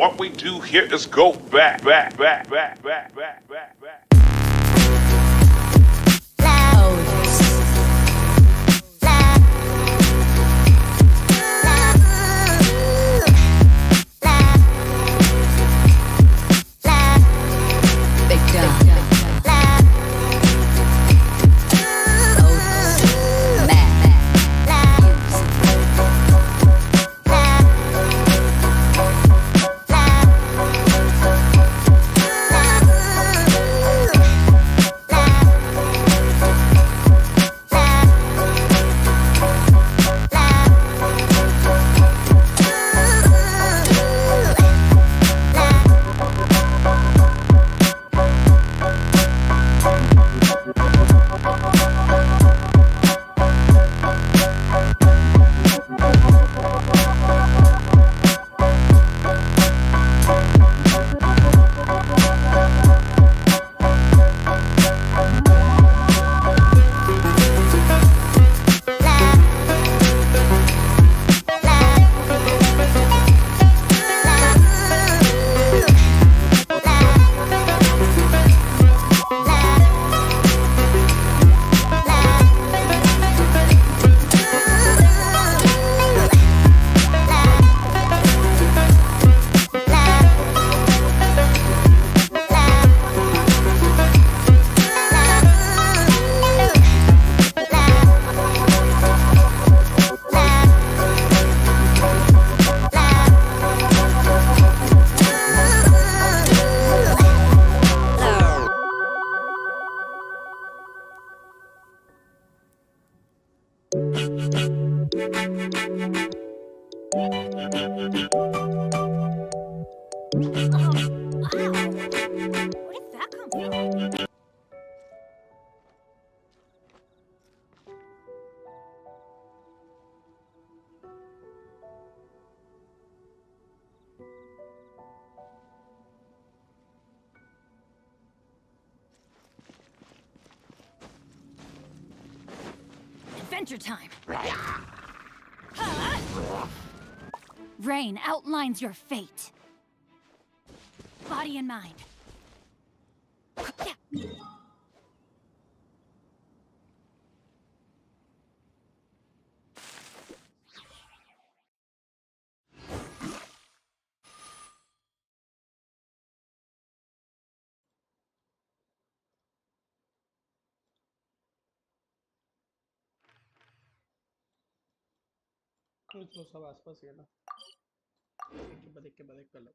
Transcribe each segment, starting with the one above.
What we do here is go back. Adventure time! Rain outlines your fate. Body and mind. तो सब आसपास ही है ना देख के कर लो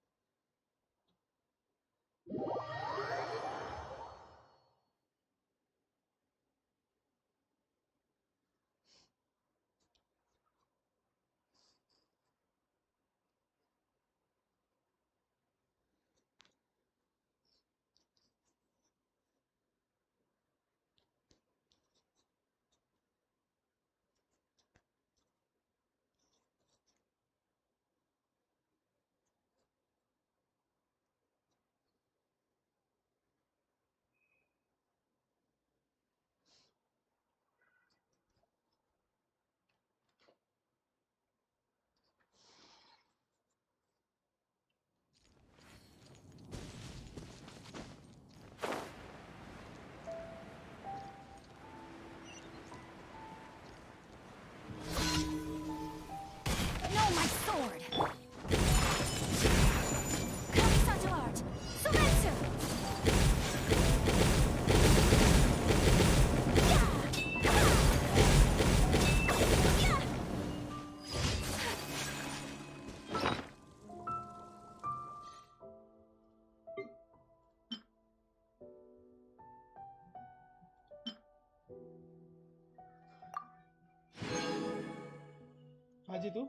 हाँ जी तू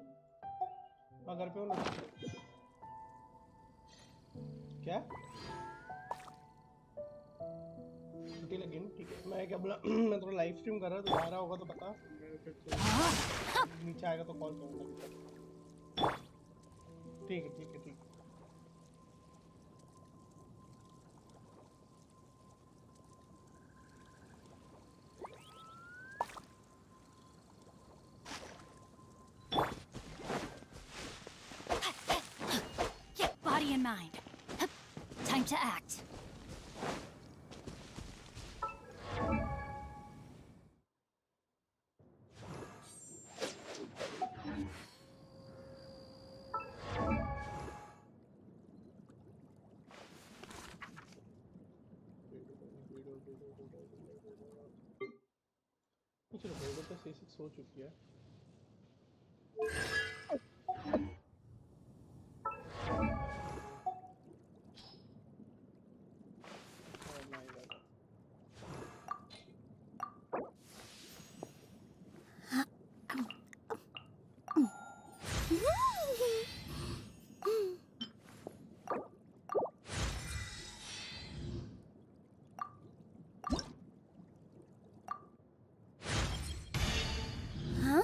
घर पे हो ना क्या छुट्टी लगी ना ठीक है मैं क्या बोला मैं थोड़ा लाइव स्ट्रीम कर रहा तो आ रहा होगा तो बता नीचे आएगा तो कॉल करूँगा ठीक है ठीक है ठीक है mind. Hup. Time to act. चलो वीडियो तो C6 हो चुकी है। Huh?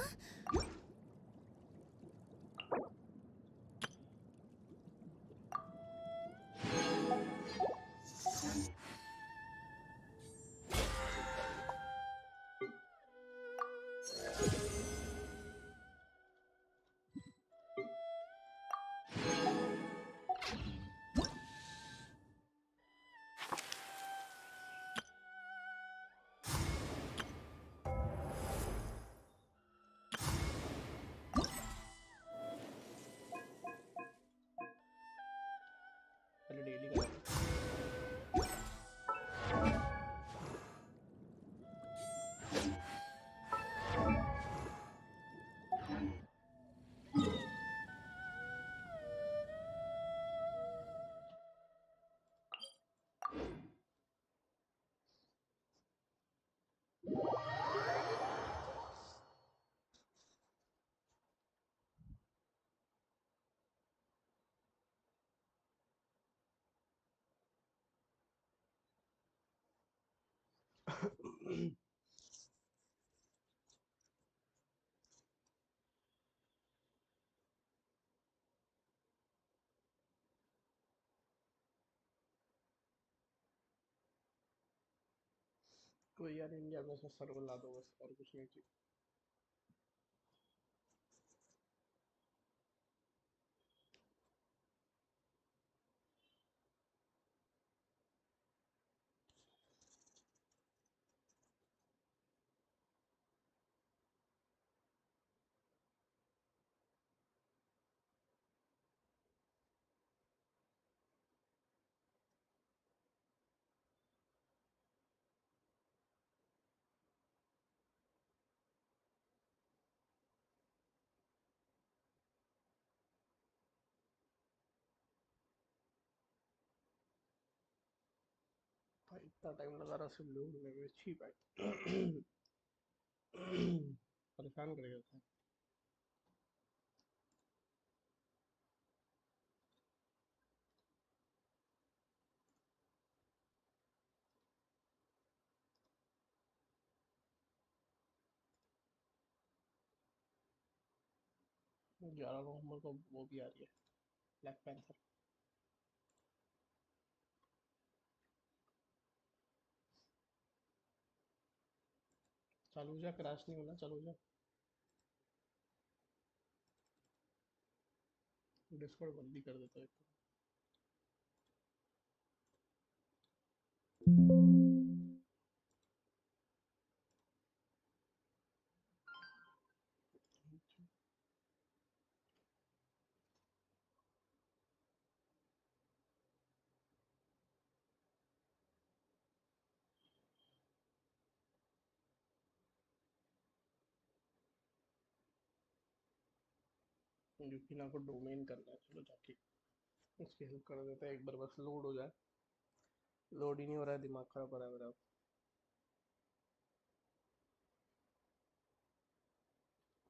पहले डेली करा कोई यार इंडिया में से सर्वर ला दो बस, और कुछ नहीं चाहिए। भाई इतना टाइम लगा रहा सिर्फ लोड में, छी भाई। परेशान करेगा था। 11 नवंबर को वो भी आ रही है, ब्लैक पैंथर। चालू हो जा, क्रैश नहीं होना, चालू हो जा। डिस्कॉर्ड बंद ही कर देता है। यूपीना को डोमेन करना है, चलो जाके उसकी हेल्प कर देते हैं एक बार, बस लोड हो जाए। लोड ही नहीं हो रहा है, दिमाग खराब हो रहा है मेरा।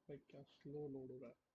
भाई क्या स्लो लोड हो रहा है।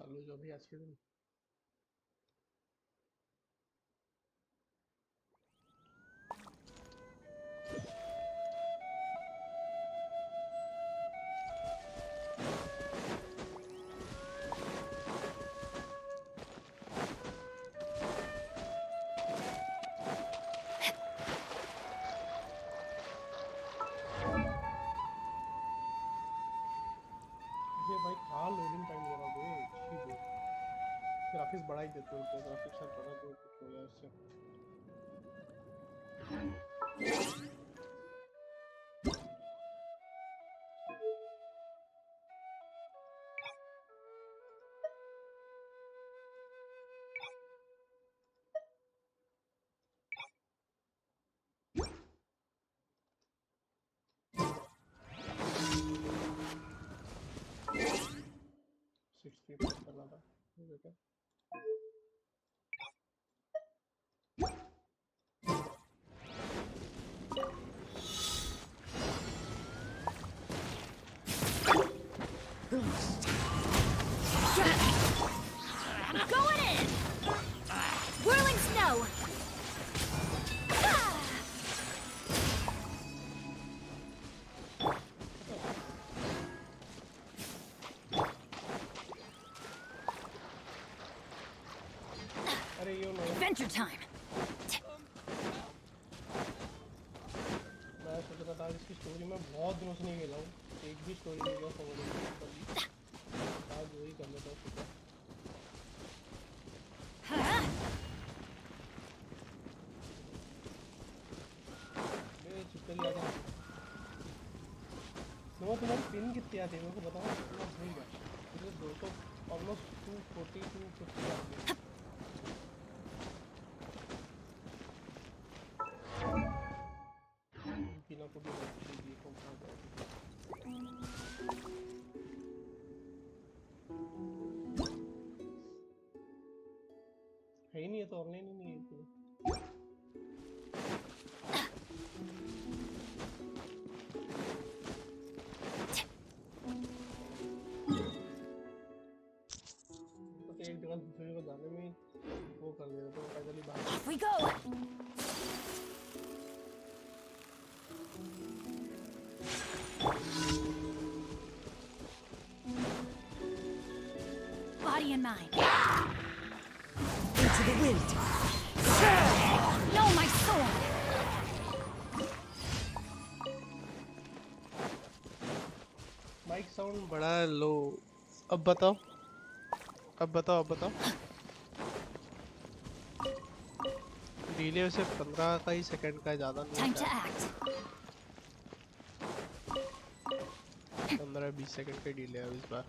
चालू जो भी आज के दिन। ये भाई कहाँ लोडिंग टाइम ले रहा है बे? छी बे। ग्राफिक्स बढ़ा ही देते हो, तो ग्राफिक्स शायद बढ़ा दो कुछ हो जाए इससे। सिक्सटी करना था बेटा। Going in! Whirling snow! Ah! अरे यो नो Adventure time! मैं सोच रहा था इसकी स्टोरी में बहुत दिनों से नहीं खेला हूँ, एक भी स्टोरी नहीं गया खबर आज वही कर लेता हूँ। ये चिपकली आ गया। नो तुम्हारी पिन कितनी आती है मेरे को बताओ, कितना भूल गया। मुझे 200 ऑलमोस्ट 240 250 आती है। पिना को भी देखिए कौन सा है। है ही नहीं है तो ऑनलाइन ही नहीं है इसमें। तो एक जगह दूसरी जगह जाने में वो कर देते तो पैदल ही बाहर। Off we go! Body and mind. Into the wind. No, my sword! Mic sound बड़ा लो। अब बताओ, अब बताओ, अब बताओ। डिले वैसे 15 का ही सेकंड का है, ज़्यादा नहीं Time to है। act. 15-20 सेकंड का डिले है इस बार।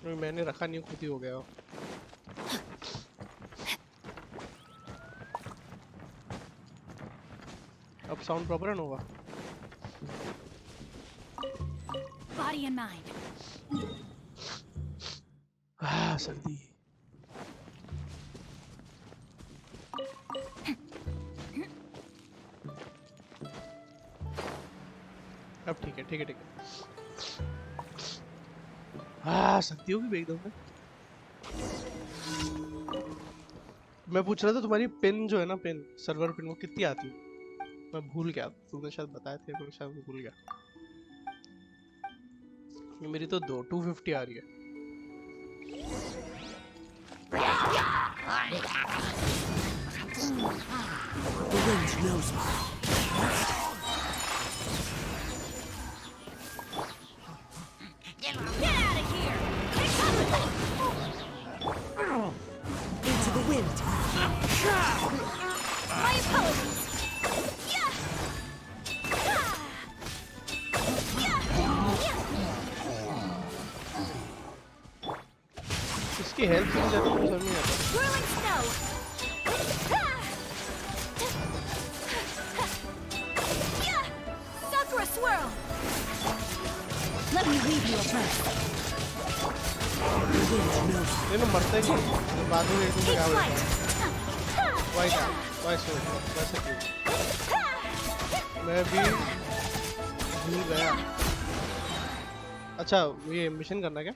तो मैंने रखा नहीं, खुद ही हो गया। अब साउंड प्रॉपर है होगा। Body and mind. सर्दी। अब ठीक है, ठीक है, ठीक है। सर्दी होगी एकदम में। मैं पूछ रहा था तुम्हारी पिन जो है ना, पिन सर्वर पिन, वो कितनी आती है? मैं भूल गया, तुमने शायद बताया थे, पर शायद मैं भूल गया। मेरी तो 250 आ रही है। The wind knows me. Get out of here! Into the wind. My apologies! Yeah! इसकी हेल्थ से ज़्यादा मुझे समझ नहीं आता। Whirling snow! Sakura swirl! Let me leave you a breath. The wind knows me. लेकिन मरते ही नहीं, तो बाद में एक दूसरे Take का flight! वाई था, वाई सो, वैसे क्यों? मैं भी भूल गया। अच्छा, ये मिशन करना क्या?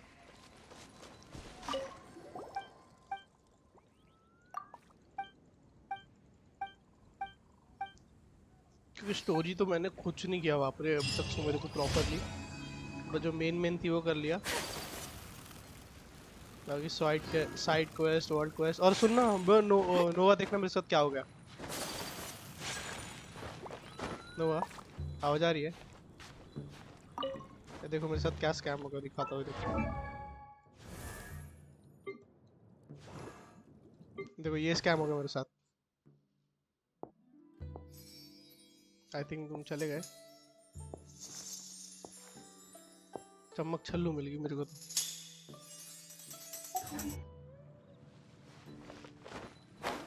क्योंकि स्टोरी तो मैंने कुछ नहीं किया वहाँ पर अब तक तो मेरे को प्रॉपरली, बस जो मेन थी वो कर लिया। बाकी साइड क्वेस्ट वर्ल्ड क्वेस्ट। और सुनना नोवा देखना मेरे साथ क्या हो गया। नोवा आवाज आ रही है? ये देखो मेरे साथ क्या स्कैम होगा, दिखाता हूँ देखो। देखो ये स्कैम हो गया मेरे साथ। आई थिंक तुम चले गए। चमक छल्लू मिल गई मेरे को तो।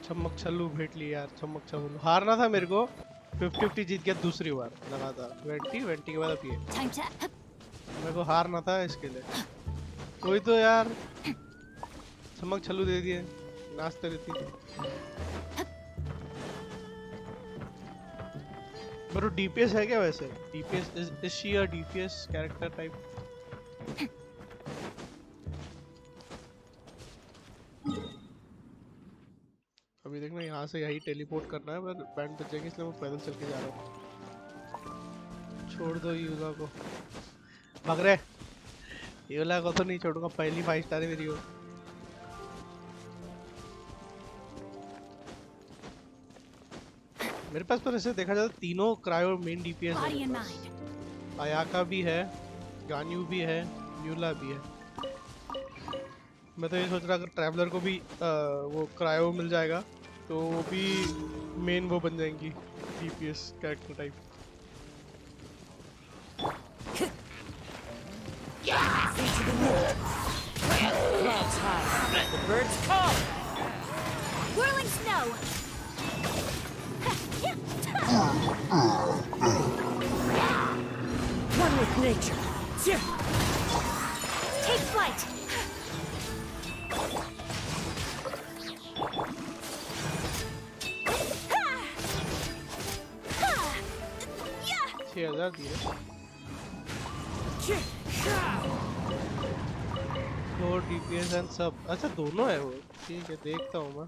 चमक छल्लू भेट ली यार, चमक छल्लू। हारना था मेरे को, 50-50 जीत गया दूसरी बार लगातार। 20 के बाद अब ये Time to. मेरे को हारना था इसके लिए। कोई तो यार चमक छल्लू दे दिए, नाचते रहती। बरो डीपीएस है क्या वैसे? DPS is she a DPS character type? अभी देखना यहाँ से यही टेलीपोर्ट करना है, पर बैंड बच जाएगी इसलिए मैं पैदल चल के जा रहा हूँ। छोड़ दो यूला को। भाग रहे। यूला को तो नहीं छोड़ूंगा, पहली 5 स्टार है मेरी वो। मेरे पास तो ऐसे देखा जाए तो तीनों क्रायो मेन डीपीएस है Body मेरे and पास। mind. आयाका भी है, गान्यू भी है, यूला भी है। मैं तो ये सोच रहा अगर ट्रैवलर को भी वो क्रायो मिल जाएगा तो वो भी मेन वो बन जाएंगी DPS character type. Into the wind. Clouds high. The birds call. Whirling snow. One with nature. Take flight. Yeah. 6000 दिए। 4 डीपीएस एंड सब। अच्छा दोनों है वो, ठीक है देखता हूँ मैं।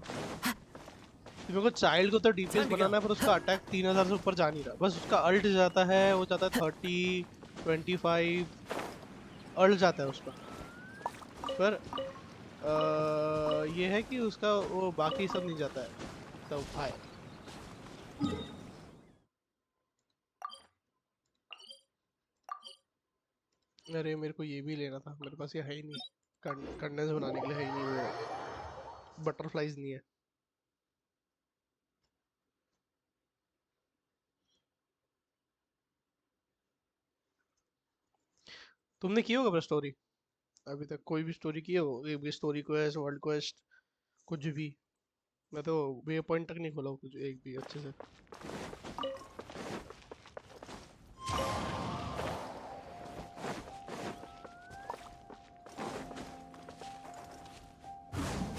मेरे को चाइल्ड को तो डीपीएस बनाना है, पर उसका अटैक 3000 से ऊपर जा नहीं रहा। बस उसका अल्ट जाता है, वो जाता है 30, 25 अल्ट जाता है उसका। पर ये है कि उसका वो बाकी सब नहीं जाता है, सब हाय। अरे मेरे को ये भी लेना था, मेरे पास ये है ही नहीं। कंडेंस बनाने के लिए है ही नहीं, वो बटरफ्लाइज नहीं है। तुमने की होगा स्टोरी अभी तक? कोई भी स्टोरी की हो? एक भी स्टोरी क्वेस्ट, वर्ल्ड क्वेस्ट, कुछ भी? मैं तो वे पॉइंट तक नहीं खोला हूँ कुछ एक भी अच्छे से।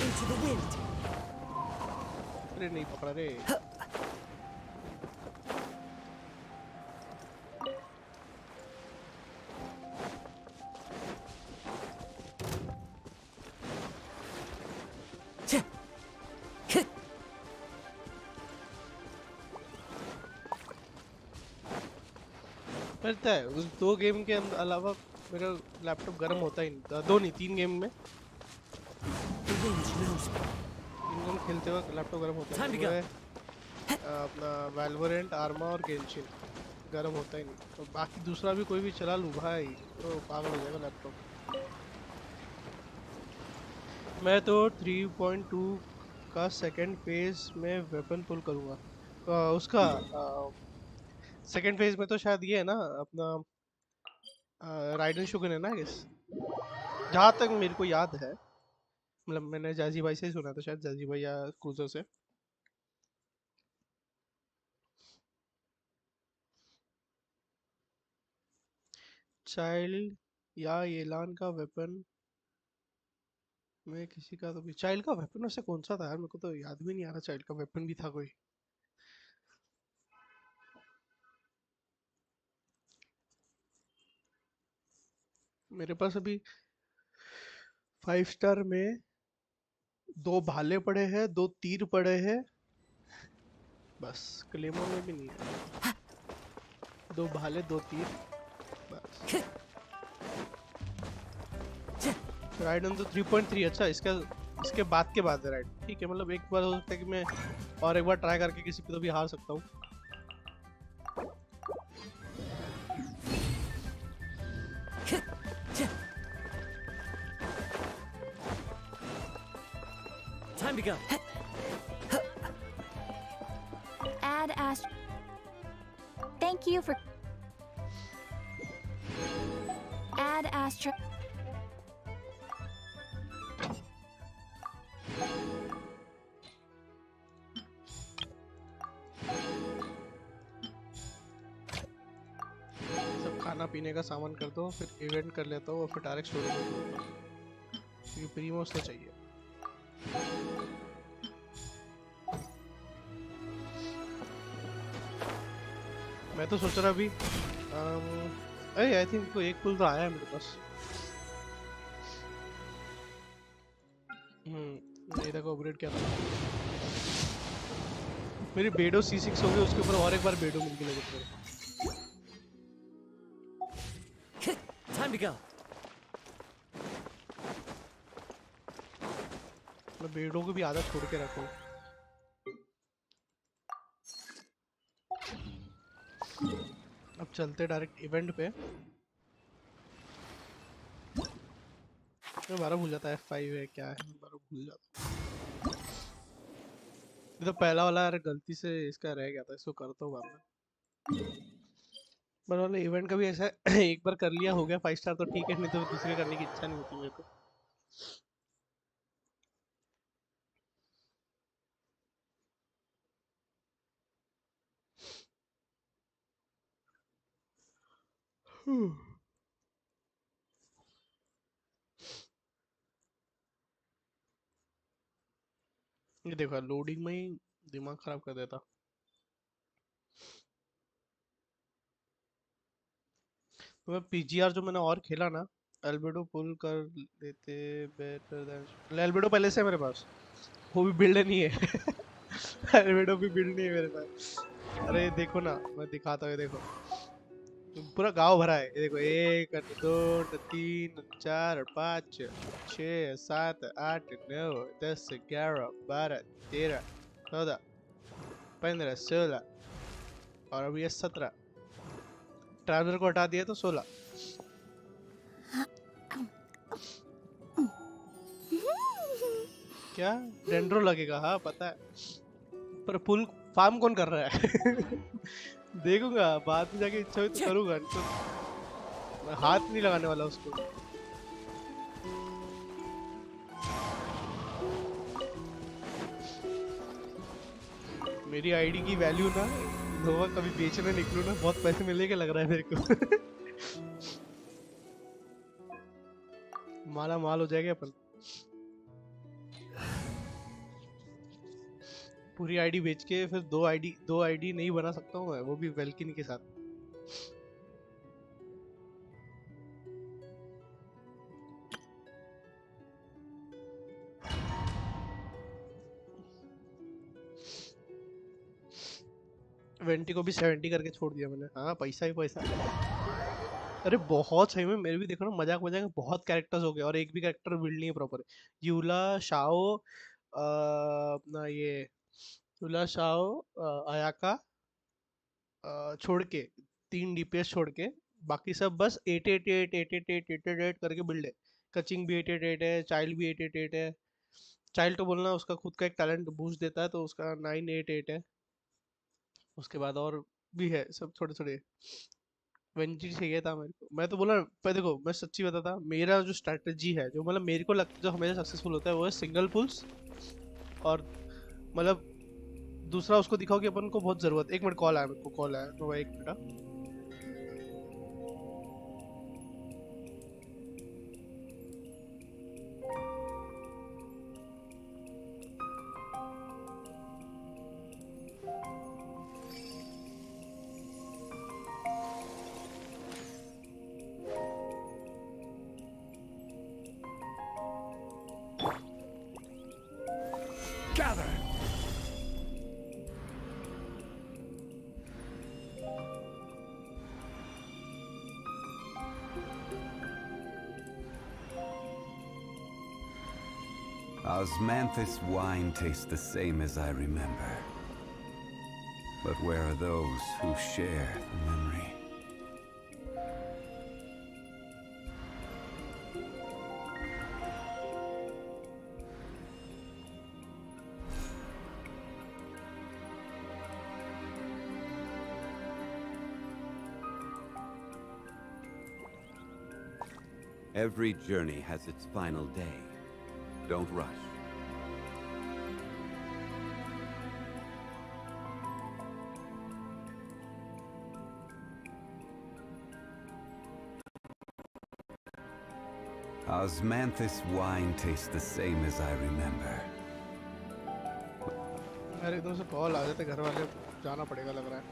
Into the wind. अरे नहीं पकड़ा रे। करता है उस 2 गेम के अलावा मेरा लैपटॉप गर्म होता ही नहीं। 2 नहीं 3 गेम में, The wind knows me. 3 game खेलते वक्त लैपटॉप गर्म होता Time है। to वो है अपना वैल्वोरेंट, आर्मा और गेंशिन। गर्म होता ही नहीं। तो बाकी दूसरा भी कोई भी चला लूँ भाई तो पागल हो जाएगा लैपटॉप। मैं तो 3.2 का सेकंड फेज में वेपन पुल करूँगा। उसका सेकंड फेज में तो शायद ये है ना अपना राइडन शुगन है ना गेस, जहाँ तक मेरे को याद है। मतलब मैंने जाजी भाई से ही सुना था, शायद जाजी भाई या क्रूजर से। चाइल्ड या एलान का वेपन में किसी का तो भी। चाइल्ड का वेपन वैसे कौन सा था यार? मेरे को तो याद भी नहीं आ रहा चाइल्ड का वेपन भी था कोई। मेरे पास अभी 5 स्टार में 2 भाले पड़े हैं, 2 तीर पड़े हैं, बस। क्लेमो में भी नहीं है। 2 भाले 2 तीर बस। राइड ऑन तो 3.3 अच्छा इसके बाद के बाद है राइड। ठीक है मतलब एक बार हो सकता है कि मैं और एक बार ट्राई करके किसी पे तो भी हार सकता हूँ। Time to go. Add Ast. Thank you for. Add Astra. सब खाना पीने का सामान कर दो फिर इवेंट कर लेता हूँ और फिर डायरेक्ट शोरूम में चलता हूँ क्योंकि प्रीमोस तो चाहिए। मैं तो सोच रहा अभी अरे आई थिंक कोई एक पुल तो आया है मेरे पास। ये देखो अपग्रेड क्या था। मेरी बेडो C6 हो गई उसके ऊपर और एक बार बेडो मिल गई लगे मेरे को। Time to go. मैं बेडो की भी आदत छोड़ के रखूं। अब चलते डायरेक्ट इवेंट पे। मैं बारह भूल जाता है F5 है क्या है बारह भूल जाता। ये तो पहला वाला यार गलती से इसका रह गया था इसको करता हूँ बाद में। पर वाले इवेंट का भी ऐसा एक बार कर लिया हो गया 5 स्टार तो ठीक है नहीं तो दूसरे करने की इच्छा नहीं होती मेरे को। ये देखो लोडिंग में ही दिमाग खराब कर देता। तो मैं पीजीआर जो मैंने और खेला ना एल्बेडो पुल कर लेते बेटर देन एल्बेडो पहले से है मेरे पास वो भी बिल्ड नहीं है। एल्बेडो भी बिल्ड नहीं है मेरे पास। अरे देखो ना मैं दिखाता हूँ ये देखो पूरा गांव भरा है। ये देखो 1 2 3 4 5 6 7 8 9 10 11 12 13 14 15 16 और अभी ये 17 ट्रैवलर को हटा दिया तो 16। क्या डेंड्रो लगेगा हाँ पता है पर फुल फार्म कौन कर रहा है। देखूंगा बाद में जाके इच्छा हुई तो करूंगा नहीं तो मैं हाथ नहीं लगाने वाला उसको। मेरी आईडी की वैल्यू ना नोवा कभी बेचने निकलूं ना बहुत पैसे मिलेंगे लग रहा है मेरे को। माला माल हो जाएगा अपन। पूरी आईडी बेच के फिर दो आईडी नहीं बना सकता हूँ मैं वो भी वेल्किन के साथ। वेंटी को भी 70 करके छोड़ दिया मैंने। हाँ पैसा ही पैसा। अरे बहुत सही में मेरे भी देखो ना मजाक मजाक में बहुत कैरेक्टर्स हो गए और एक भी कैरेक्टर बिल्ड नहीं है प्रॉपर। यूला शाओ अपना ये यूला शाओ अयाका छोड़ के 3 डीपीएस छोड़ के बाकी सब बस 888 करके बिल्ड है। कचिंग भी 888 है चाइल्ड भी 888 है। चाइल्ड तो बोलना उसका खुद का एक टैलेंट बूस्ट देता है तो उसका 988 है। उसके बाद और भी है सब छोटे छोटे। वेंजी चाहिए था मेरे को मैं तो बोला पर देखो मैं सच्ची बताता मेरा जो स्ट्रैटेजी है जो मतलब मेरे को लगता जो हमेशा सक्सेसफुल होता है वो है सिंगल पुल्स और मतलब दूसरा उसको दिखाओ कि अपन को बहुत जरूरत। 1 मिनट कॉल आया मेरे को कॉल आया तो 1 minute. Gather! Osmanthus wine tastes the same as I remember. But where are those who share the memory? Every journey has its final day. Don't rush. Osmanthus wine tastes the same as I remember. यार एकदम से call आ जाते घर वाले, जाना पड़ेगा लग रहा है।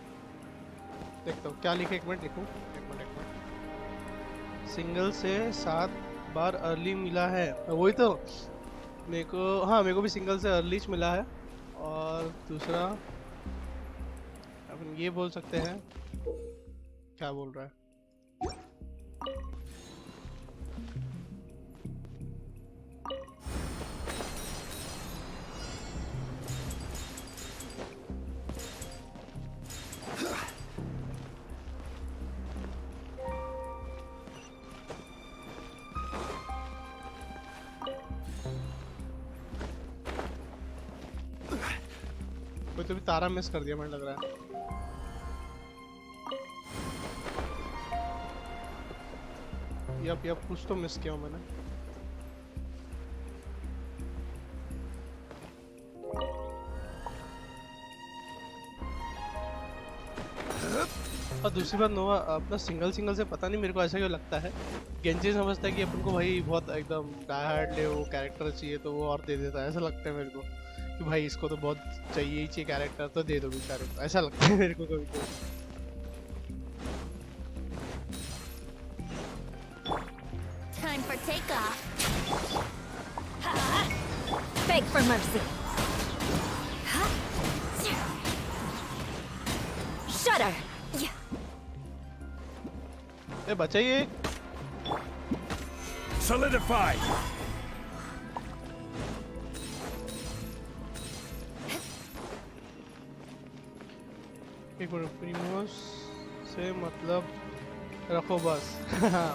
देखता हूँ क्या लिखे, एक मिनट लिखूँ, एक मिनट। सिंगल से 7 बार अर्ली मिला है, वही तो मेरे को। हाँ मेरे को भी सिंगल से अर्लीच मिला है। और दूसरा अपन ये बोल सकते हैं, क्या बोल रहा है। कोई तो भी तारा मिस कर दिया मुझे लग रहा है। यप कुछ तो मिस किया मैंने। और दूसरी बात नोवा, अपना सिंगल से पता नहीं मेरे को ऐसा क्यों लगता है, गेंजी समझता है कि अपन को भाई बहुत एकदम डाई हार्ड ले वो कैरेक्टर चाहिए तो वो और दे देता है। ऐसा लगता है मेरे को कि भाई इसको तो बहुत चाहिए ही चाहिए कैरेक्टर, तो दे दो बेचारे को। ऐसा लगता है मेरे को कभी कभी। Time for takeoff. Beg for mercy. Shudder. ए बचाइए। Solidify. एक मिनट, प्रीमोस से मतलब रखो बस।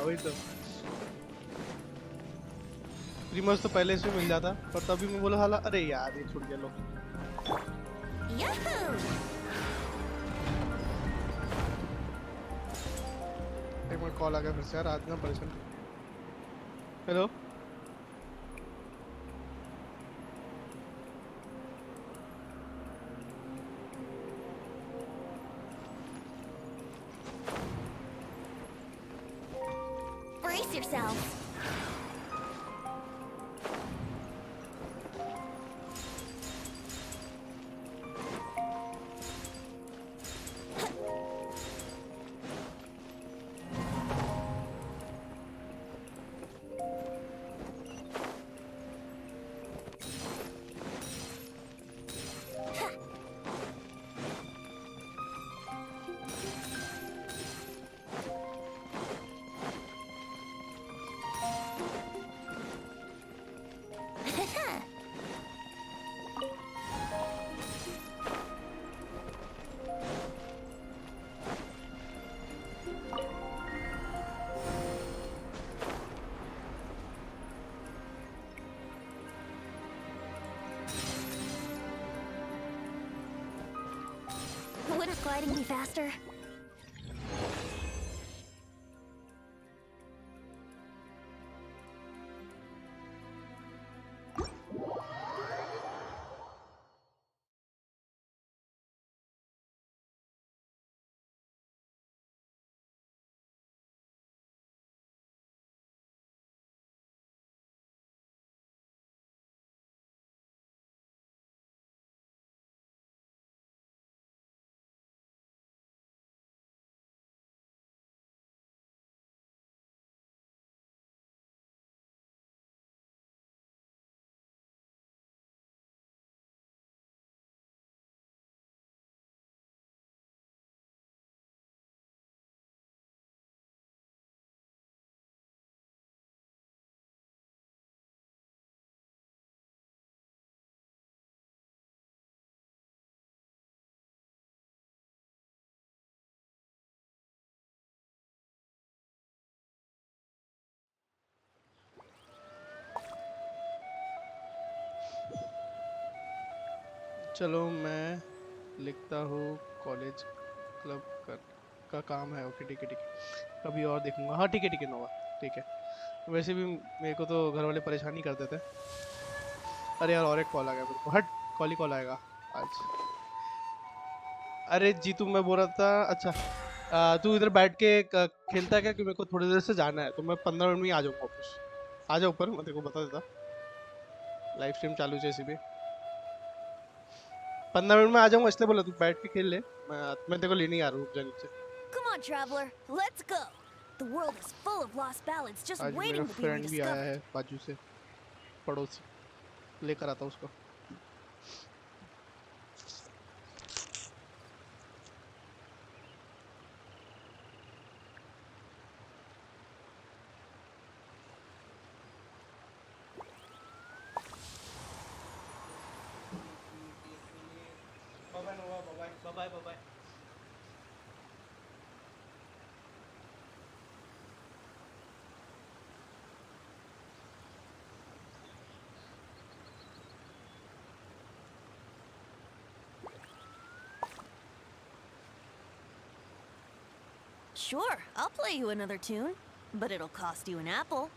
वही तो, प्रीमोस तो पहले से मिल जाता, पर तभी मैं बोला हाला अरे यार ये छूट गया। लो Yahoo! एक मिनट, कॉल आ गया फिर से यार, आज ना परेशान। Hello Brace yourself. Wouldn't gliding be faster? चलो मैं लिखता हूँ कॉलेज क्लब का काम है। ओके ठीक है ठीक है, कभी और देखूंगा। हाँ ठीक है नोवा, ठीक है। वैसे भी मेरे को तो घर वाले परेशान ही कर देते हैं। अरे यार और एक कॉल आ गया मेरे को, हट। कॉल ही कॉल आएगा आज। अरे जीतू मैं बोल रहा था, अच्छा तू इधर बैठ के खेलता है क्या? कि मेरे को थोड़ी देर से जाना है, तो मैं 15 मिनट में ही आ जाऊंगा वापस। आ जा ऊपर, मैं तेरे को बता देता। लाइव स्ट्रीम चालू है जैसे भी। 15 मिनट में आ जाऊंगा, इसलिए बोला तू बैठ के खेल ले। मैं तेरे को लेने ही आ रहा हूँ, रुक जा नीचे। Come on, traveler. Let's go. The world is full of lost ballads just आज मेरा waiting to be फ्रेंड भी आया rediscovered. है बाजू से, पड़ोसी। लेकर आता हूँ उसको। Bye Nova, bye bye. Sure, I'll play you another tune, but it'll cost you an apple.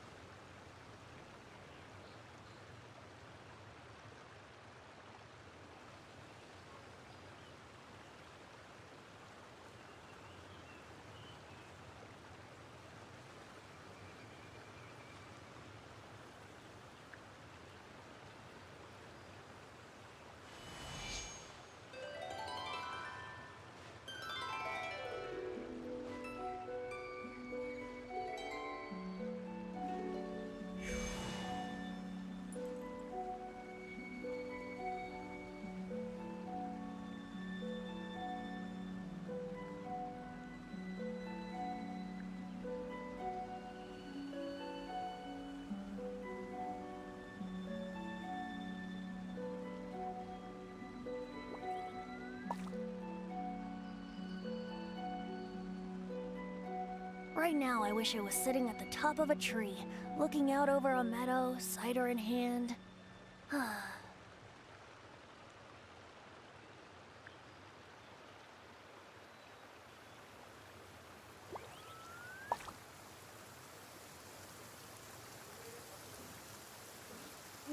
Right now, I wish I was sitting at the top of a tree, looking out over a meadow, cider in hand.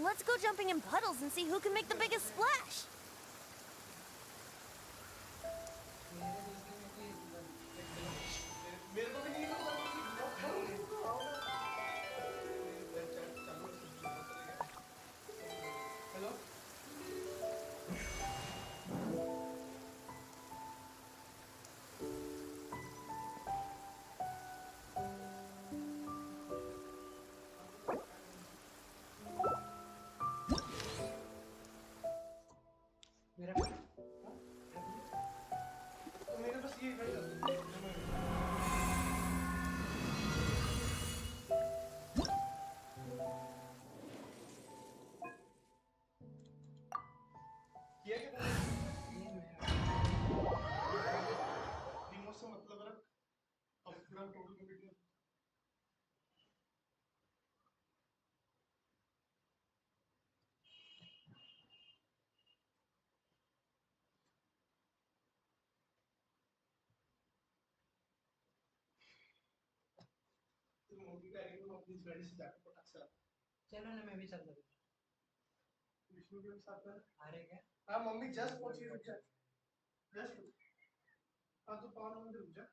Let's go jumping in puddles and see who can make the biggest splash. चलो ना मैं भी चल रहा विष्णु के साथ में आ रहे क्या? हाँ मम्मी जस्ट पहुंची, रुक जा जस्ट। हाँ तो पावन मंदिर रुक जा,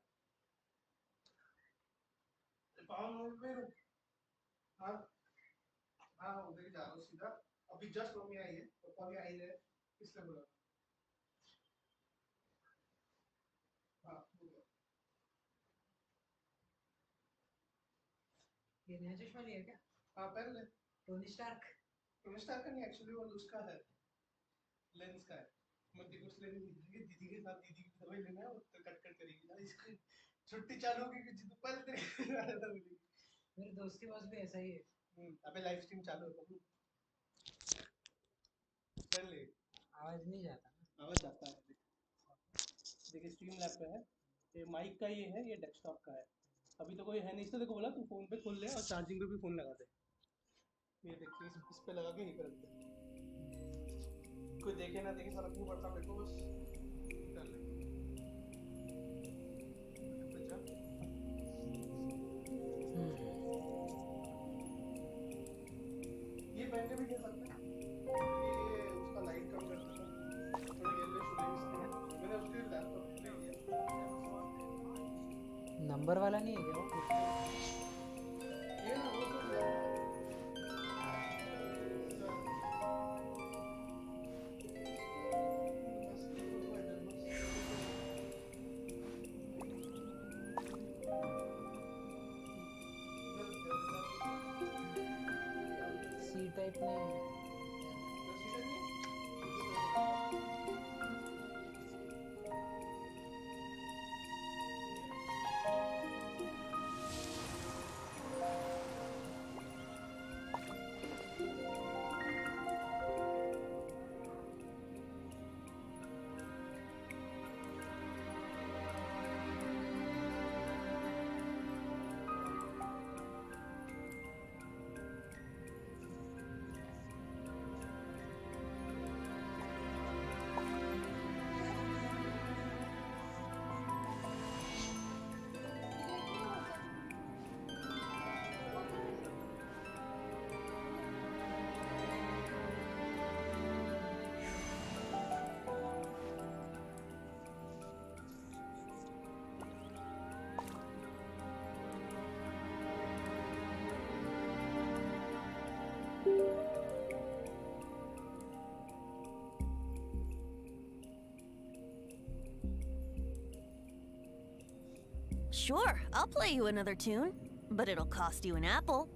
पावन मंदिर रुक। हाँ हाँ उधर ही जा रहा हूँ सीधा। अभी जस्ट मम्मी आई है, पापा भी आई है, इसलिए बोला। हाँ ये नया चश्मा लिया क्या? हाँ पहन ले। टोनी स्टार्क का नहीं, एक्चुअली वो उसका है, लेंस का है। मैं देखो उसने दीदी के साथ, दीदी की दवाई लेना है और तो कट कट करेगी ना इसकी। छुट्टी चालू होगी कि जितने पहले तेरे मेरे दोस्त के पास भी ऐसा ही है। अबे लाइव स्ट्रीम चालू है तो कर ले। आवाज नहीं जाता ना? आवाज जाता है। देखिए स्ट्रीम लैब पे है ये, माइक का ये है, ये डेस्कटॉप का है। अभी तो कोई है नहीं, इसलिए देखो बोला तू फोन पे खोल ले और चार्जिंग पे भी फोन लगा दे। ये देखिए इस पे लगा के ही कर दे। कोई देखे ना देखे फर्क नहीं पड़ता मेरे को, बस कर ले। अच्छा ये पहन के भी खेल सकते हैं, ये उसका लाइट कम कर देता है, थोड़ा येलो शूटिंग्स के हैं। मैंने उसके लैपटॉप ले लिया। नंबर वाला नहीं है क्या वो? ये ना वो तो सी टाइप नहीं है। Sure, I'll play you another tune, but it'll cost you an apple.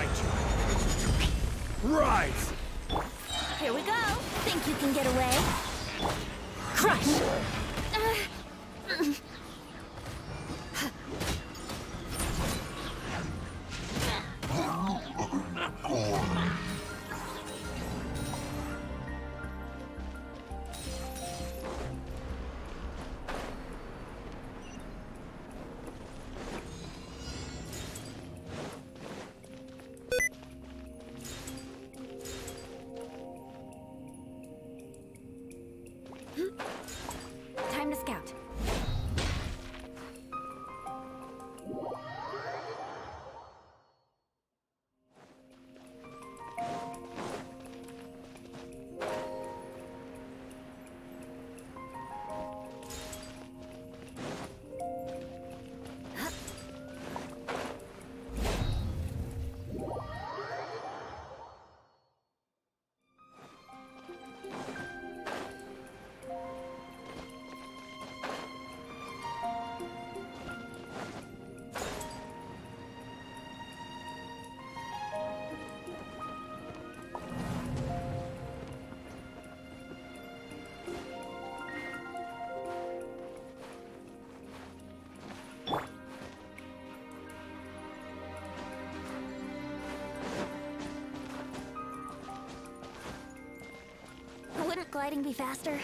fight you. Rise! Here we go. Think you can get away? Crush! Time to scout. Wouldn't gliding be faster?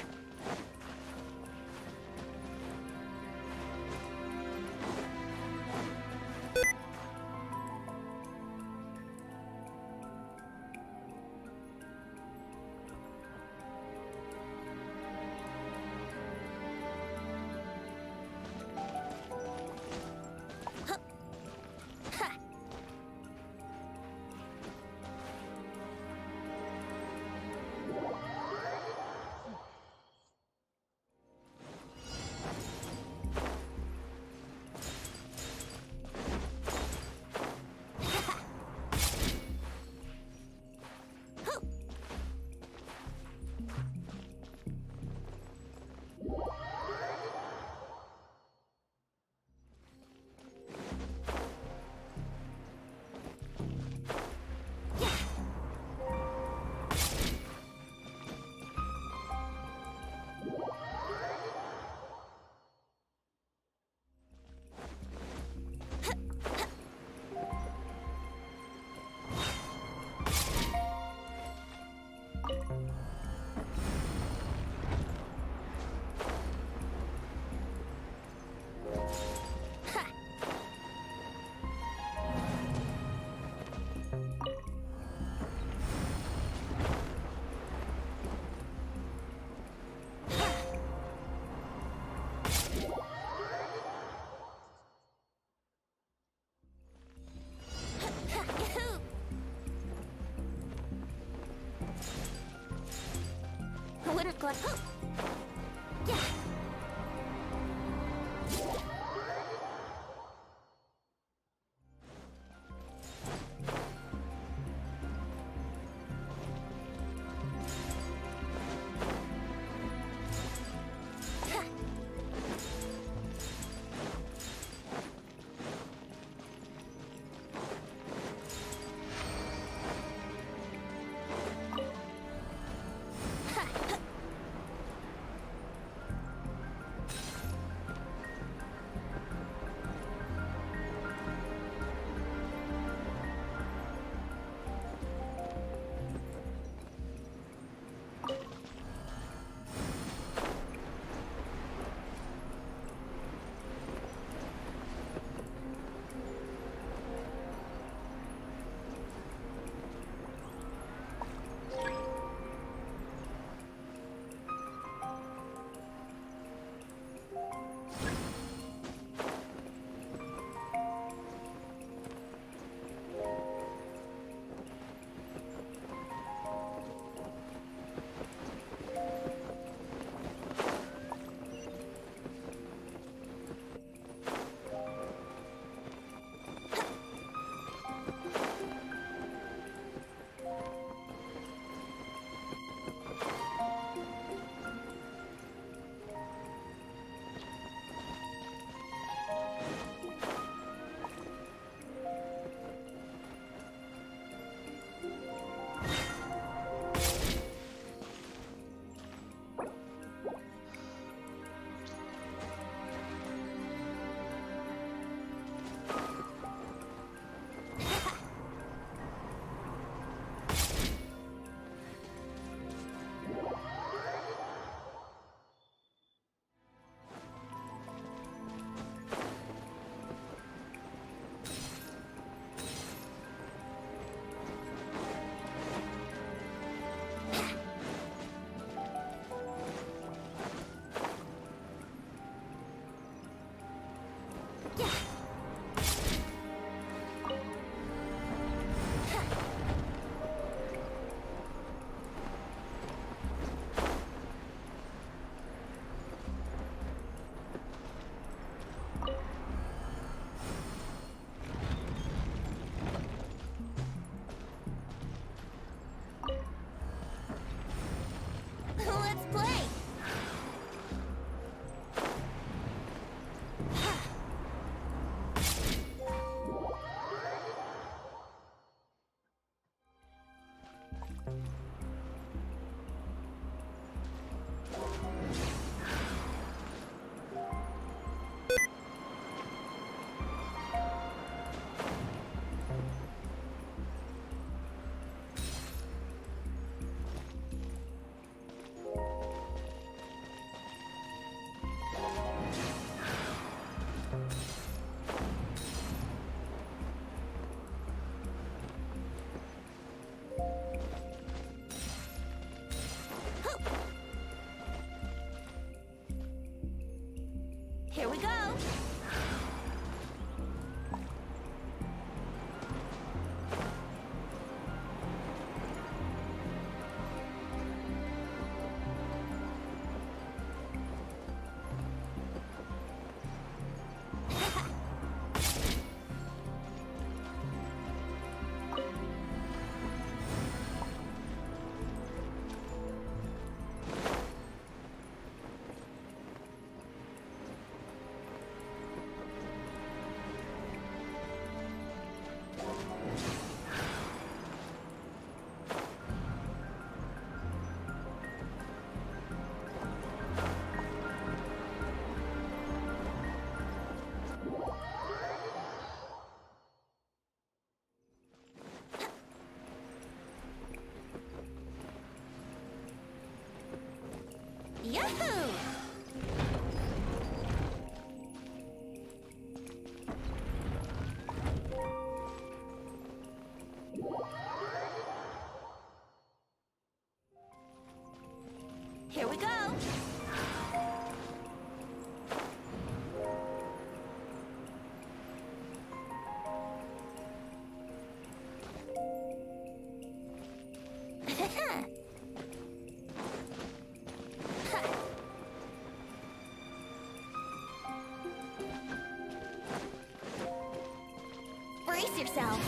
Here we go. Yahoo! Here we go. Brace yourselves.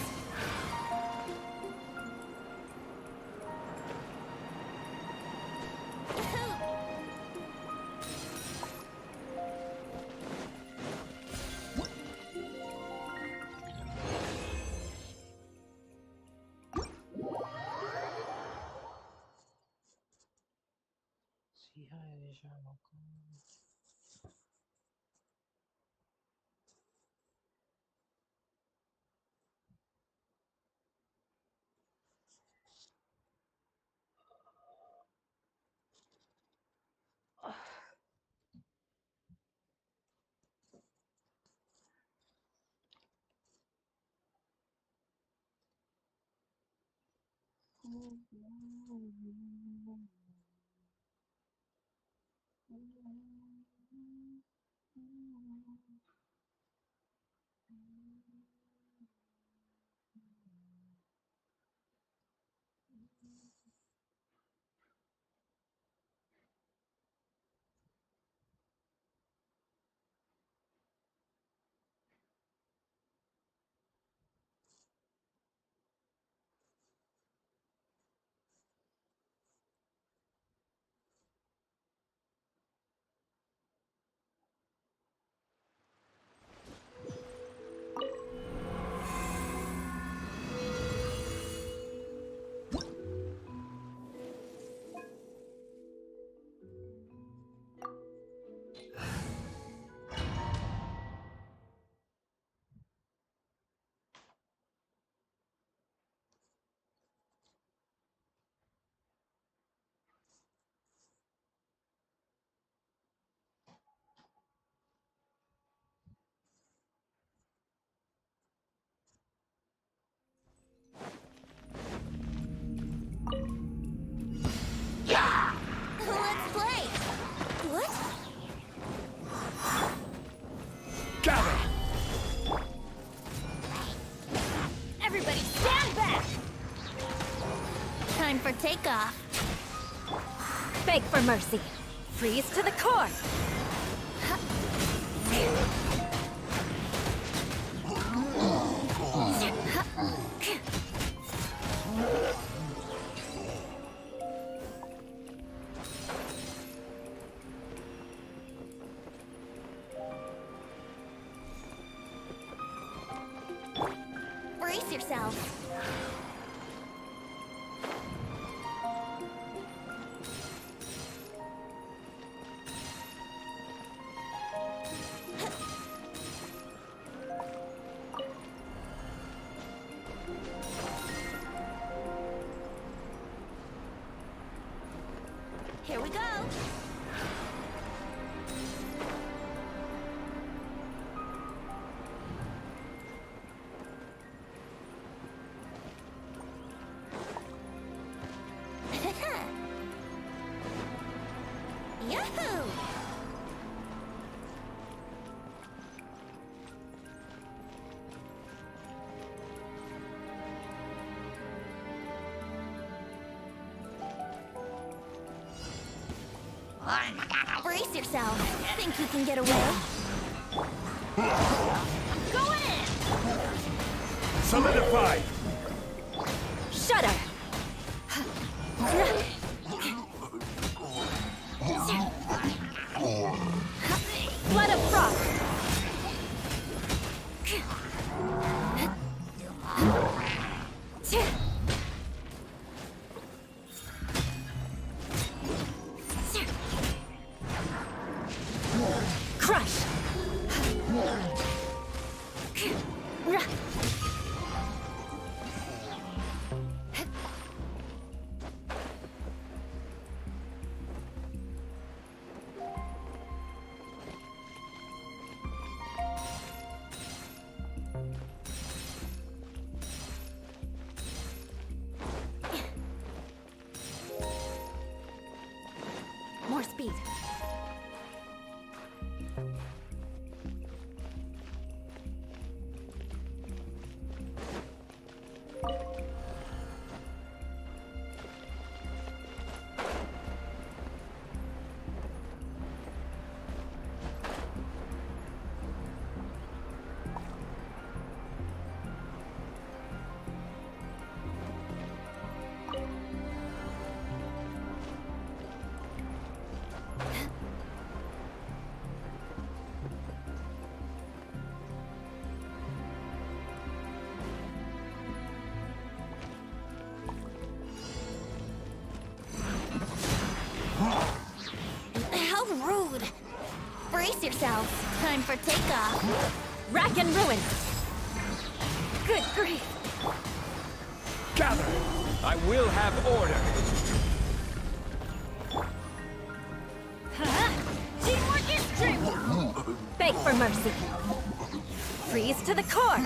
See how it is, Sherlock. Let's play. What? Everybody stand back! Time for takeoff. Beg for mercy. Freeze to the core. Brace yourselves. Here we go. Yahoo! Brace yourself. Think you can get away? Go in! Solidify! Shudder. Flood of frost. Crush. More speed. How rude! Brace yourself. Time for takeoff. Rack and ruin. Good grief. Gather! I will have order! Teamwork is dreamwork. Beg for mercy. Freeze to the core.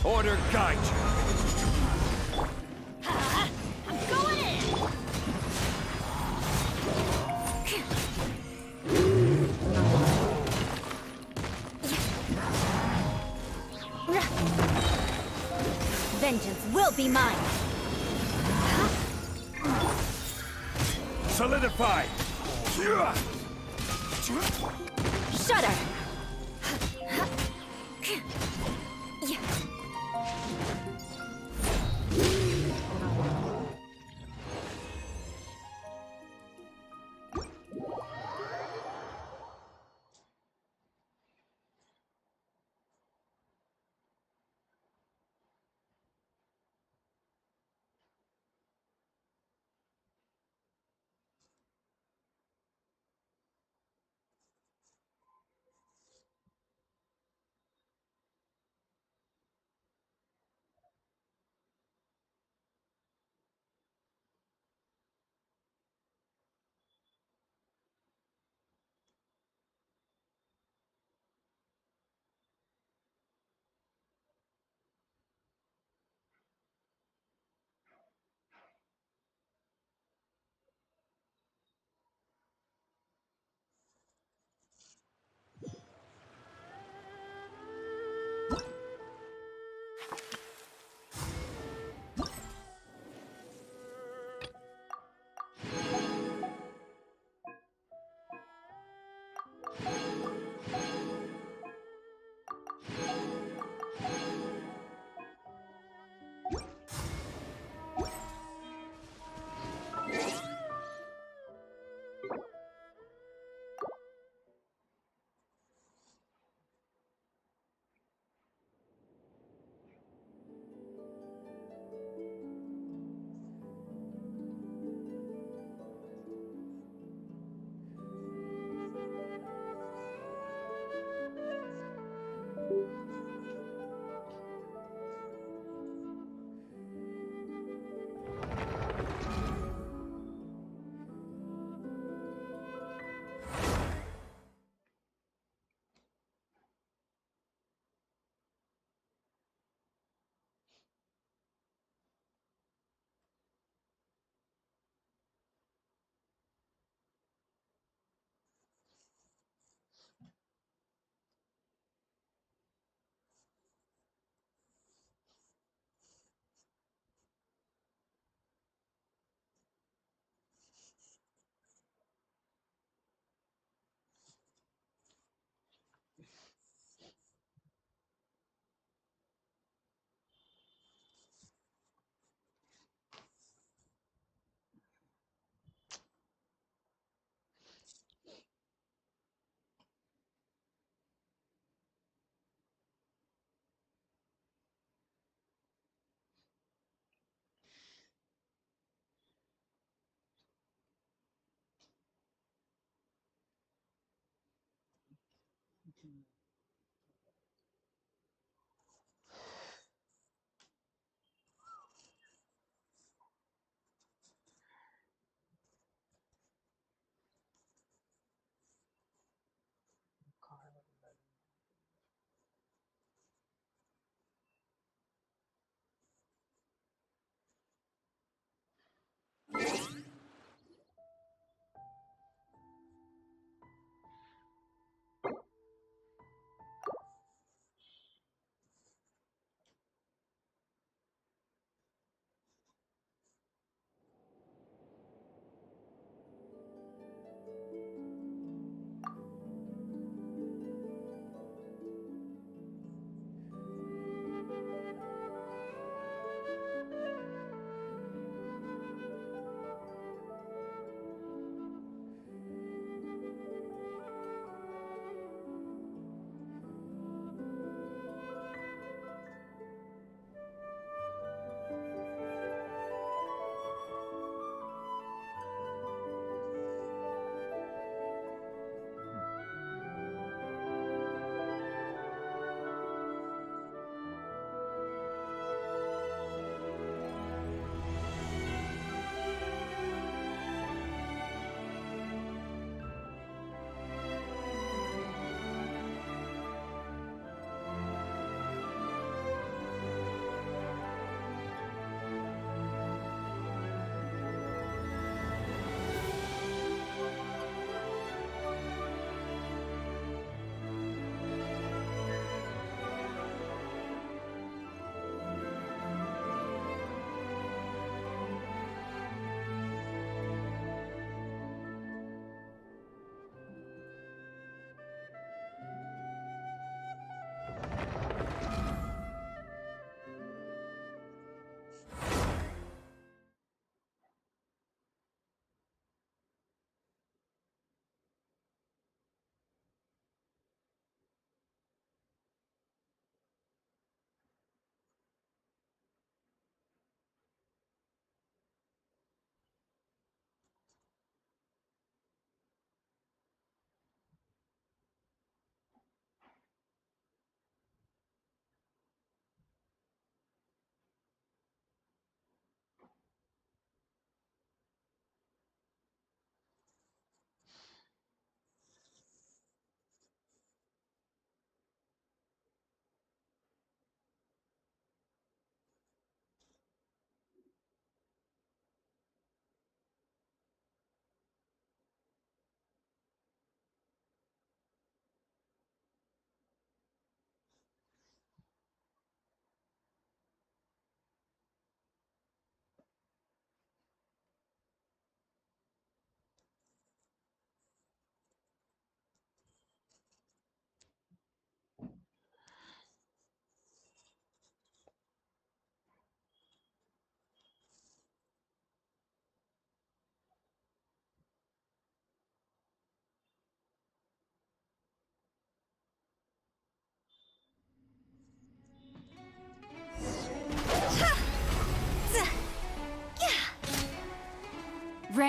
Order guide you! I'm going in! Vengeance will be mine. Solidify! Shudder.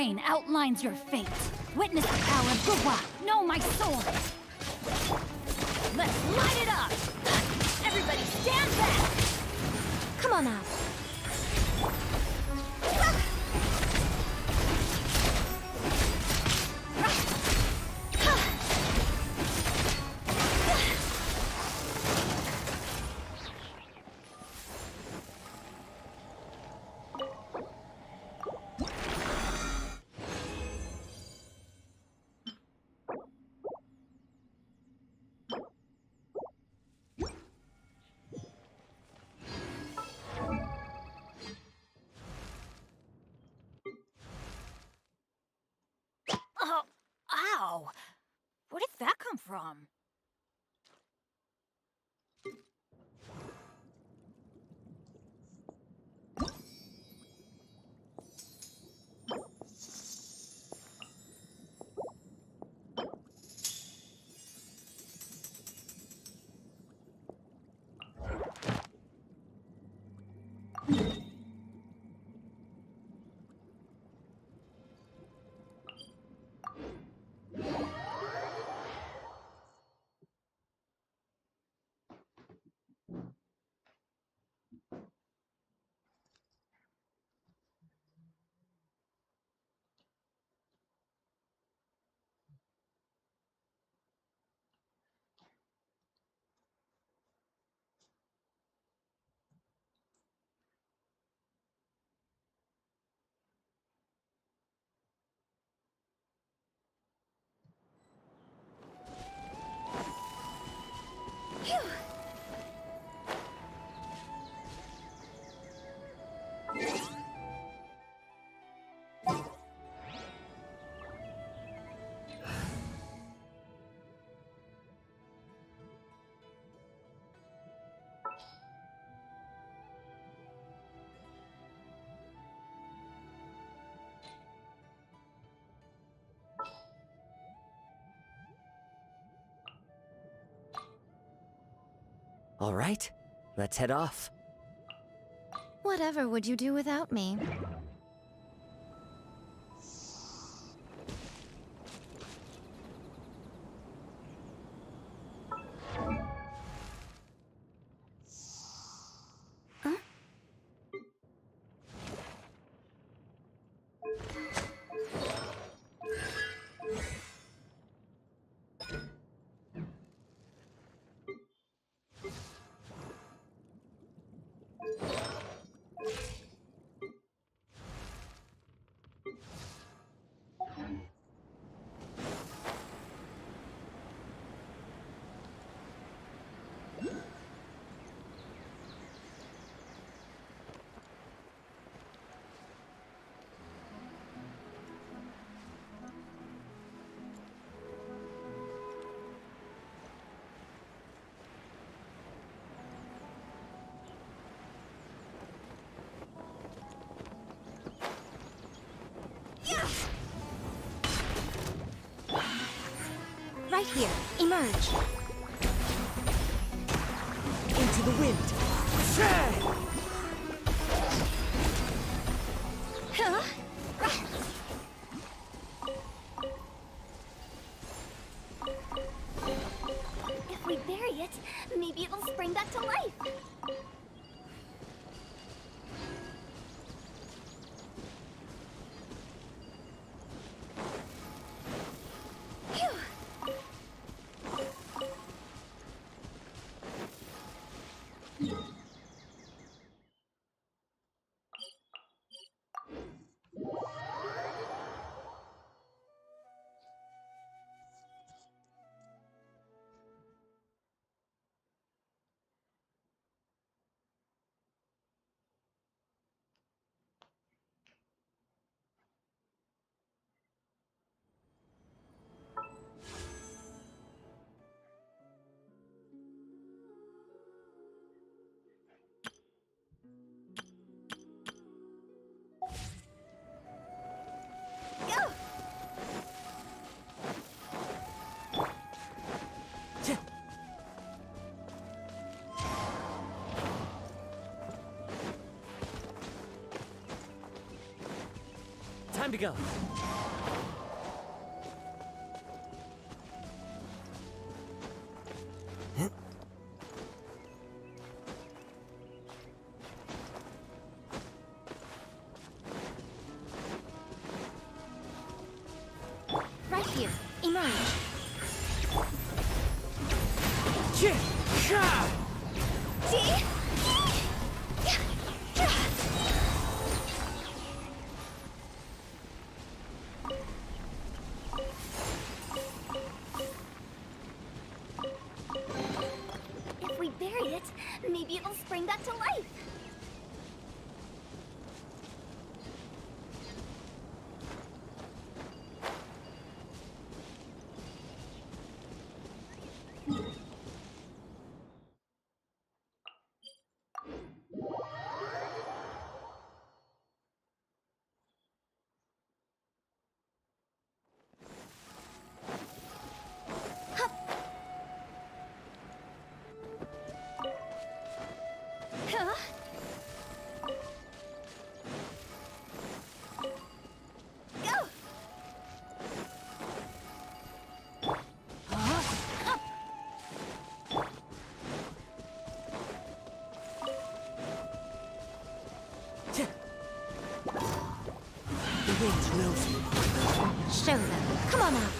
terrain outlines your fate. Witness the power of Gua. Know my sword. Let's light it up! Everybody stand back! Come on out. Oh, ow! Where did that come from? All right, let's head off. Whatever would you do without me? Right here. Emerge. Into the wind. Huh? If we bury it, maybe it'll spring back to life. Time to go. Right here. Emerge. If we bury it, maybe it'll spring back to life. Huh? Go! The wind knows me. Show them. Come on out.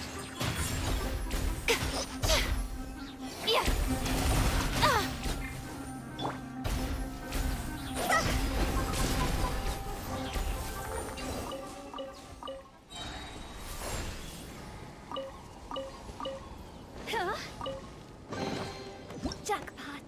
Yeah! Ah! Huh? Jackpot.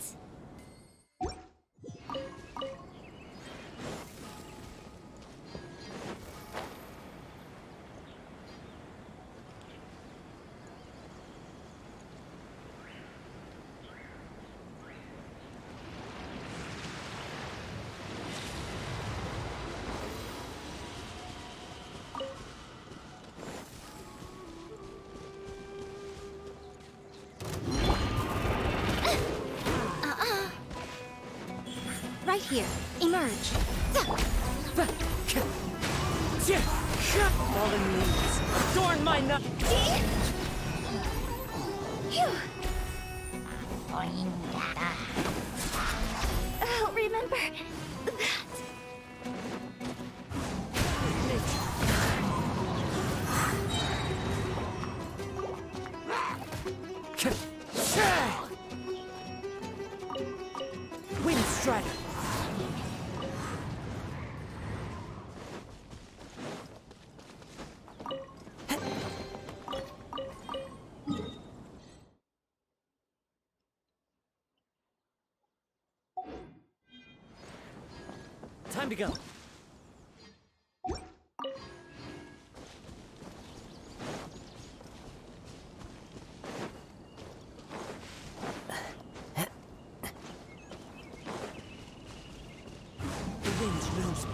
Right here. Emerge. Fallen leaves. Adorn my nut. I'll remember that. Wind strider. Time to go. The wind knows me.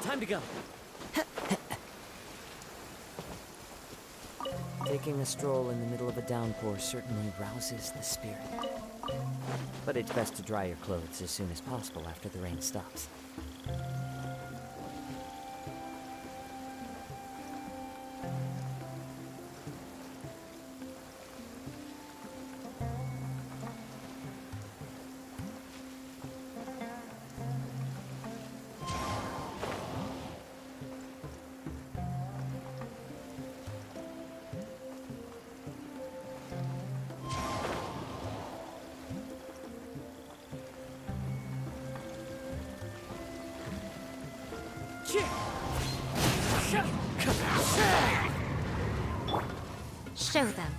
Time to go. Taking a stroll in the middle of a downpour certainly rouses the spirit. But it's best to dry your clothes as soon as possible after the rain stops. Show them.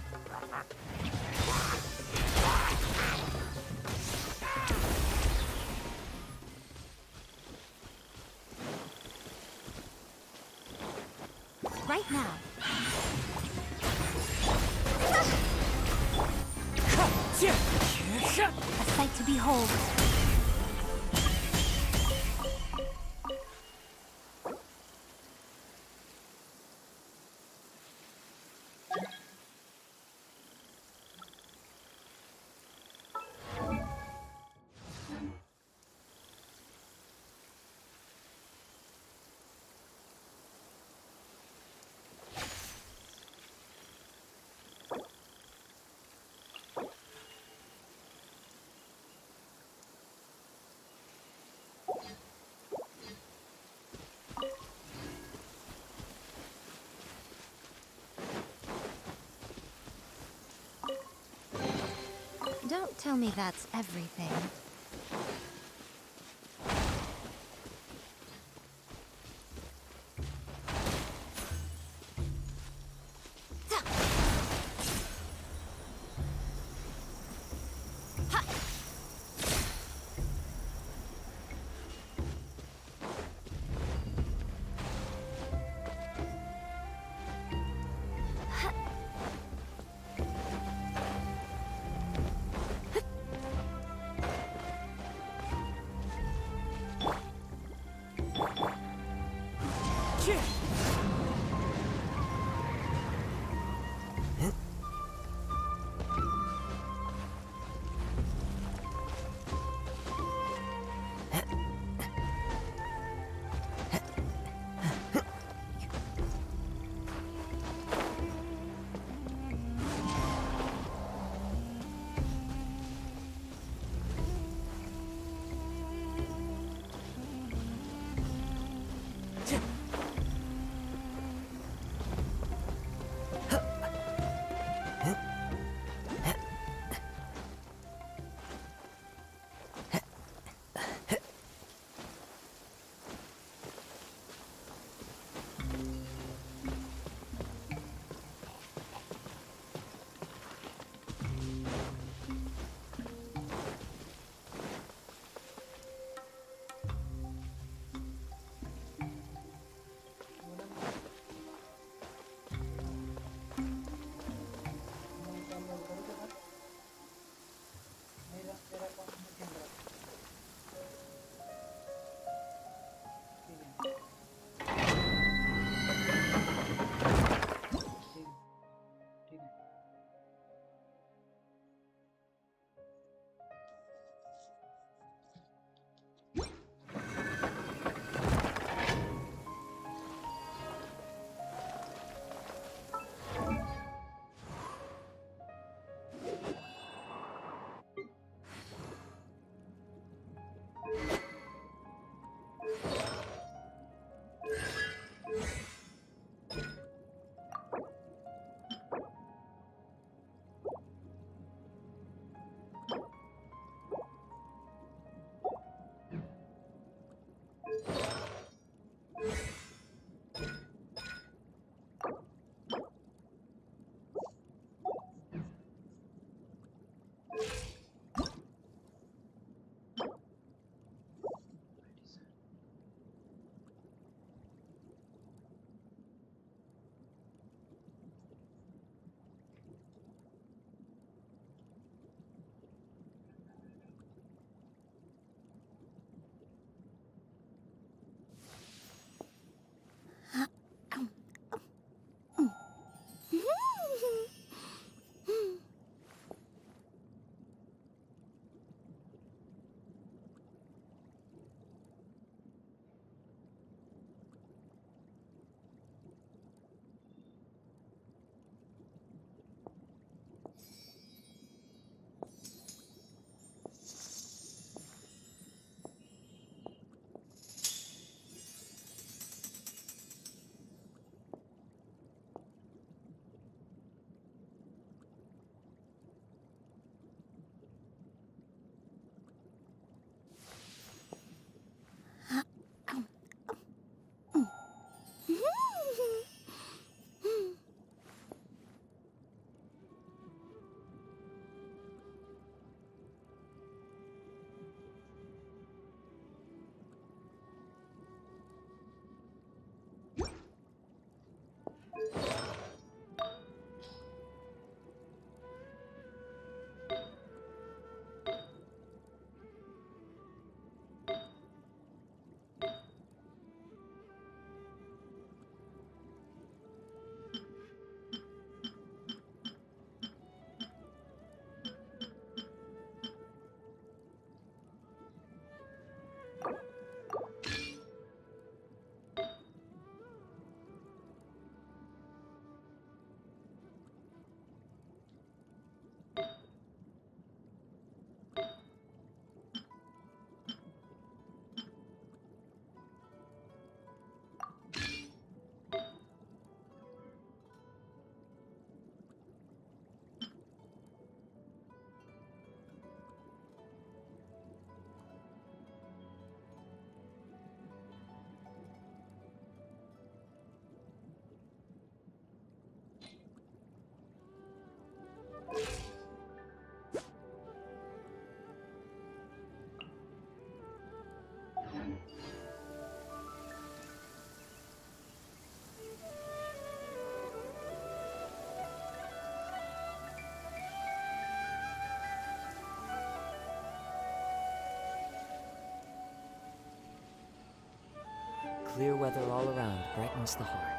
Right now. A sight to behold. Don't tell me that's everything. Clear weather all around brightens the heart.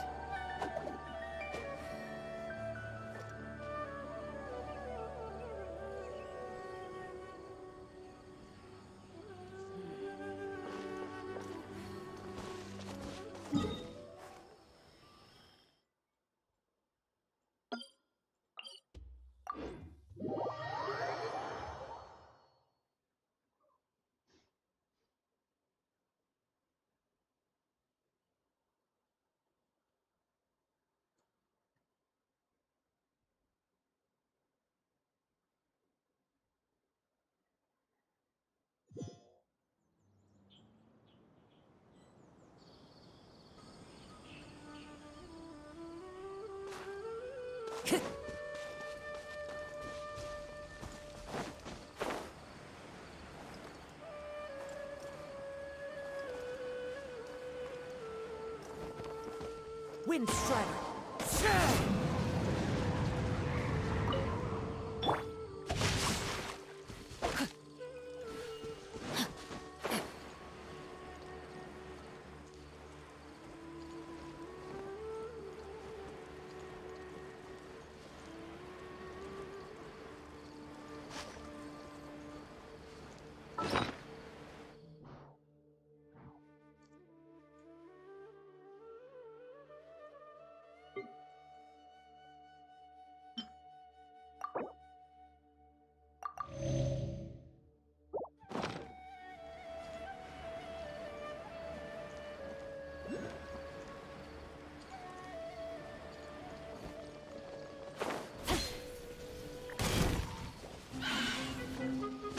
Wind Strider.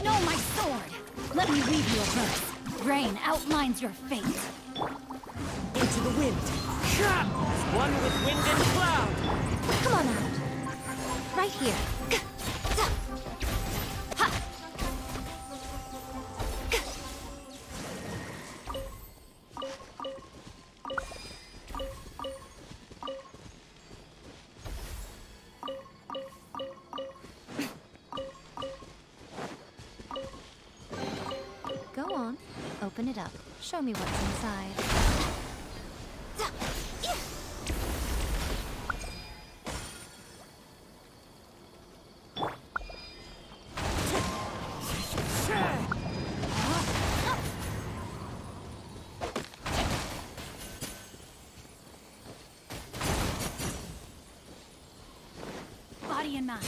No, my sword! Let me read you a verse. Rain outlines your fate. Into the wind. As one with wind and cloud. Come on out. Right here. Go on. Open it up. Show me what's inside. Body and mind.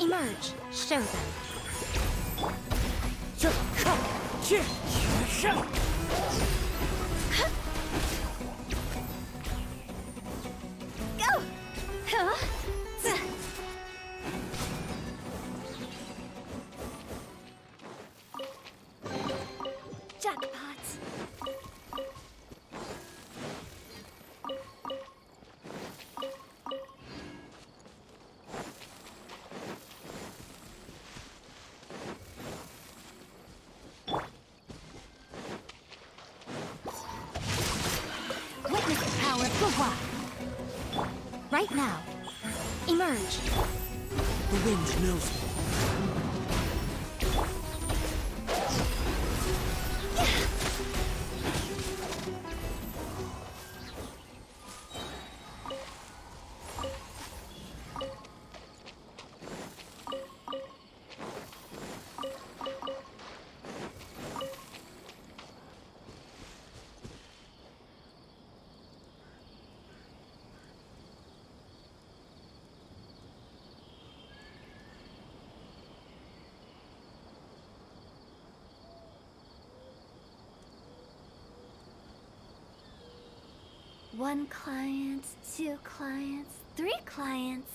Emerge. Show them. Go! Huh? Jackpot. Witness the power of Gua. Right now. Emerge. The wind knows me. One client, two clients, three clients.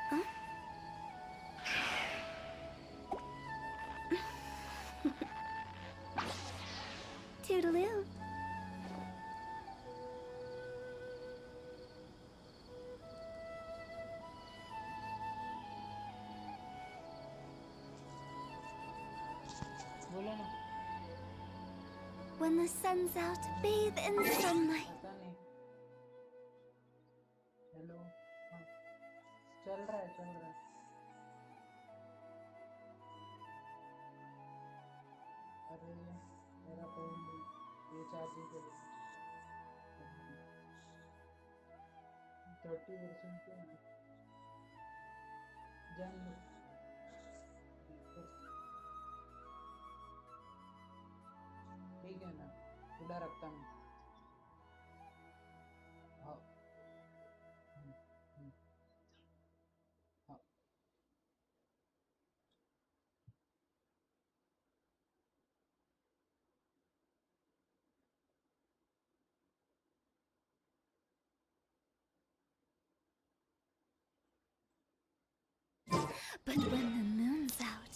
Huh? Toodaloo. बोलो ना. When the sun's out, bathe in sunlight. पता नहीं. Hello. हाँ. चल रहा है, चल रहा है. अरे मेरा फोन ये चार्जिंग पे 30% पे है. जान लो. ठीक है ना, खुला रखता हूँ. हाँ. हम्म, हम्म, हाँ. But when the moon's out,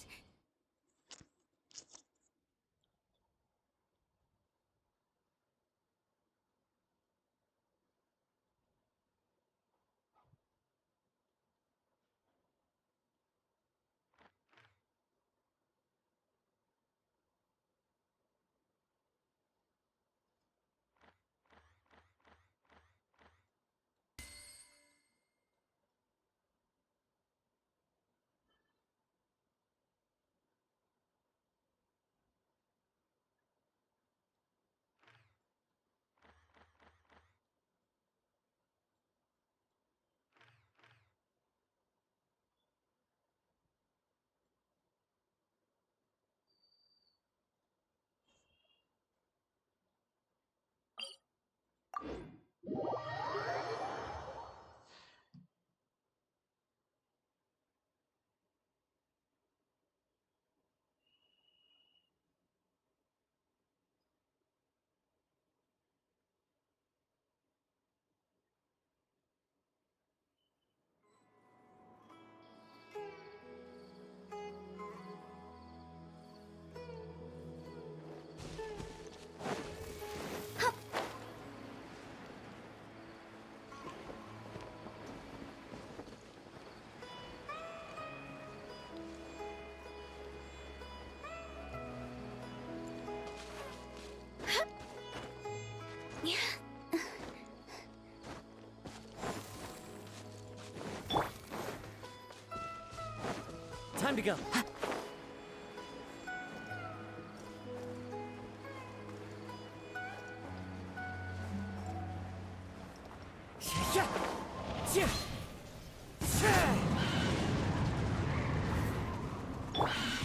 Time to go.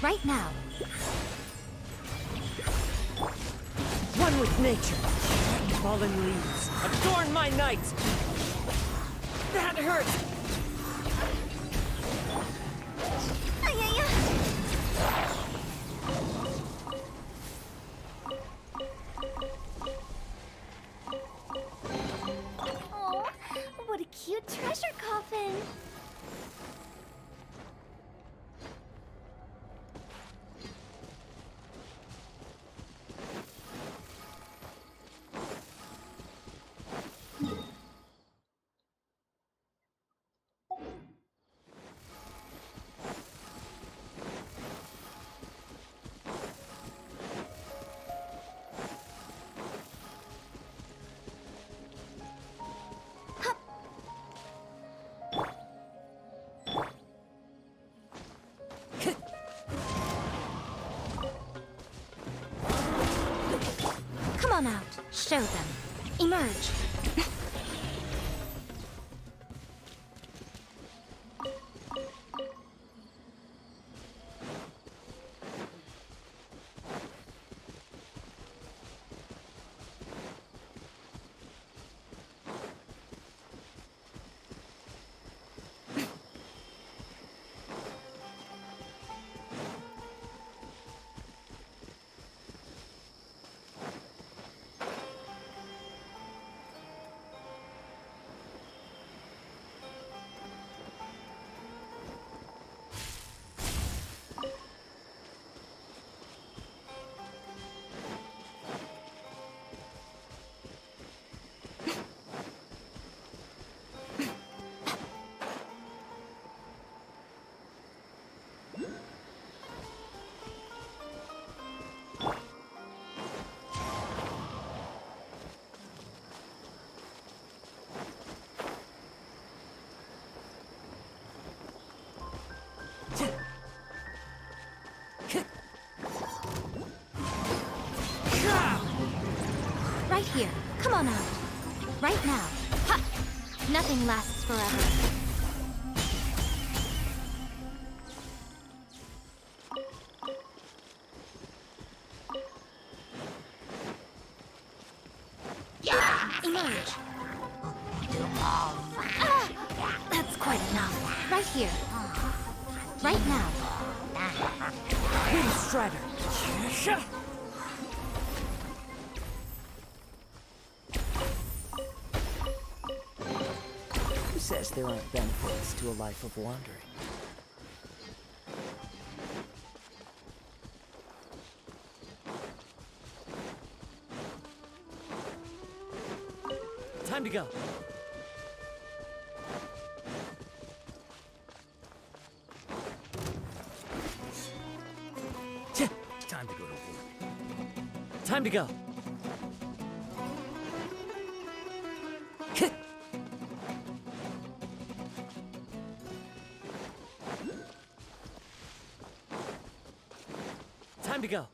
Right now. One with nature. Fallen leaves adorn my night. That hurts. ay, ay, ay. Oh, what a cute treasure coffin. Come on out. Show them. Emerge. Come on out. Right now. Ha! Nothing lasts forever. Emerge. That's quite enough. Right here. Right now. Wind Strider. Who says there aren't benefits to a life of wandering? Time to go. Time to go to work. Time to go. Time to go.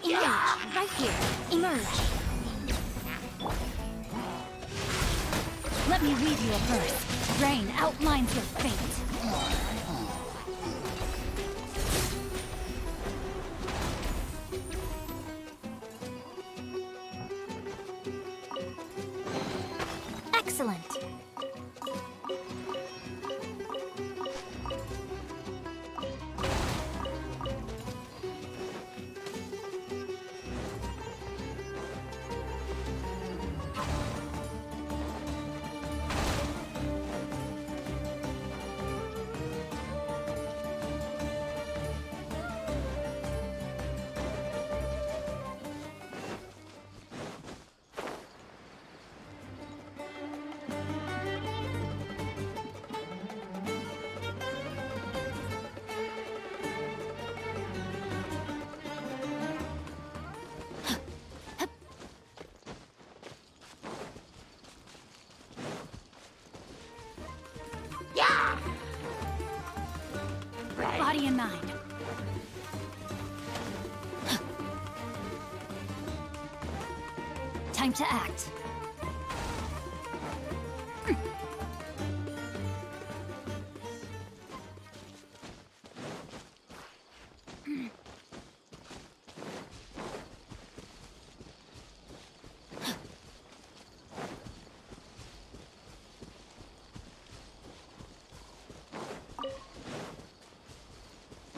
Emerge. Right here. Emerge. Let me read you a verse. Rain outlines your fate. Excellent. Body and mind. Time to act.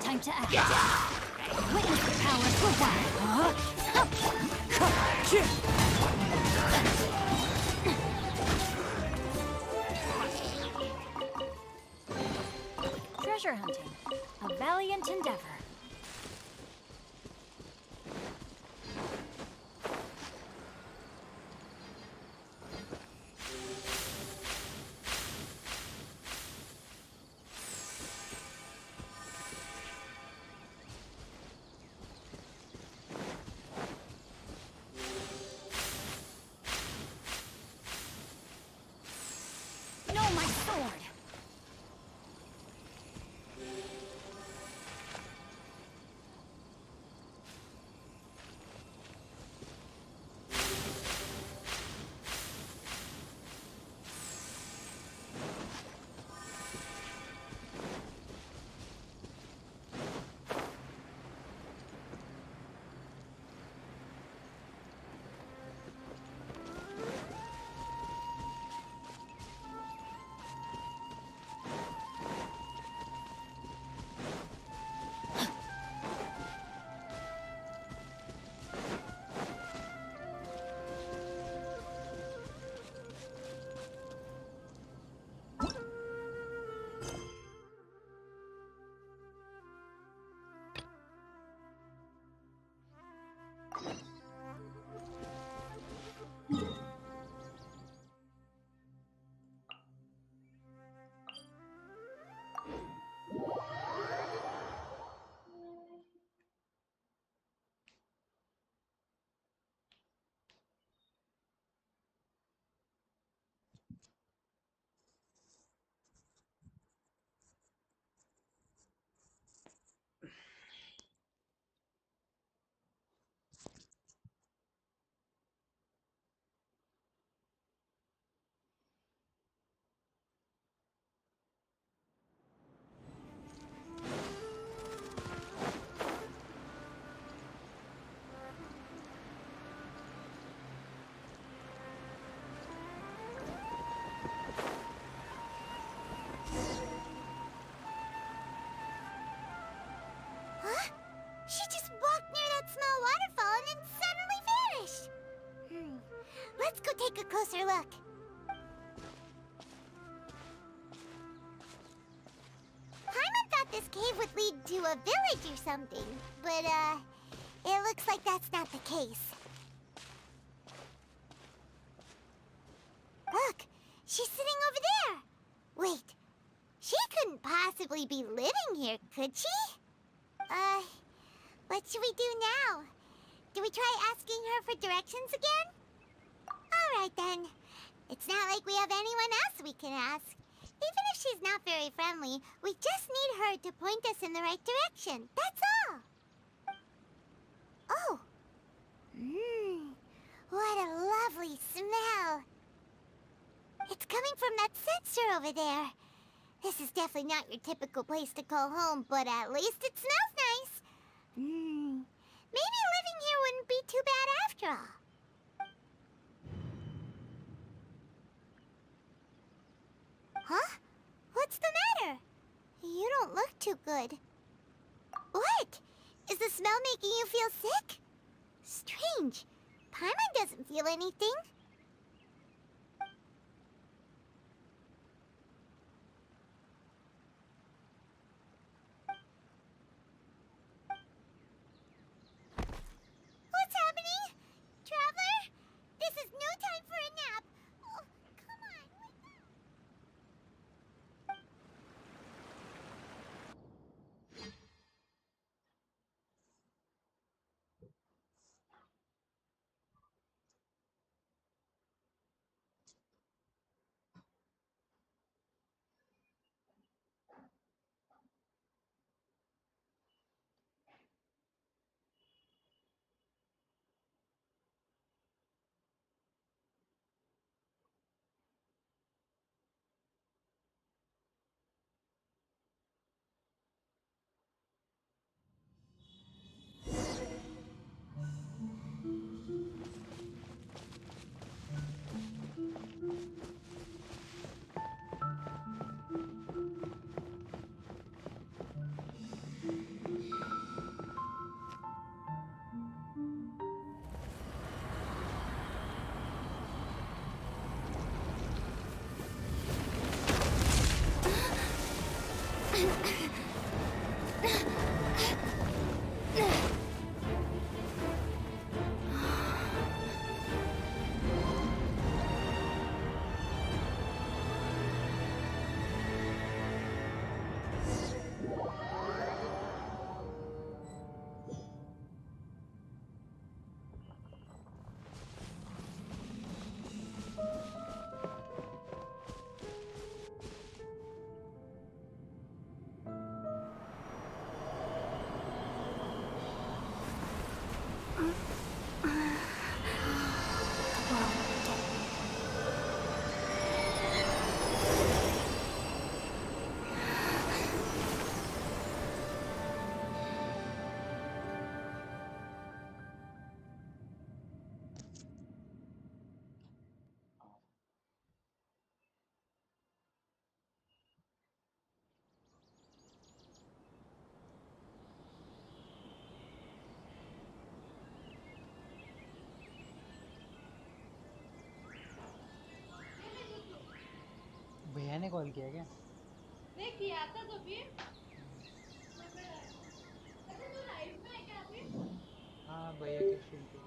Time to act. Witness the powers go back. Treasure hunting. A valiant endeavor. No, my sword! Let's go take a closer look. Paimon thought this cave would lead to a village or something, but it looks like that's not the case. Look, she's sitting over there. Wait, she couldn't possibly be living here, could she? What should we do now? Do we try asking her for directions again? Alright then. It's not like we have anyone else we can ask. Even if she's not very friendly, we just need her to point us in the right direction. That's all. Oh. What a lovely smell. It's coming from that sensor over there. This is definitely not your typical place to call home, but at least it smells nice. Maybe living here wouldn't be too bad after all. Huh? What's the matter? You don't look too good. What? Is the smell making you feel sick? Strange. Paimon doesn't feel anything. What's happening? Traveler? This is no time for a nap. Oh, come on, wake up. भैया ने call किया क्या? नहीं किया था तो फिर अच्छा तू लाइव में है क्या अभी? हाँ भैया की स्ट्रीम पे।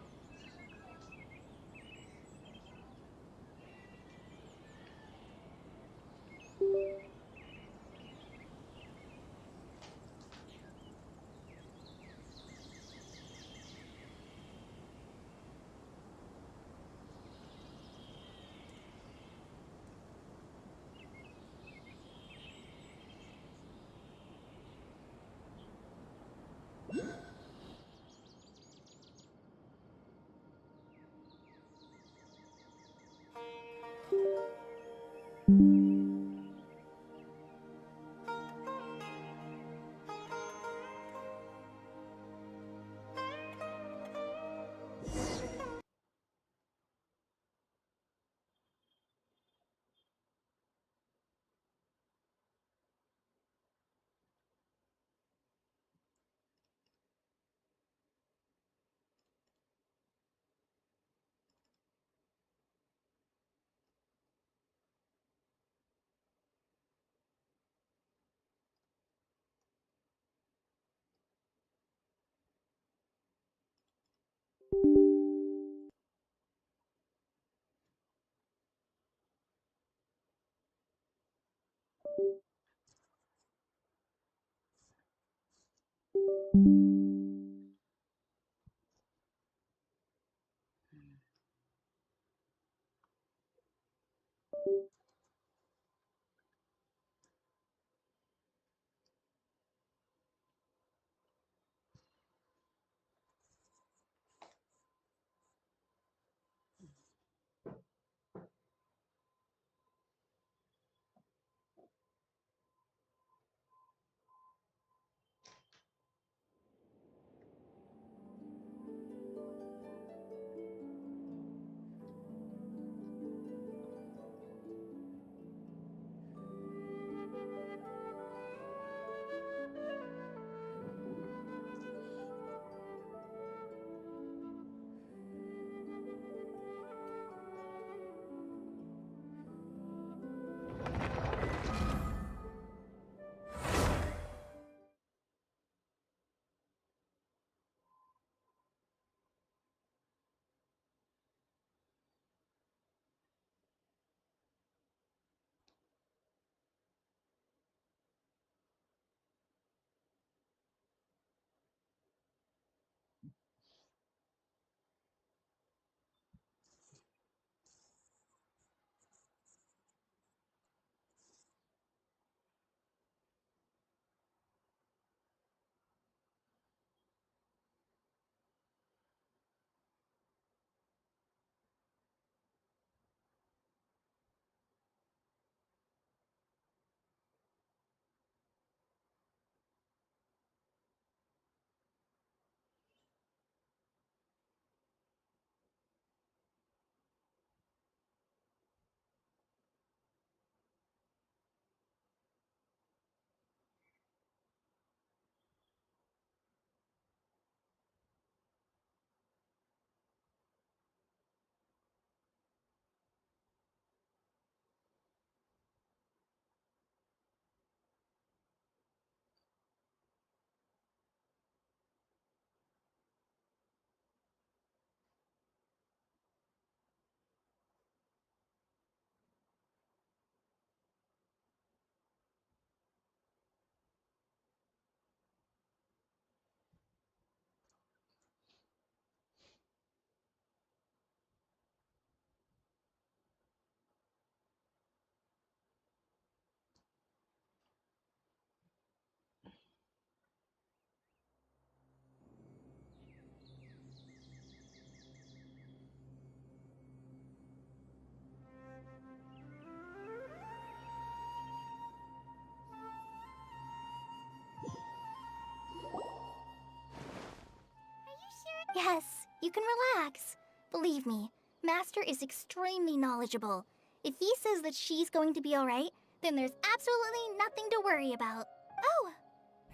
Yes, you can relax. Believe me, Master is extremely knowledgeable. If he says that she's going to be alright, then there's absolutely nothing to worry about. Oh,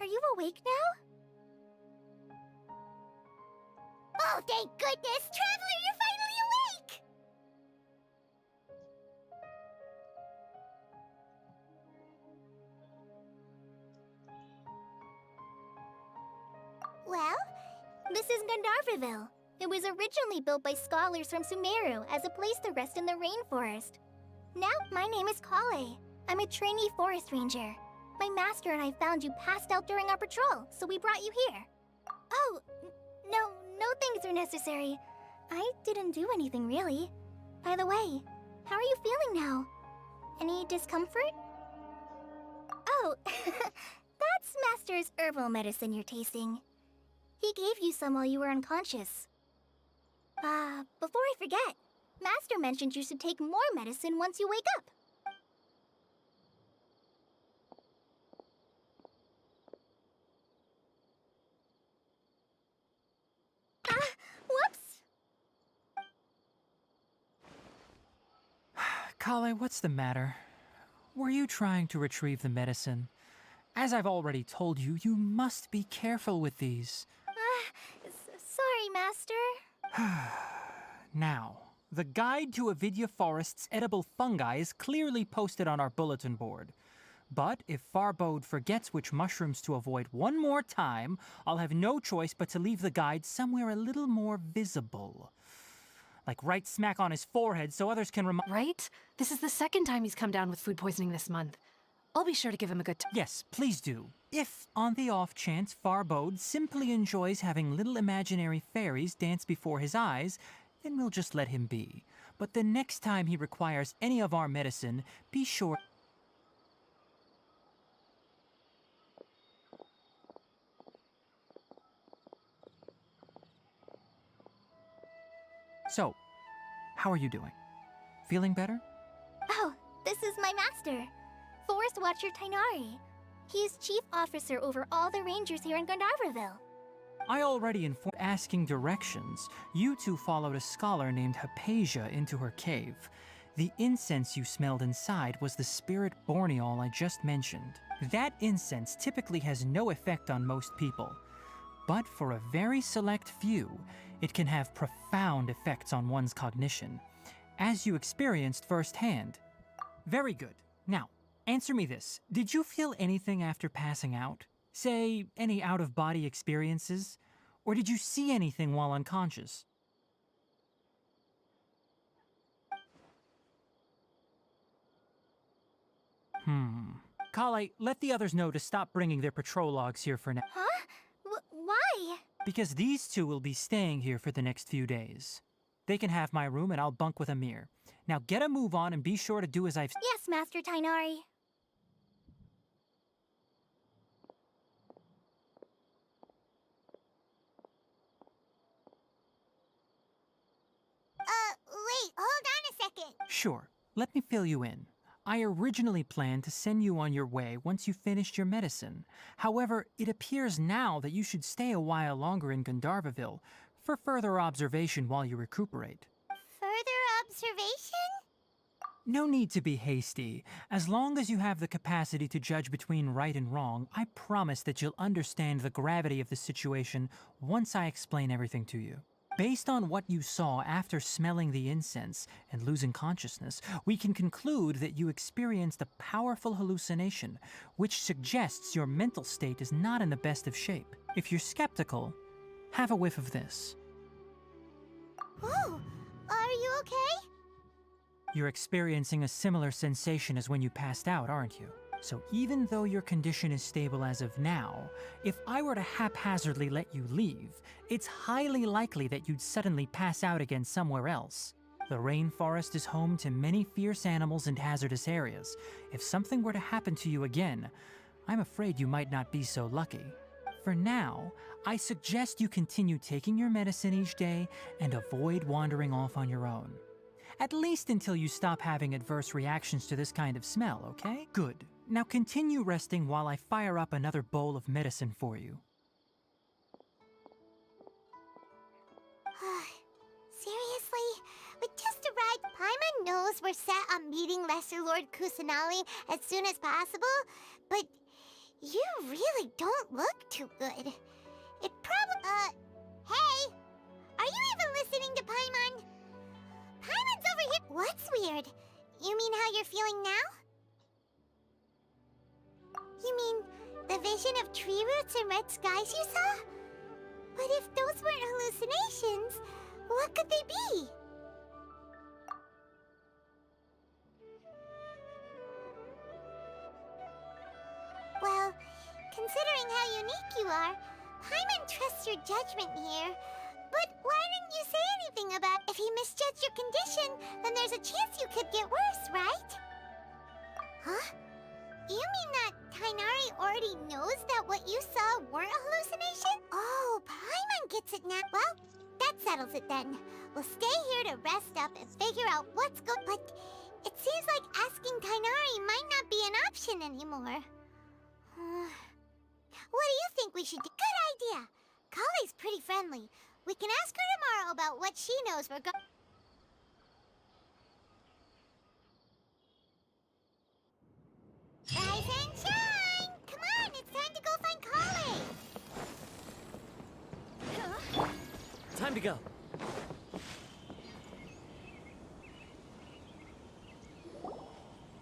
are you awake now? Oh, thank goodness! Traveler, you're finally awake! Well? This is Gandharvaville. It was originally built by scholars from Sumeru as a place to rest in the rainforest. Now, my name is Kale. I'm a trainee forest ranger. My master and I found you passed out during our patrol, so we brought you here. Oh, no things are necessary. I didn't do anything really. By the way, how are you feeling now? Any discomfort? Oh, that's Master's herbal medicine you're tasting. He gave you some while you were unconscious. Before I forget, Master mentioned you should take more medicine once you wake up. Whoops! Kale, what's the matter? Were you trying to retrieve the medicine? As I've already told you, you must be careful with these. Sorry, Master. Now, the guide to Avidya Forest's edible fungi is clearly posted on our bulletin board. But if Farbode forgets which mushrooms to avoid one more time, I'll have no choice but to leave the guide somewhere a little more visible. Like right smack on his forehead so others can Right? This is the second time he's come down with food poisoning this month. I'll be sure to give him a good Yes, please do. If, on the off chance, Farbode simply enjoys having little imaginary fairies dance before his eyes, then we'll just let him be. But the next time he requires any of our medicine, be sure... So, how are you doing? Feeling better? Oh, this is my master, Forest Watcher Tainari. He's chief officer over all the rangers here in Gandharvaville. I already informed asking directions. You two followed a scholar named Hypatia into her cave. The incense you smelled inside was the spirit borneol I just mentioned. That incense typically has no effect on most people. But for a very select few, it can have profound effects on one's cognition, as you experienced firsthand. Very good. Now, answer me this. Did you feel anything after passing out? Say, any out-of-body experiences? Or did you see anything while unconscious? Kale, let the others know to stop bringing their patrol logs here for now. Huh? Why? Because these two will be staying here for the next few days. They can have my room and I'll bunk with Amir. Now get a move on and be sure to do as I've... Yes, Master Tainari. Wait, hold on a second. Sure. Let me fill you in. I originally planned to send you on your way once you finished your medicine. However, it appears now that you should stay a while longer in Gandharvaville for further observation while you recuperate. Further observation? No need to be hasty. As long as you have the capacity to judge between right and wrong, I promise that you'll understand the gravity of the situation once I explain everything to you. Based on what you saw after smelling the incense and losing consciousness, we can conclude that you experienced a powerful hallucination, which suggests your mental state is not in the best of shape. If you're skeptical, have a whiff of this. Oh, are you okay? You're experiencing a similar sensation as when you passed out, aren't you? So even though your condition is stable as of now, if I were to haphazardly let you leave, it's highly likely that you'd suddenly pass out again somewhere else. The rainforest is home to many fierce animals and hazardous areas. If something were to happen to you again, I'm afraid you might not be so lucky. For now, I suggest you continue taking your medicine each day and avoid wandering off on your own. At least until you stop having adverse reactions to this kind of smell, okay? Good. Now continue resting while I fire up another bowl of medicine for you. you're set on meeting Lesser Lord Kusanali as soon as possible, but you really don't look too good. It probably... hey! Are you even listening to Paimon? Paimon's over here... What's weird? You mean how you're feeling now? You mean the vision of tree roots and red skies you saw? But if those weren't hallucinations, what could they be? Well, considering how unique you are, Paimon trusts your judgment here. But why didn't you say anything about if he misjudged your condition, then there's a chance you could get worse, right? Huh? You mean that Tainari already knows that what you saw weren't a hallucination? Oh, Paimon gets it now. Well, that settles it then. We'll stay here to rest up and figure out what's good. But it seems like asking Tainari might not be an option anymore. What do you think we should do? Good idea. Kale's pretty friendly. We can ask her tomorrow about what she knows for Rise and shine! Come on, it's time to go find Kale! Time to go.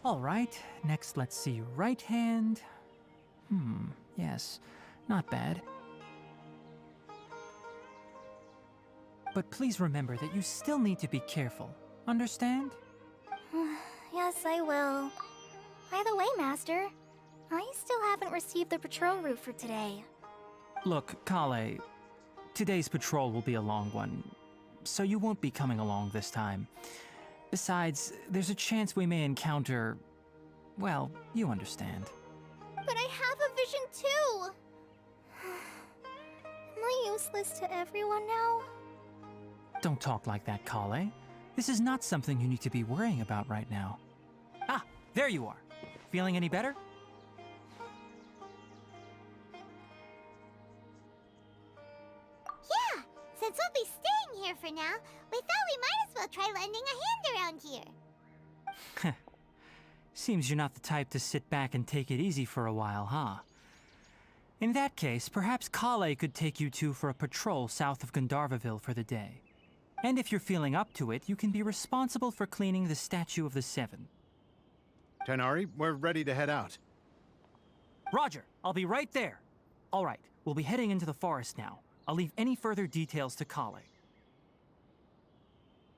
All right, next let's see. Right hand. Yes, not bad. But please remember that you still need to be careful. Understand? Yes, I will. By the way, Master, I still haven't received the patrol route for today. Look, Kale, today's patrol will be a long one, so you won't be coming along this time. Besides, there's a chance we may encounter... well, you understand. But I have a vision too! Am I useless to everyone now? Don't talk like that, Kale. This is not something you need to be worrying about right now. Ah, there you are. Feeling any better? Yeah, since we'll be staying here for now, we thought we might as well try lending a hand around here. Seems you're not the type to sit back and take it easy for a while, huh? In that case, perhaps Kale could take you two for a patrol south of Gandharvaville for the day. And if you're feeling up to it, you can be responsible for cleaning the Statue of the Seven. Tainari, we're ready to head out. Roger, I'll be right there. All right, we'll be heading into the forest now. I'll leave any further details to Kale.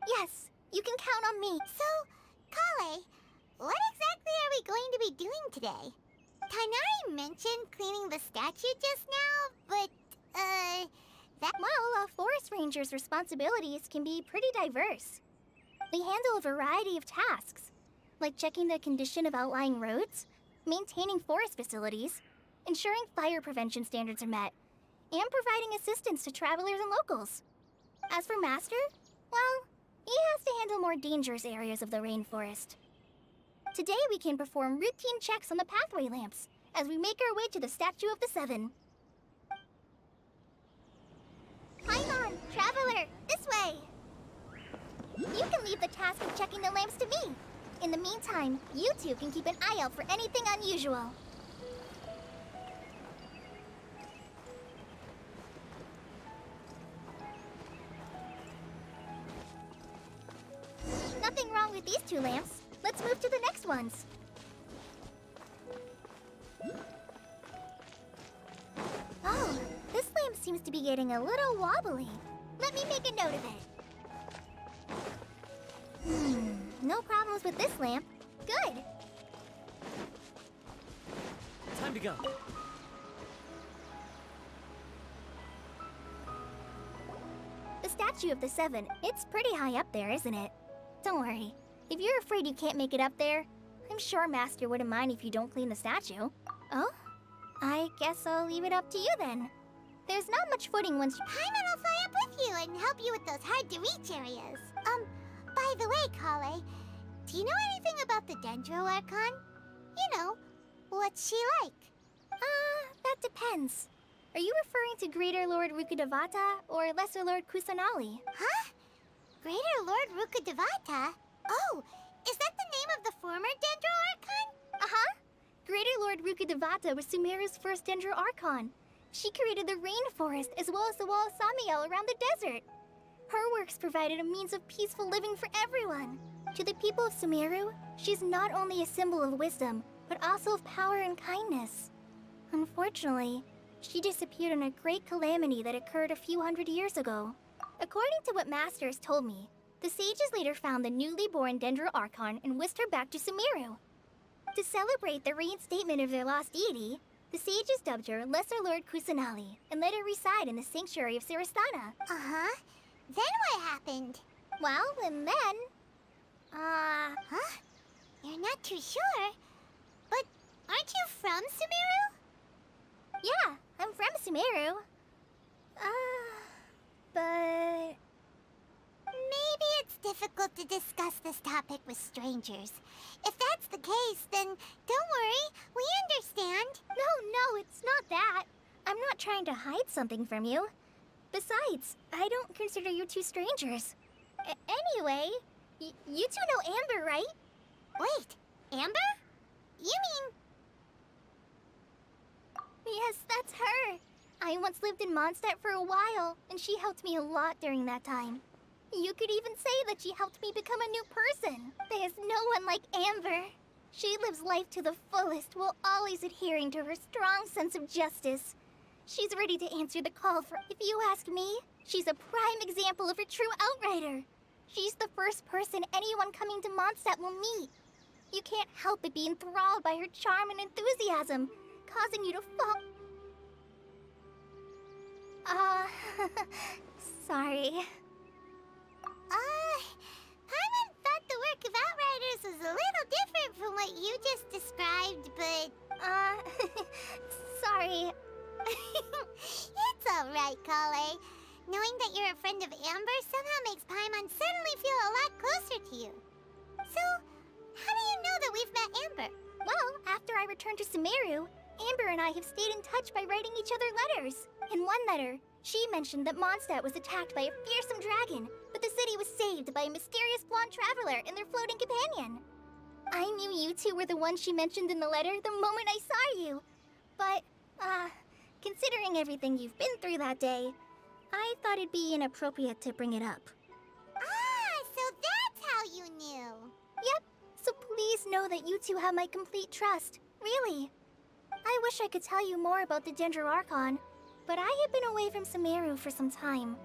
Yes, you can count on me. So, Kale, what exactly are we going to be doing today? Tainari mentioned cleaning the statue just now, but, Well, a forest ranger's responsibilities can be pretty diverse. They handle a variety of tasks, like checking the condition of outlying roads, maintaining forest facilities, ensuring fire prevention standards are met, and providing assistance to travelers and locals. As for Master, well, he has to handle more dangerous areas of the rainforest. Today we can perform routine checks on the pathway lamps as we make our way to the Statue of the Seven. Paimon, traveler, this way! You can leave the task of checking the lamps to me. In the meantime, you two can keep an eye out for anything unusual. Nothing wrong with these two lamps. Let's move to the next ones. Oh, this lamp seems to be getting a little wobbly. Let me make a note of it. No problems with this lamp. Good. Time to go. The Statue of the Seven, it's pretty high up there, isn't it? Don't worry. If you're afraid you can't make it up there, I'm sure Master wouldn't mind if you don't clean the statue. Oh? I guess I'll leave it up to you then. There's not much footing once you... Paimon will fly up with you and help you with those hard-to-reach areas. By the way, Kale, do you know anything about the Dendro Archon? You know, what's she like? That depends. Are you referring to Greater Lord Rukkhadevata or Lesser Lord Kusanali? Huh? Greater Lord Rukkhadevata? Oh, is that former Dendro Archon? Uh-huh. Greater Lord Rukkhadevata was Sumeru's first Dendro Archon. She created the rainforest as well as the wall of Samiel around the desert. Her works provided a means of peaceful living for everyone. To the people of Sumeru, she's not only a symbol of wisdom, but also of power and kindness. Unfortunately, she disappeared in a great calamity that occurred a few hundred years ago. According to what Masters told me, the sages later found the newly born Dendro Archon and whisked her back to Sumeru. To celebrate the reinstatement of their lost deity, the sages dubbed her Lesser Lord Kusanali and let her reside in the sanctuary of Siristana. Uh-huh. Then what happened? Well, and then... Huh? You're not too sure? But aren't you from Sumeru? Yeah, I'm from Sumeru. But... Maybe it's difficult to discuss this topic with strangers. If that's the case, then don't worry, we understand. No, it's not that. I'm not trying to hide something from you. Besides, I don't consider you two strangers. Anyway, you two know Amber, right? Wait, Amber? You mean... Yes, that's her. I once lived in Mondstadt for a while, and she helped me a lot during that time. You could even say that she helped me become a new person. There's no one like Amber. She lives life to the fullest while always adhering to her strong sense of justice. She's ready to answer the call for, if you ask me, she's a prime example of a true outrider. She's the first person anyone coming to Mondstadt will meet. You can't help but be enthralled by her charm and enthusiasm, causing you to fall... sorry. Paimon thought the work of Outriders was a little different from what you just described, but... sorry. It's alright, Kale. Knowing that you're a friend of Amber somehow makes Paimon suddenly feel a lot closer to you. So, how do you know that we've met Amber? Well, after I returned to Sumeru, Amber and I have stayed in touch by writing each other letters. In one letter, she mentioned that Mondstadt was attacked by a fearsome dragon, but the city was saved by a mysterious blonde traveler and their floating companion. I knew you two were the ones she mentioned in the letter the moment I saw you. But, considering everything you've been through that day, I thought it'd be inappropriate to bring it up. So that's how you knew. Yep, so please know that you two have my complete trust, really. I wish I could tell you more about the Dendro Archon, but I have been away from Sumeru for some time.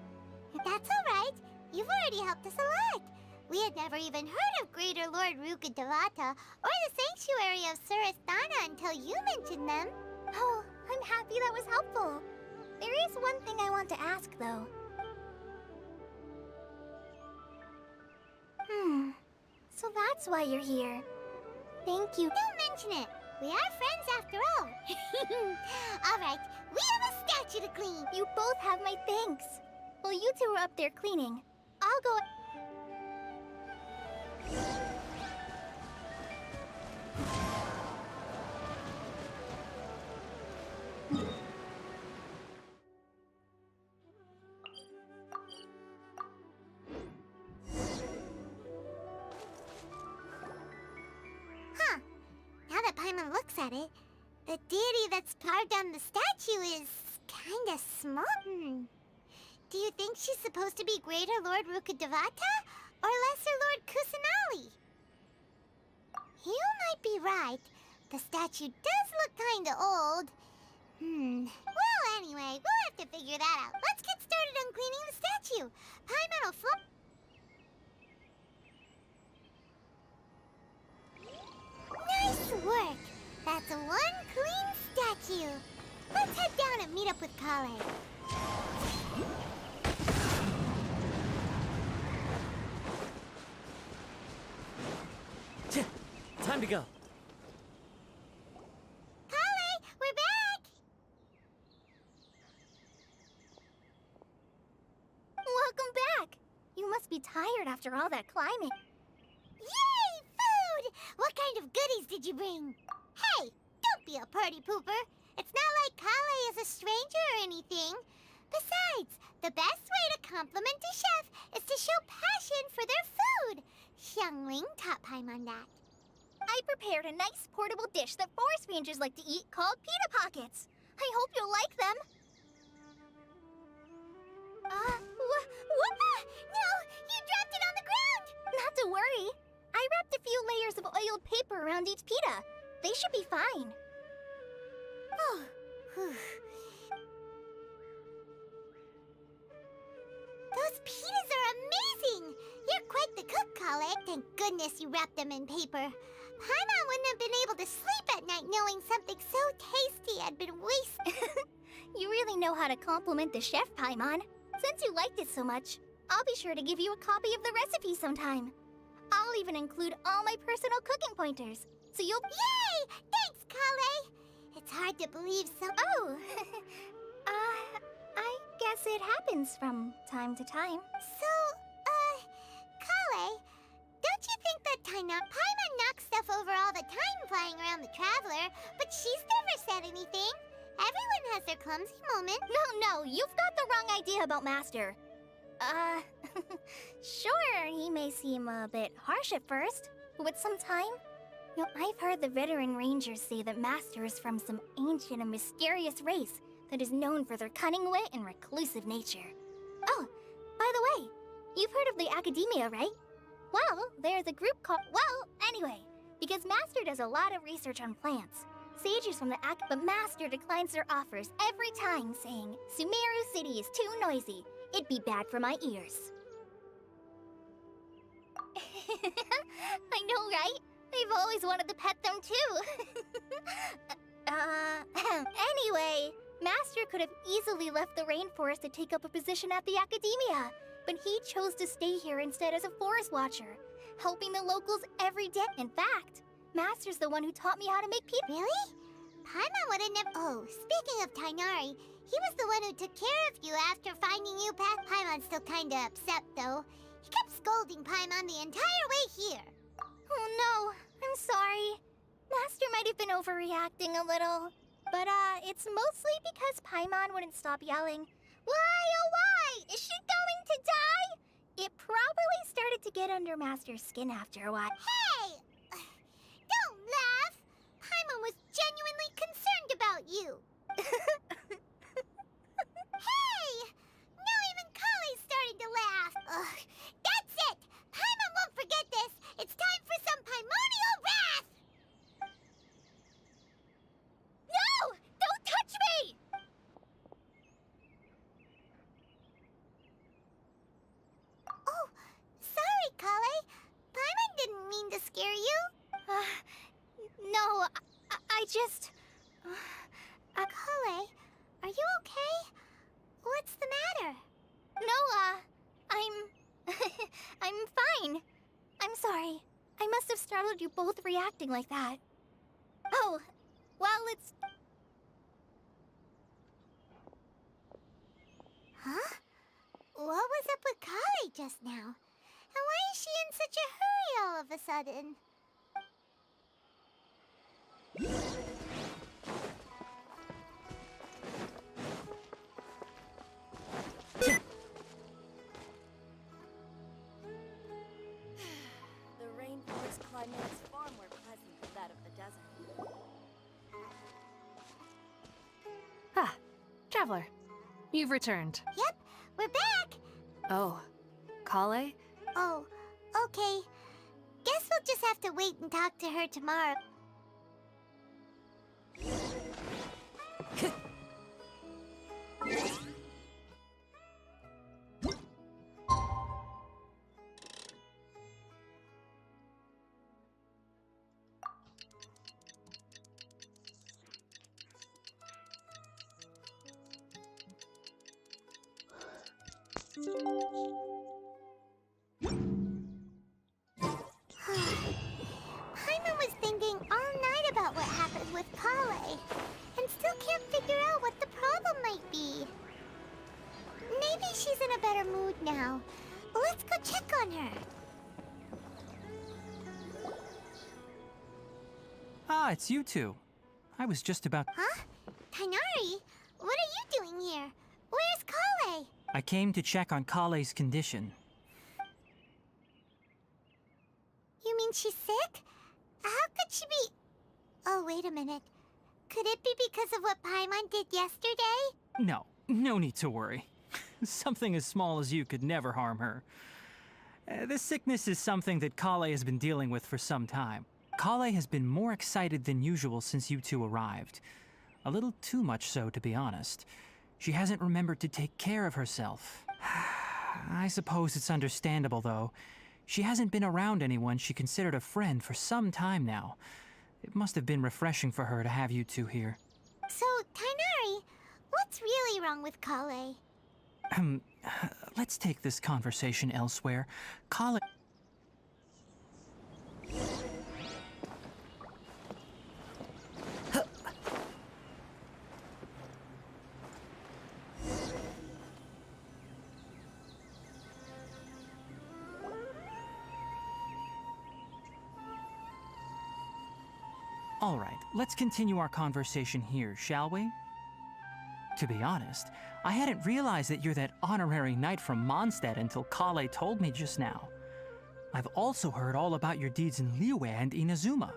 That's alright. You've already helped us a lot. We had never even heard of Greater Lord Rukkhadevata or the Sanctuary of Surasthana until you mentioned them. Oh, I'm happy that was helpful. There is one thing I want to ask, though. So that's why you're here. Thank you. Don't mention it. We are friends after all. Alright, we have a statue to clean. You both have my thanks. While you two are up there cleaning, I'll go... Now that Paimon looks at it, the deity that's carved on the statue is kinda small. Do you think she's supposed to be Greater Lord Rukkhadevata or Lesser Lord Kusanali? You might be right. The statue does look kinda old. Well, anyway, we'll have to figure that out. Let's get started on cleaning the statue. Paimon will flip... Nice work! That's one clean statue. Let's head down and meet up with Kale. Time to go. Kale, we're back! Welcome back! You must be tired after all that climbing. Yay! Food! What kind of goodies did you bring? Hey, don't be a party pooper. It's not like Kale is a stranger or anything. Besides, the best way to compliment a chef is to show passion for their food. Xiangling taught Paimon that. I prepared a nice portable dish that forest rangers like to eat called pita pockets. I hope you'll like them. What? No, you dropped it on the ground! Not to worry. I wrapped a few layers of oiled paper around each pita. They should be fine. Oh, whew. Those pitas are amazing! You're quite the cook, Kale. Thank goodness you wrapped them in paper. Paimon wouldn't have been able to sleep at night knowing something so tasty had been wasted. You really know how to compliment the chef, Paimon. Since you liked it so much, I'll be sure to give you a copy of the recipe sometime. I'll even include all my personal cooking pointers, so you'll— Yay! Thanks, Kale! It's hard to believe some— Oh! I guess it happens from time to time. So, Kale, don't you think that Paimon knocks stuff over all the time flying around the Traveler, but she's never said anything? Everyone has their clumsy moment. No, you've got the wrong idea about Master. Sure, he may seem a bit harsh at first, but with some time... I've heard the veteran rangers say that Master is from some ancient and mysterious race that is known for their cunning wit and reclusive nature. Oh, by the way, you've heard of the Academia, right? Well, there's a group called... Well, anyway, because Master does a lot of research on plants. Sages from the but Master declines their offers every time, saying, Sumeru City is too noisy. It'd be bad for my ears. I know, right? I've always wanted to pet them too. Anyway, Master could have easily left the rainforest to take up a position at the Academia, but he chose to stay here instead as a forest watcher, helping the locals every day. In fact, Master's the one who taught me how to make pizza. Really? Paimon would have never— Oh, speaking of Tainari, he was the one who took care of you after finding you past— Paimon's still kinda upset, though. He kept scolding Paimon the entire way here. Oh no, I'm sorry. Master might have been overreacting a little. But, it's mostly because Paimon wouldn't stop yelling, Why, oh why? Is she going to die? It probably started to get under Master's skin after a while. Hey! Don't laugh! Paimon was genuinely concerned about you. Hey! Now even Kale's starting to laugh. Ugh, that's it! Paimon won't forget this! It's time for some Paimonial wrath! No! Don't touch me! Oh, sorry, Kale. Paimon didn't mean to scare you. No, I just... Kale, are you okay? What's the matter? No, I'm fine. I'm sorry. I must have startled you both reacting like that. Oh, well, it's... Huh? What was up with Kale just now? And why is she in such a hurry all of a sudden? The rainforest climate is far more pleasant than that of the desert. Ah, Traveler. You've returned. Yep, we're back! Oh, Kale? Oh, okay. Guess we'll just have to wait and talk to her tomorrow. Paimon was thinking all night about what happened with Kale, and still can't figure out what the problem might be. Maybe she's in a better mood now. Let's go check on her. Ah, it's you two. I was just about... Huh? Tainari? What are you doing here? Where's Kale? I came to check on Kale's condition. You mean she's sick? How could she be... Oh, wait a minute. Could it be because of what Paimon did yesterday? No need to worry. Something as small as you could never harm her. This sickness is something that Kale has been dealing with for some time. Kale has been more excited than usual since you two arrived. A little too much so, to be honest. She hasn't remembered to take care of herself. I suppose it's understandable, though. She hasn't been around anyone she considered a friend for some time now. It must have been refreshing for her to have you two here. So, Tainari, what's really wrong with Kale? Let's take this conversation elsewhere. Kale... All right, let's continue our conversation here, shall we? To be honest, I hadn't realized that you're that honorary knight from Mondstadt until Kale told me just now. I've also heard all about your deeds in Liyue and Inazuma.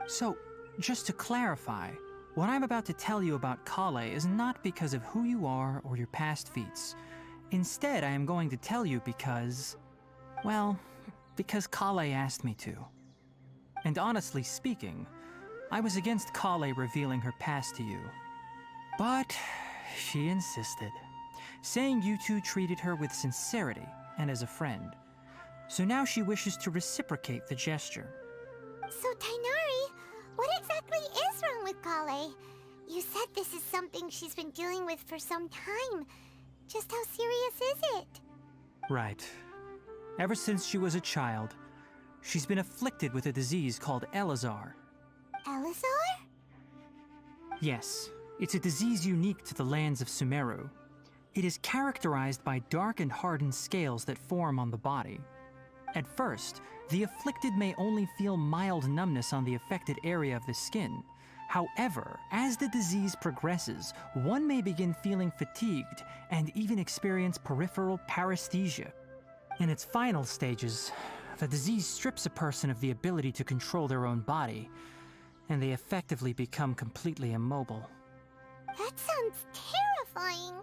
So, just to clarify, what I'm about to tell you about Kale is not because of who you are or your past feats. Instead, I am going to tell you because... well, because Kale asked me to. And honestly speaking, I was against Kale revealing her past to you. But she insisted, saying you two treated her with sincerity and as a friend. So now she wishes to reciprocate the gesture. So, Tainari, what exactly is wrong with Kale? You said this is something she's been dealing with for some time. Just how serious is it? Right. Ever since she was a child, she's been afflicted with a disease called Elazar. Elazar? Yes, it's a disease unique to the lands of Sumeru. It is characterized by dark and hardened scales that form on the body. At first, the afflicted may only feel mild numbness on the affected area of the skin. However, as the disease progresses, one may begin feeling fatigued and even experience peripheral paresthesia. In its final stages, the disease strips a person of the ability to control their own body, and they effectively become completely immobile. That sounds terrifying.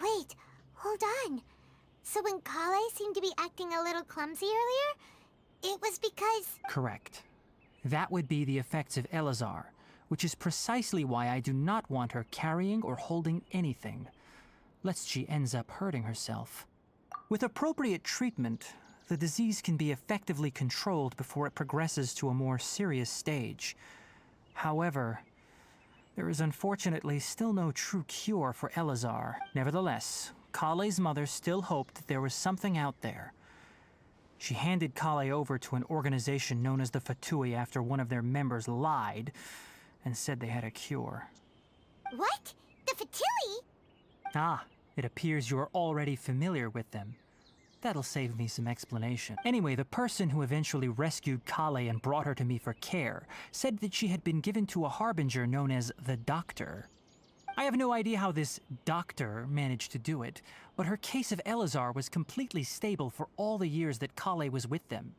Wait, hold on. So when Kale seemed to be acting a little clumsy earlier, it was because... Correct. That would be the effects of Elazar, which is precisely why I do not want her carrying or holding anything, lest she ends up hurting herself. With appropriate treatment, the disease can be effectively controlled before it progresses to a more serious stage. However, there is unfortunately still no true cure for Elazar. Nevertheless, Kale's mother still hoped that there was something out there. She handed Kale over to an organization known as the Fatui after one of their members lied and said they had a cure. What? The Fatui? Ah, it appears you're already familiar with them. That'll save me some explanation. Anyway, the person who eventually rescued Kale and brought her to me for care said that she had been given to a harbinger known as the Doctor. I have no idea how this doctor managed to do it, but her case of Elazar was completely stable for all the years that Kale was with them.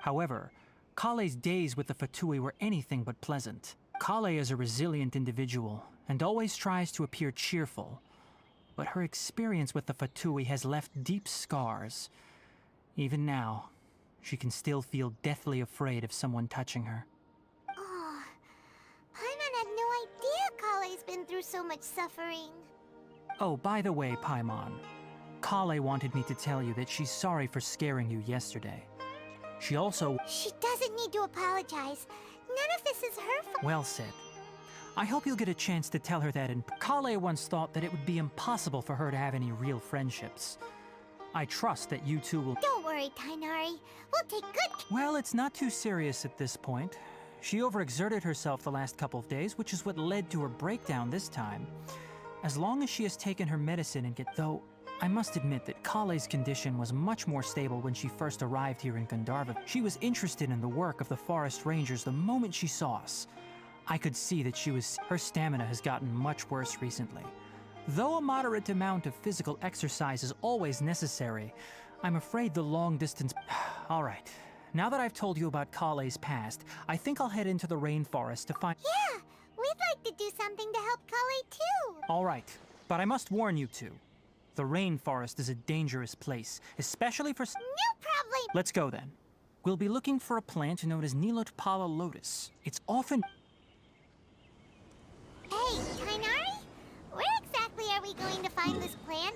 However, Kale's days with the Fatui were anything but pleasant. Kale is a resilient individual and always tries to appear cheerful, but her experience with the Fatui has left deep scars. Even now, she can still feel deathly afraid of someone touching her. Oh, Paimon had no idea Kale's been through so much suffering. Oh, by the way, Paimon, Kale wanted me to tell you that she's sorry for scaring you yesterday. She also... She doesn't need to apologize. None of this is her fault. Well said. I hope you'll get a chance to tell her that Kale once thought that it would be impossible for her to have any real friendships. I trust that you two will... Don't worry, Tainari. We'll take good... Well, it's not too serious at this point. She overexerted herself the last couple of days, which is what led to her breakdown this time. As long as she has taken her medicine and Though, I must admit that Kale's condition was much more stable when she first arrived here in Gandharva. She was interested in the work of the forest rangers the moment she saw us. I could see that her stamina has gotten much worse recently. Though a moderate amount of physical exercise is always necessary, I'm afraid the long distance... All right, Now that I've told you about Kale's past, I think I'll head into the rainforest to find... Yeah, we'd like to do something to help Kale too. All right, but I must warn you two. The rainforest is a dangerous place, especially for... No problem. Let's go then. We'll be looking for a plant known as Nilotpala lotus. It's often... Hey, Tainari? Where exactly are we going to find this plant?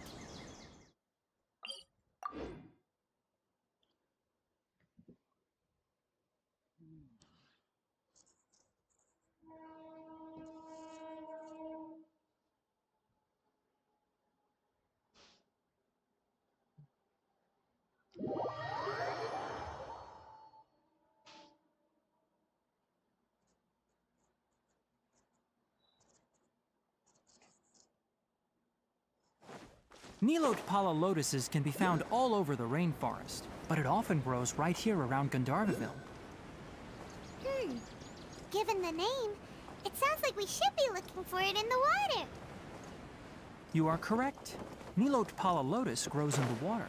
Nilotpala lotuses can be found all over the rainforest, but it often grows right here around Gandharvaville. Given the name, it sounds like we should be looking for it in the water. You are correct. Nilotpala lotus grows in the water.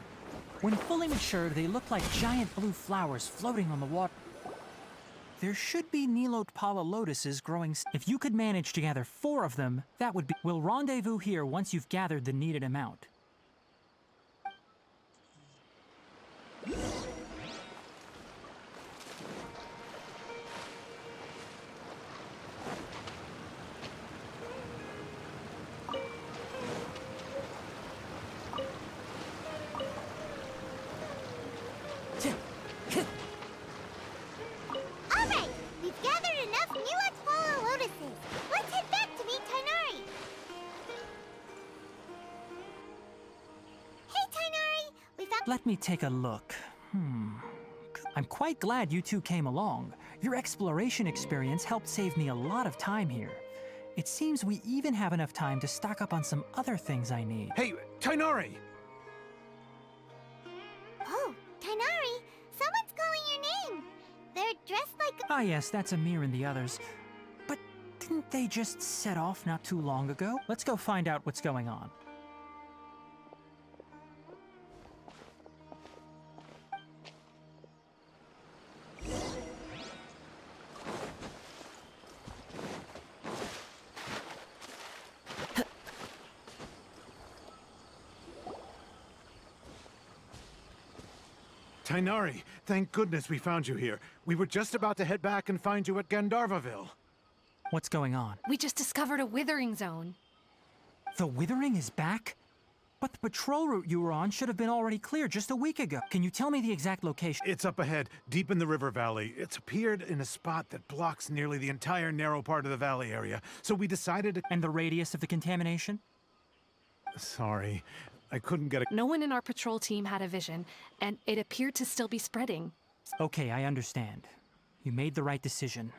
When fully matured, they look like giant blue flowers floating on the water. There should be Nilotpala lotuses growing. If you could manage to gather 4 of them, that would be... We'll rendezvous here once you've gathered the needed amount. Alright, we've gathered enough Nilotpala lotuses. Let's head back to meet Tainari. Hey, Tainari! We found... Let me take a look. I'm quite glad you two came along. Your exploration experience helped save me a lot of time here. It seems we even have enough time to stock up on some other things I need. Hey, Tainari! Oh, Tainari! Someone's calling your name! They're dressed like... Ah yes, that's Amir and the others. But didn't they just set off not too long ago? Let's go find out what's going on. Tainari, thank goodness we found you here. We were just about to head back and find you at Gandharvaville. What's going on? We just discovered a withering zone. The withering is back? But the patrol route you were on should have been already cleared just a week ago. Can you tell me the exact location? It's up ahead, deep in the river valley. It's appeared in a spot that blocks nearly the entire narrow part of the valley area. So we decided to... And the radius of the contamination? Sorry, I couldn't get a... No one in our patrol team had a vision, and it appeared to still be spreading. Okay, I understand. You made the right decision.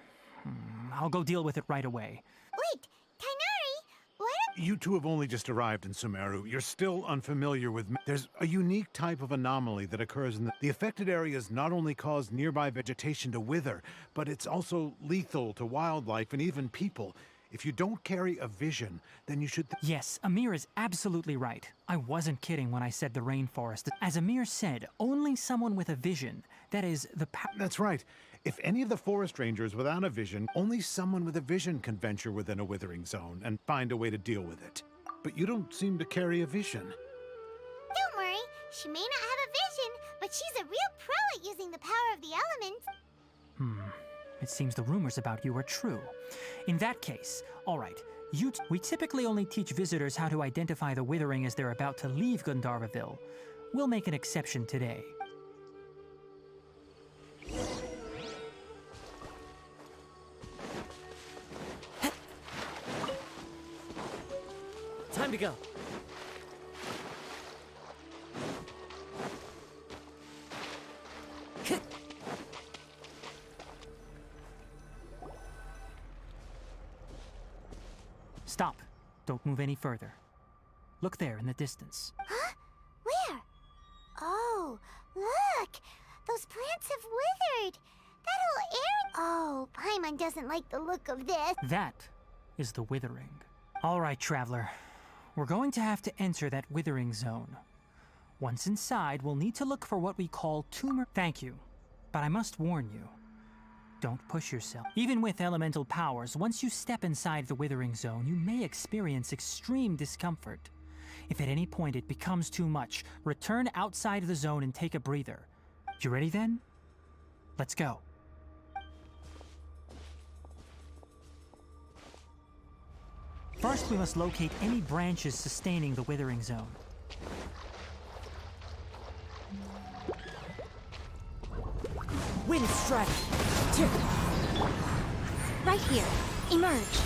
I'll go deal with it right away. Wait, Tainari! What? You two have only just arrived in Sumeru. You're still unfamiliar with... There's a unique type of anomaly that occurs in the affected areas not only cause nearby vegetation to wither, but it's also lethal to wildlife and even people. If you don't carry a vision, then you should... Yes, Amir is absolutely right. I wasn't kidding when I said the rainforest. As Amir said, only someone with a vision, that is, the That's right. If any of the forest rangers without a vision, only someone with a vision can venture within a withering zone and find a way to deal with it. But you don't seem to carry a vision. Don't worry, she may not have a vision, but she's a real pro at using the power of the elements. It seems the rumors about you are true. In that case, all right, we typically only teach visitors how to identify the withering as they're about to leave Gandharvaville. We'll make an exception today. Time to go. Stop. Don't move any further. Look there in the distance. Huh? Where? Oh, look! Those plants have withered! That whole area... Oh, Paimon doesn't like the look of this. That is the withering. All right, traveler. We're going to have to enter that withering zone. Once inside, we'll need to look for what we call tumor... Thank you. But I must warn you, don't push yourself. Even with elemental powers, once you step inside the Withering Zone, you may experience extreme discomfort. If at any point it becomes too much, return outside the zone and take a breather. You ready then? Let's go. First, we must locate any branches sustaining the Withering Zone. Wind strike! Right here. Emerge.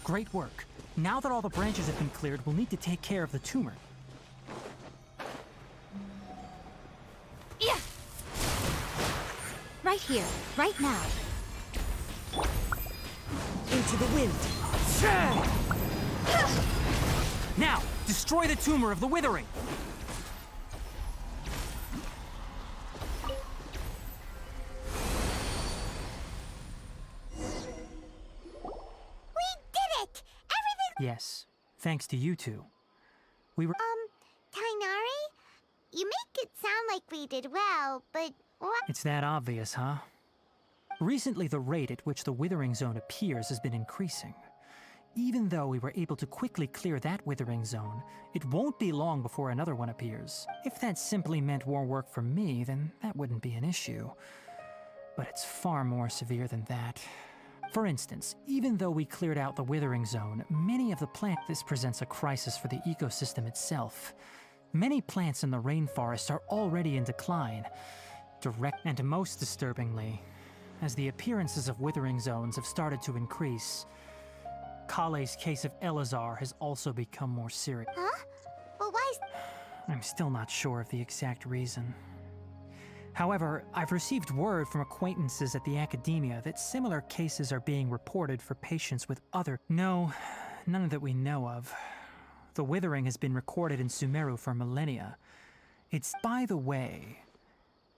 Great work. Now that all the branches have been cleared, we'll need to take care of the tumor. Yeah. Right here, right now. Into the wind. Now, destroy the tumor of the Withering! Yes, thanks to you two. We were— Tainari? You make it sound like we did well, but what? It's that obvious, huh? Recently, the rate at which the Withering Zone appears has been increasing. Even though we were able to quickly clear that Withering Zone, it won't be long before another one appears. If that simply meant more work for me, then that wouldn't be an issue. But it's far more severe than that. For instance, even though we cleared out the Withering Zone, many of the plants— this presents a crisis for the ecosystem itself. Many plants in the rainforest are already in decline. And most disturbingly, as the appearances of Withering Zones have started to increase, Kale's case of Elazar has also become more serious. Huh? But why is— I'm still not sure of the exact reason. However, I've received word from acquaintances at the academia that similar cases are being reported for patients with other— No, none that we know of. The Withering has been recorded in Sumeru for millennia. It's— By the way,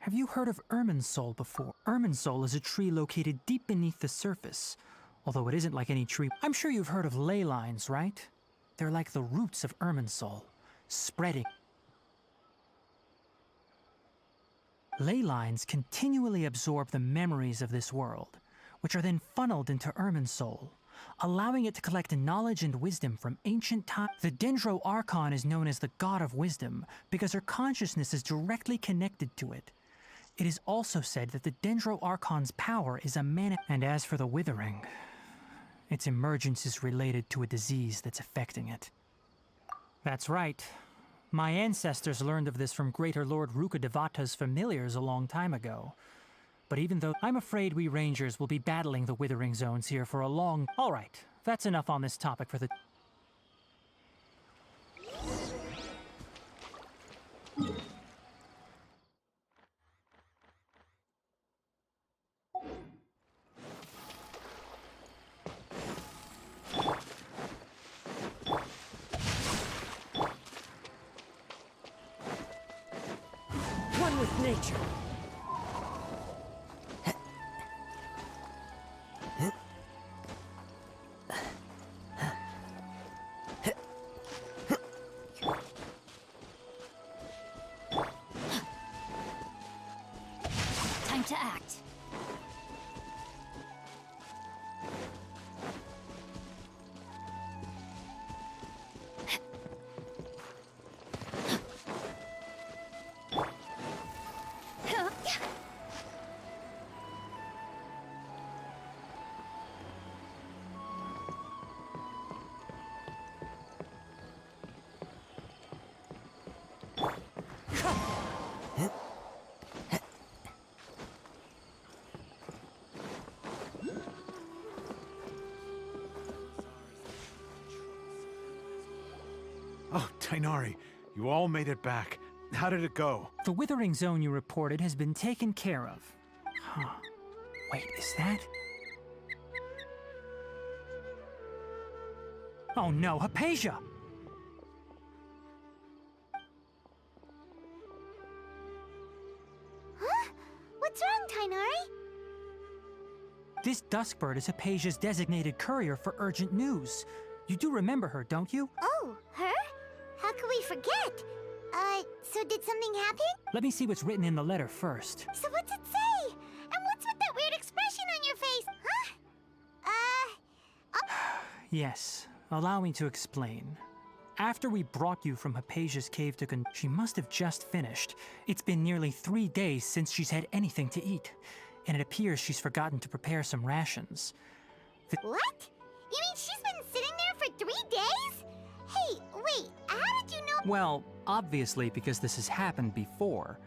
have you heard of Irminsul before? Irminsul is a tree located deep beneath the surface. Although it isn't like any tree— I'm sure you've heard of ley lines, right? They're like the roots of Irminsul, spreading. Ley lines continually absorb the memories of this world, which are then funneled into Irminsul, allowing it to collect knowledge and wisdom from ancient times. The Dendro Archon is known as the God of Wisdom because her consciousness is directly connected to it. It is also said that the Dendro Archon's power is a mana— And as for the Withering, its emergence is related to a disease that's affecting it. That's right. My ancestors learned of this from Greater Lord Rukadevata's familiars a long time ago. But even though— I'm afraid we Rangers will be battling the Withering Zones here for a long— Alright, that's enough on this topic for the— One with nature. to act. Oh, Tainari, you all made it back. How did it go? The withering zone you reported has been taken care of. Huh. Wait, is that? Oh no, Hypatia! Huh? What's wrong, Tainari? This Duskbird is Hypatia's designated courier for urgent news. You do remember her, don't you? Oh, her? How could we forget? So did something happen? Let me see what's written in the letter first. So what's it say? And what's with that weird expression on your face? Huh? Yes, allow me to explain. After we brought you from Hypatia's cave to she must have just finished. It's been nearly 3 days since she's had anything to eat, and it appears she's forgotten to prepare some rations. What? You mean she's been sitting there for 3 days? Hey, wait, how did you know? Well, obviously because this has happened before.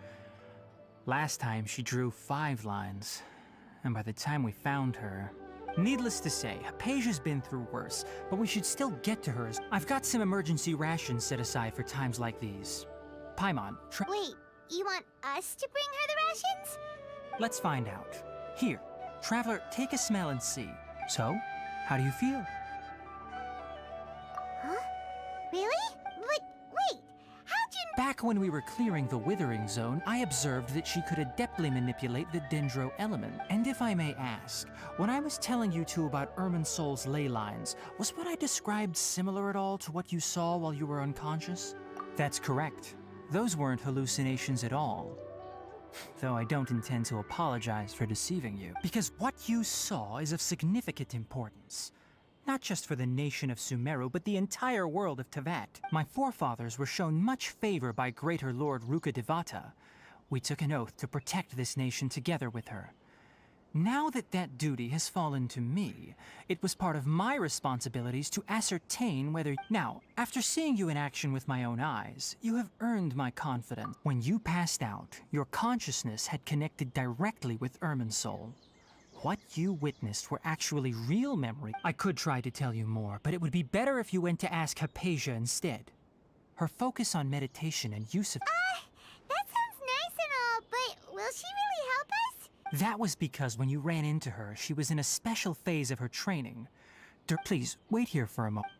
Last time she drew 5 lines, and by the time we found her... Needless to say, Hypatia's been through worse, but we should still get to her. I've got some emergency rations set aside for times like these. Paimon, Wait, you want us to bring her the rations? let's find out. Here, Traveler, take a smell and see. So, how do you feel? Huh? Really? But wait, how'd you... Back when we were clearing the Withering Zone, I observed that she could adeptly manipulate the Dendro element. And if I may ask, when I was telling you two about Irminsol's ley lines, was what I described similar at all to what you saw while you were unconscious? That's correct. Those weren't hallucinations at all. Though I don't intend to apologize for deceiving you, because what you saw is of significant importance. Not just for the nation of Sumeru, but the entire world of Tevat. My forefathers were shown much favor by Greater Lord Rukkhadevata. We took an oath to protect this nation together with her. Now that that duty has fallen to me, it was part of my responsibilities to ascertain whether... Now, after seeing you in action with my own eyes, you have earned my confidence. When you passed out, your consciousness had connected directly with Irminsul. What you witnessed were actually real memory. I could try to tell you more, but it would be better if you went to ask Hypatia instead. Her focus on meditation and use of... that sounds nice and all, but will she really help us? That was because when you ran into her, she was in a special phase of her training. Please, wait here for a moment.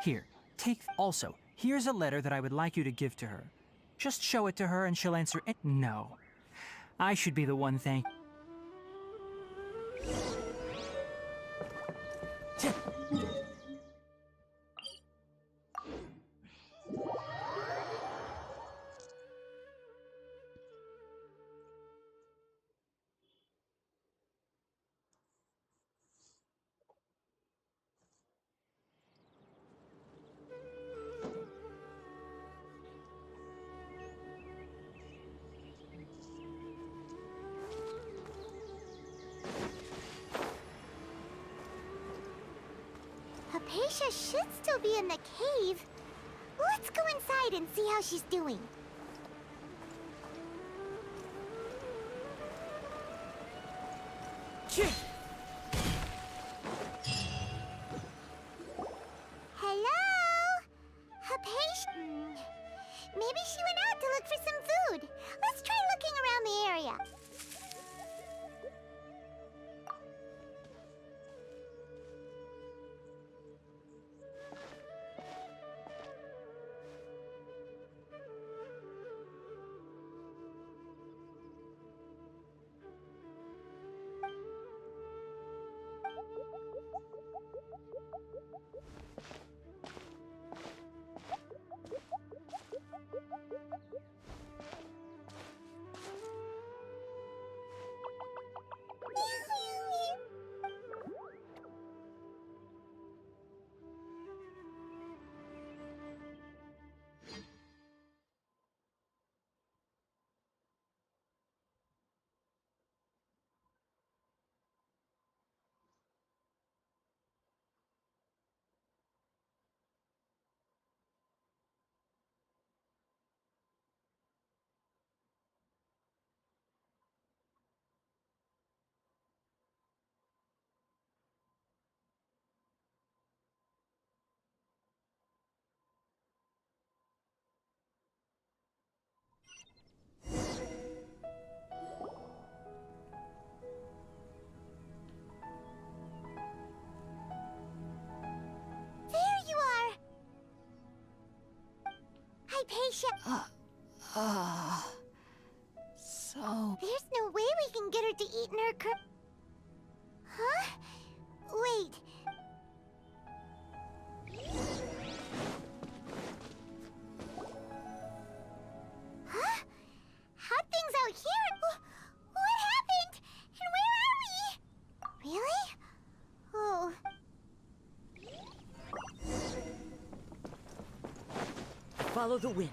Here, take... Also, here's a letter that I would like you to give to her. Just show it to her and she'll answer it. No. I should be the one thank... Hypatia should still be in the cave. Let's go inside and see how she's doing. Hello? Hypatia? Maybe she went out to look for some food. Let's try looking around the area. So... There's no way we can get her to eat in her Huh? Wait. Huh? How'd things out here? What happened? And where are we? Really? Oh. Follow the wind.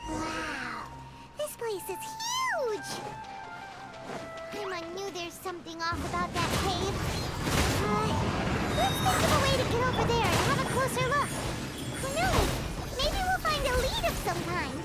Wow. This place is huge. I knew there's something off about that cave. Let's think of a way to get over there and have a closer look. Who knows? Maybe we'll find a lead of some kind.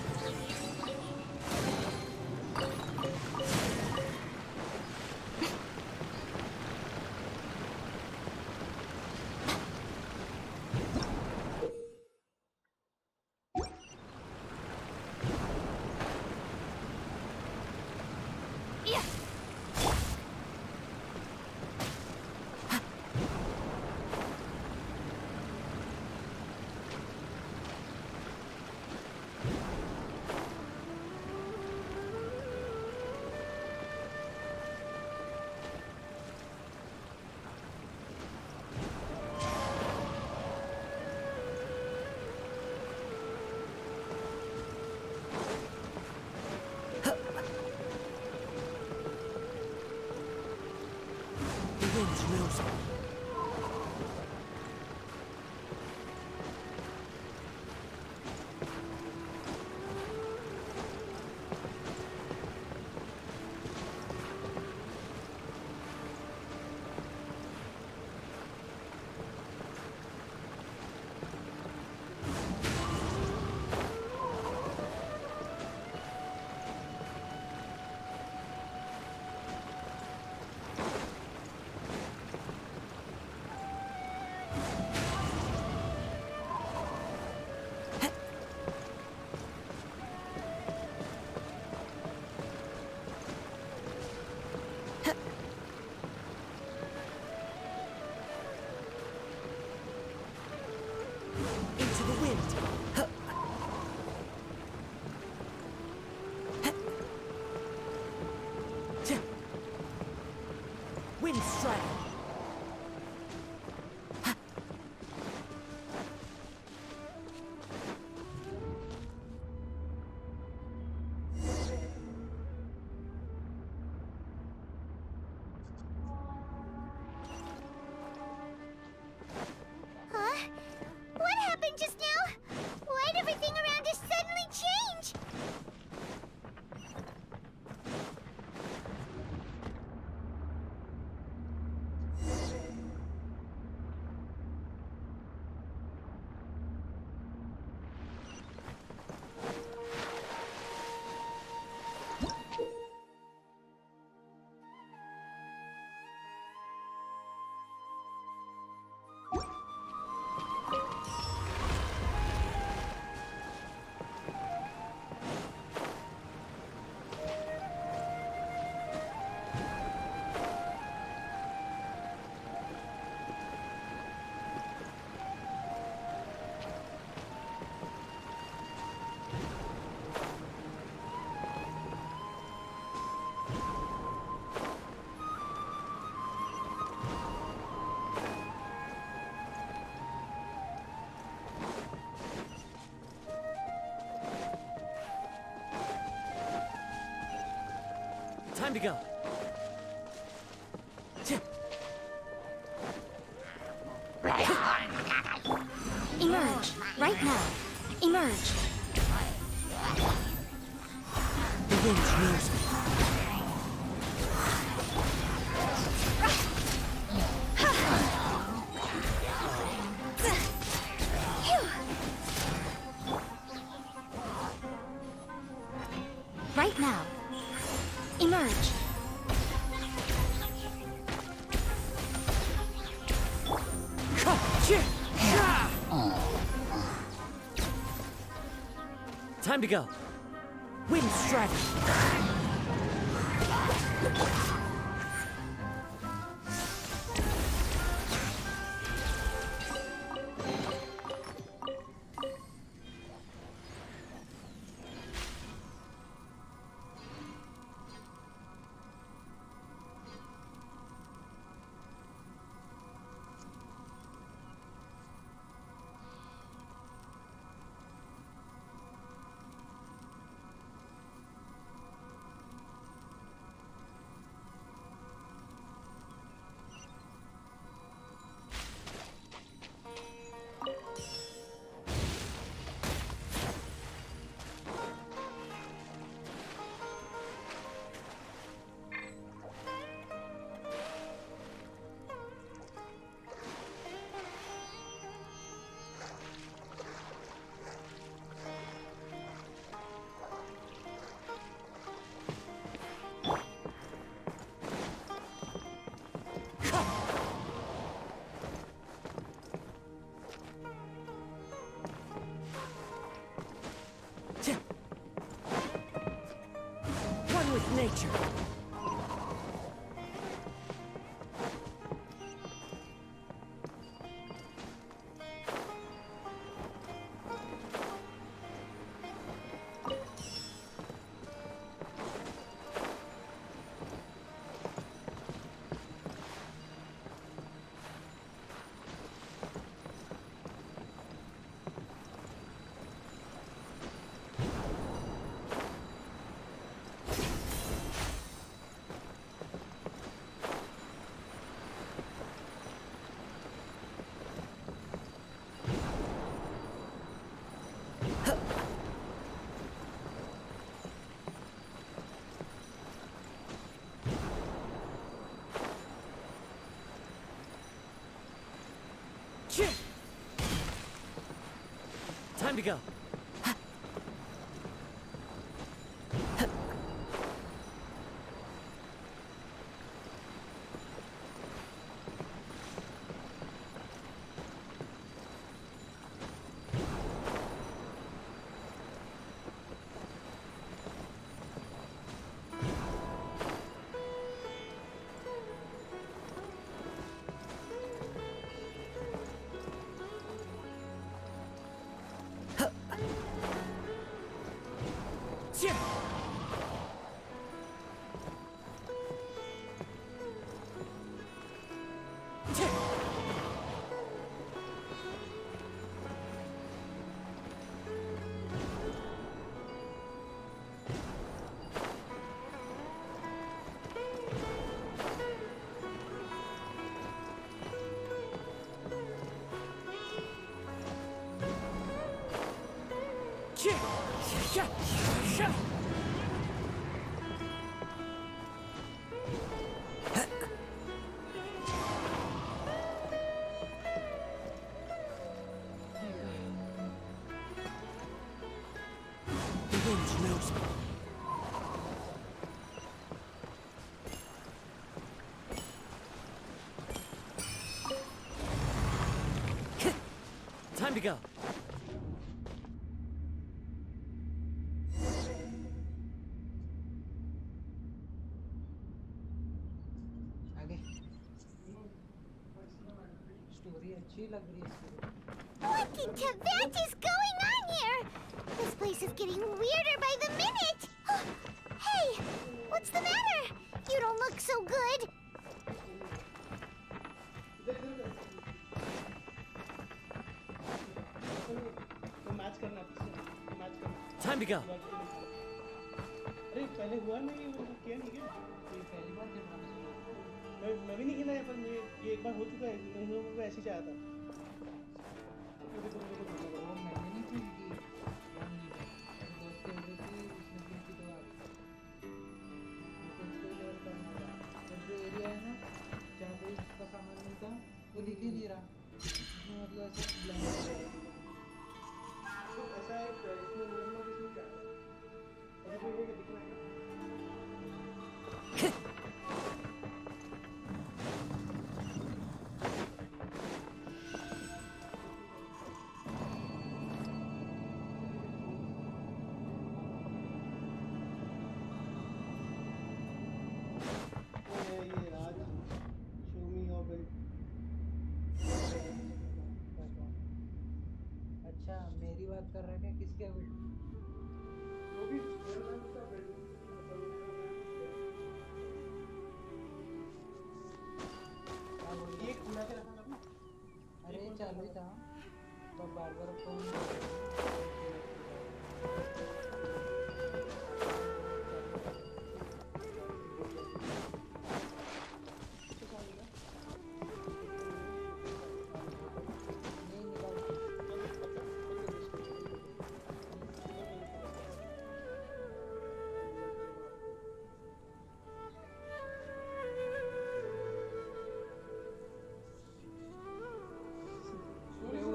Wind strike. Huh? What happened just now? Why'd everything around us suddenly change? Time to go. Emerge. Right now. Emerge. The wind knows me. Right now. Emerge. Time to go. Wind strike. One with nature. Time to go. The wind knows me. Time to go. आगे story अच्छी लग रही है इसकी What in Tibet is going on here? This place is getting weirder by the minute. Hey, what's the matter? You don't look so good. Time to go. अरे पहले हुआ नहीं वो किया नहीं क्या? ये पहली बार खेल रहा हूँ मैं भी नहीं खेला है पर ये एक बार हो चुका है मैं ऐसे ही चाहा था वो मैंने नहीं खेली थी वो नहीं मेरे दोस्त खेल रही थी उसने खेली थी तो कुछ कोई लेवल करना था और जो एरिया है ना जहाँ पे उसका सामान मिलता वो दिख ही नहीं रहा उसमें मतलब ऐसे ब्लैंक ऐसा है इसमें नॉर्मल इसमें क्या है अभी कोई ये दिख रहा है मेरी बात कर रहा है क्या किसके वो भी मेरा नाम उसका ब्रेड ये खुला के रखा ना अरे चालू ही था बार बार फोन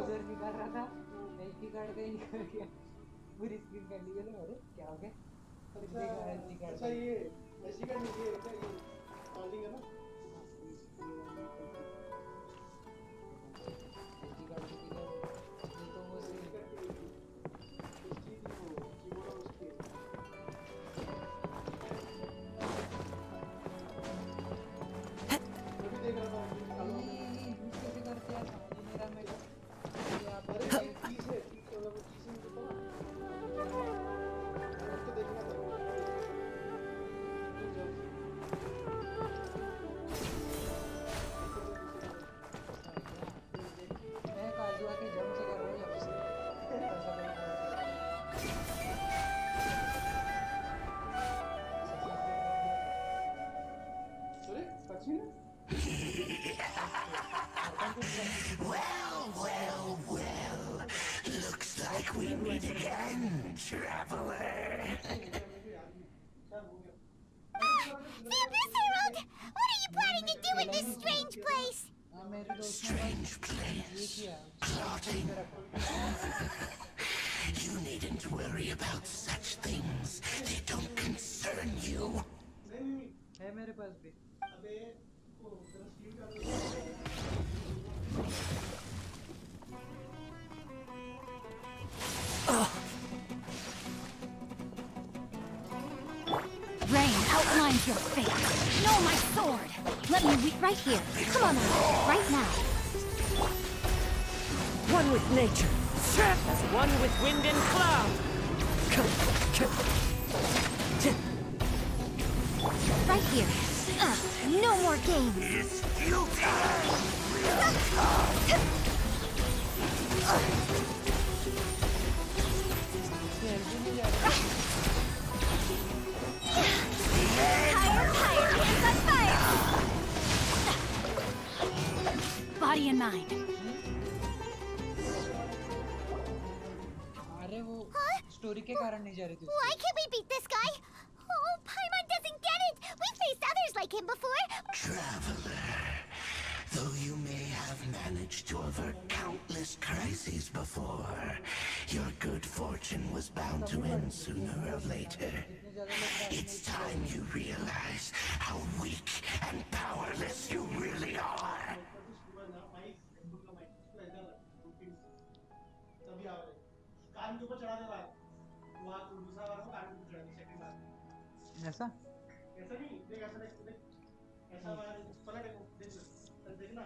उधर निकाल रहा था एचडी कार्ड का ही निकल गया पूरी स्क्रीन कर ली चलो अरे क्या हो गया एचडी कार्ड अच्छा ये एचडी कार्ड नहीं है क्या ये कॉलिंग है ना एचडी कार्ड की ये तो वो like we meet again, traveler. Miss Harold! What are you planning to do in this strange place? Strange place. Plotting. You needn't worry about such things. They don't concern you. है मेरे पास भी Rain outlines your fate. No, my sword. Let me right here. Come on, right now. One with nature, as one with wind and cloud. Right here. No more games. It's futile. Body and mind. अरे वो story के कारण नहीं जा रही थी Why can't we beat this guy? Oh, Paimon doesn't get it! We've faced others like him before! Traveler, though you may have managed to avert countless crises before, your good fortune was bound to end sooner or later. It's time you realize how weak and powerless you really are. कान के ऊपर चढ़ा दे बात वहां दूसरा बार को कान के ऊपर चढ़ा दे सेकंड बार ऐसा ऐसा नहीं देख ऐसा देख ऐसा बार पलट देख देखना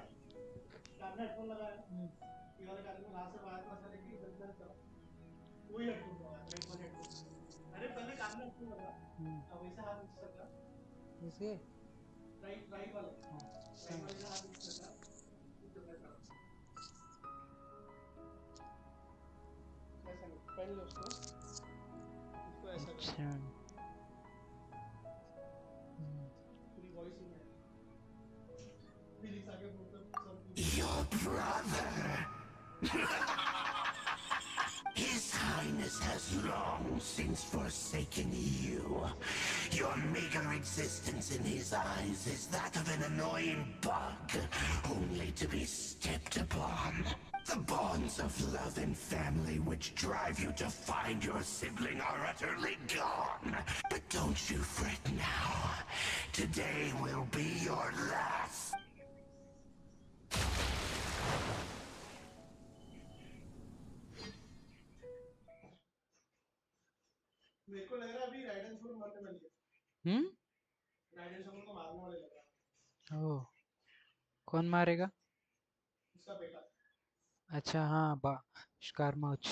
कान में हेडफोन लगा है ये वाले कान में लास्ट से बाहर को ऐसा देखिए इधर चला वही हेडफोन लगा हेडफोन अरे पहले कान में हेडफोन लगा अब वैसे हाथ नीचे रखा इसके राइट राइट वाले राइट वाले हाथ नीचे रखा ऐसा नहीं पहन लो उसको ऐसा अच्छा पूरी वॉइस ही है फीलिंग्स आगे बोलते सब Your brother. His Highness has long since forsaken you. Your meager existence in his eyes is that of an annoying bug, only to be stepped upon. The bonds of love and family which drive you to find your sibling are utterly gone. But don't you fret now. Today will be your last. मेरे को लग रहा है अभी ridden शोर मरने वाली है राइडन शोर को मारने वाले लग रहा है ओ कौन मारेगा उसका बेटा अच्छा हाँ बा स्कारमाउच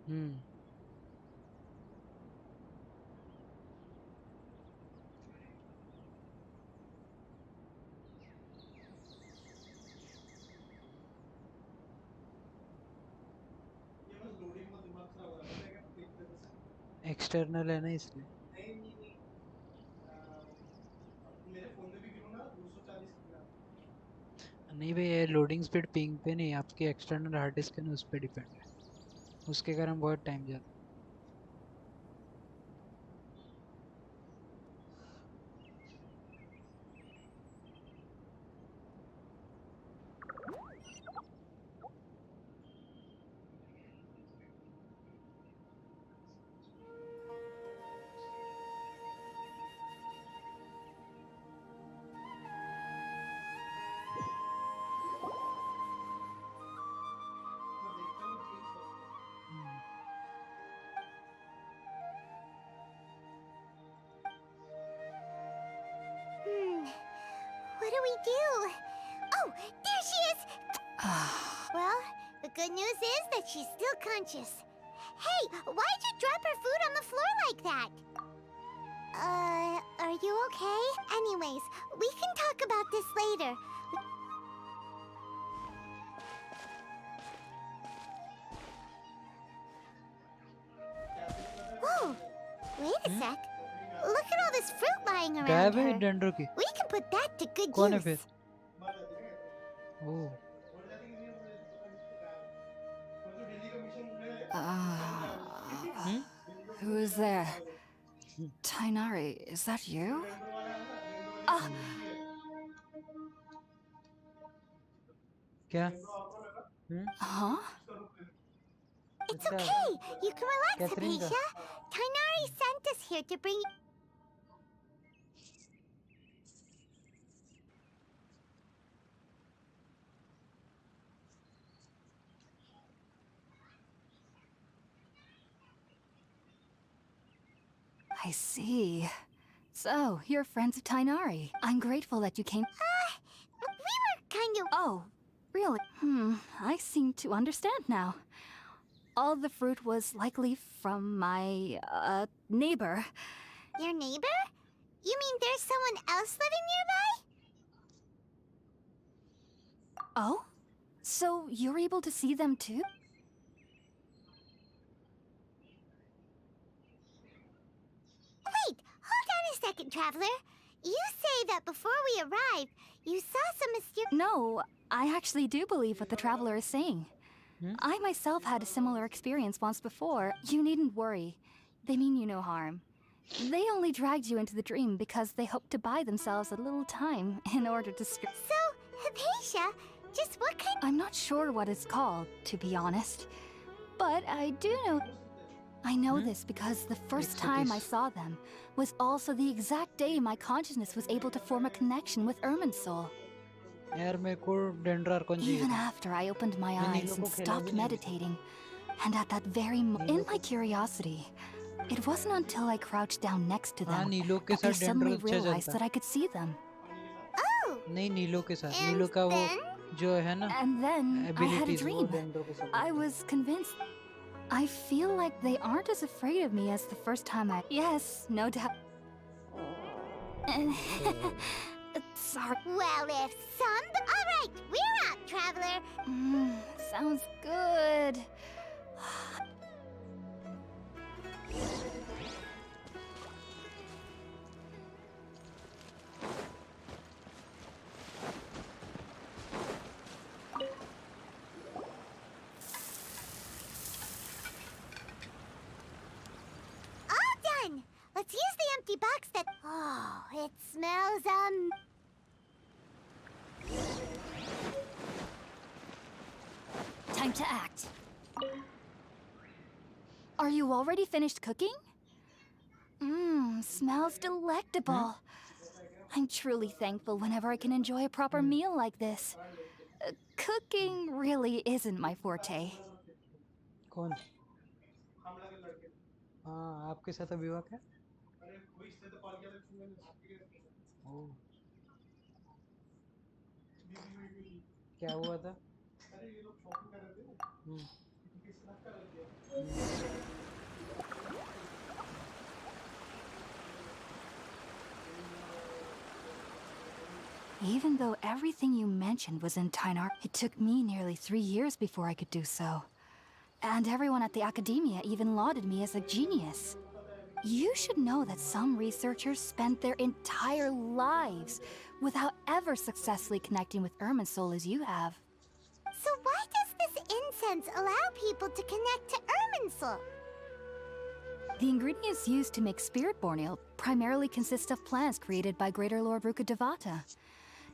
हम्म एक्सटर्नल है ना इसलिए। नहीं भाई, ये लोडिंग स्पीड पिंग पे नहीं, आपके एक्सटर्नल हार्ड डिस्क है ना, उस पर डिपेंड है, उसके कारण बहुत टाइम जाता What do we do? Oh, there she is! Well, the good news is that she's still conscious. Hey, why'd you drop her food on the floor like that? Are you okay? Anyways, we can talk about this later. Whoa! Wait a sec. Look at all this fruit lying around गायब है her. Dendro की। We can put that to good कौन है use. फिर? ओह Who is there? Tainari, is that you? क्या? Huh? It's okay. You can relax, Catherine का? Hypatia. Tainari sent us here to bring you. I see. So, you're friends of Tainari. I'm grateful that you came. We were kind of. Oh, really? I seem to understand now. All the fruit was likely from my, neighbor. Your neighbor? You mean there's someone else living nearby? Oh? So, you're able to see them too? Wait, hold on a second, Traveler. You say that before we arrived, you saw some mysterious. No, I actually do believe what the traveler is saying. I myself had a similar experience once before. You needn't worry. They mean you no harm. They only dragged you into the dream because they hoped to buy themselves a little time in order to So, Hypatia, just what kind. I'm not sure what it's called, to be honest. But I do know. I know this because the first time I saw them was also the exact day my consciousness was able to form a connection with Irminsul. यार मेरे को dendro Arcon चाहिए Even था। after I opened my मैं eyes नीलो and को खेला stopped भी नहीं। meditating, and at that very in my curiosity, it wasn't until I crouched down next to हाँ them नीलो के that I साथ डेंड्रो suddenly अच्छा realized चलता। that I could see them. Oh! नहीं नीलो के साथ, नीलो का वो जो है ना And then I had a abilities वो dream. डेंड्रो के साथ। I was convinced. I feel like they aren't as afraid of me as the first time I. Yes, no doubt. Sorry. Well, if some. Alright, we're out, Traveler. Sounds good. All done. Let's use the empty box that. Oh, it smells, Time to act. Are you already finished cooking? Smells delectable. I'm truly thankful whenever I can enjoy a proper meal like this. Cooking really isn't my forte. कौन? हाँ आपके साथ अभी हुआ क्या? ओह क्या हुआ था? Even though everything you mentioned was in Tynar, it took me nearly 3 years before I could do so. And everyone at the academia even lauded me as a genius. You should know that some researchers spent their entire lives without ever successfully connecting with Irminsul as you have. So why does this incense allow people to connect to Irminsul? The ingredients used to make spirit-born ale primarily consist of plants created by Greater Lord Rukkhadevata.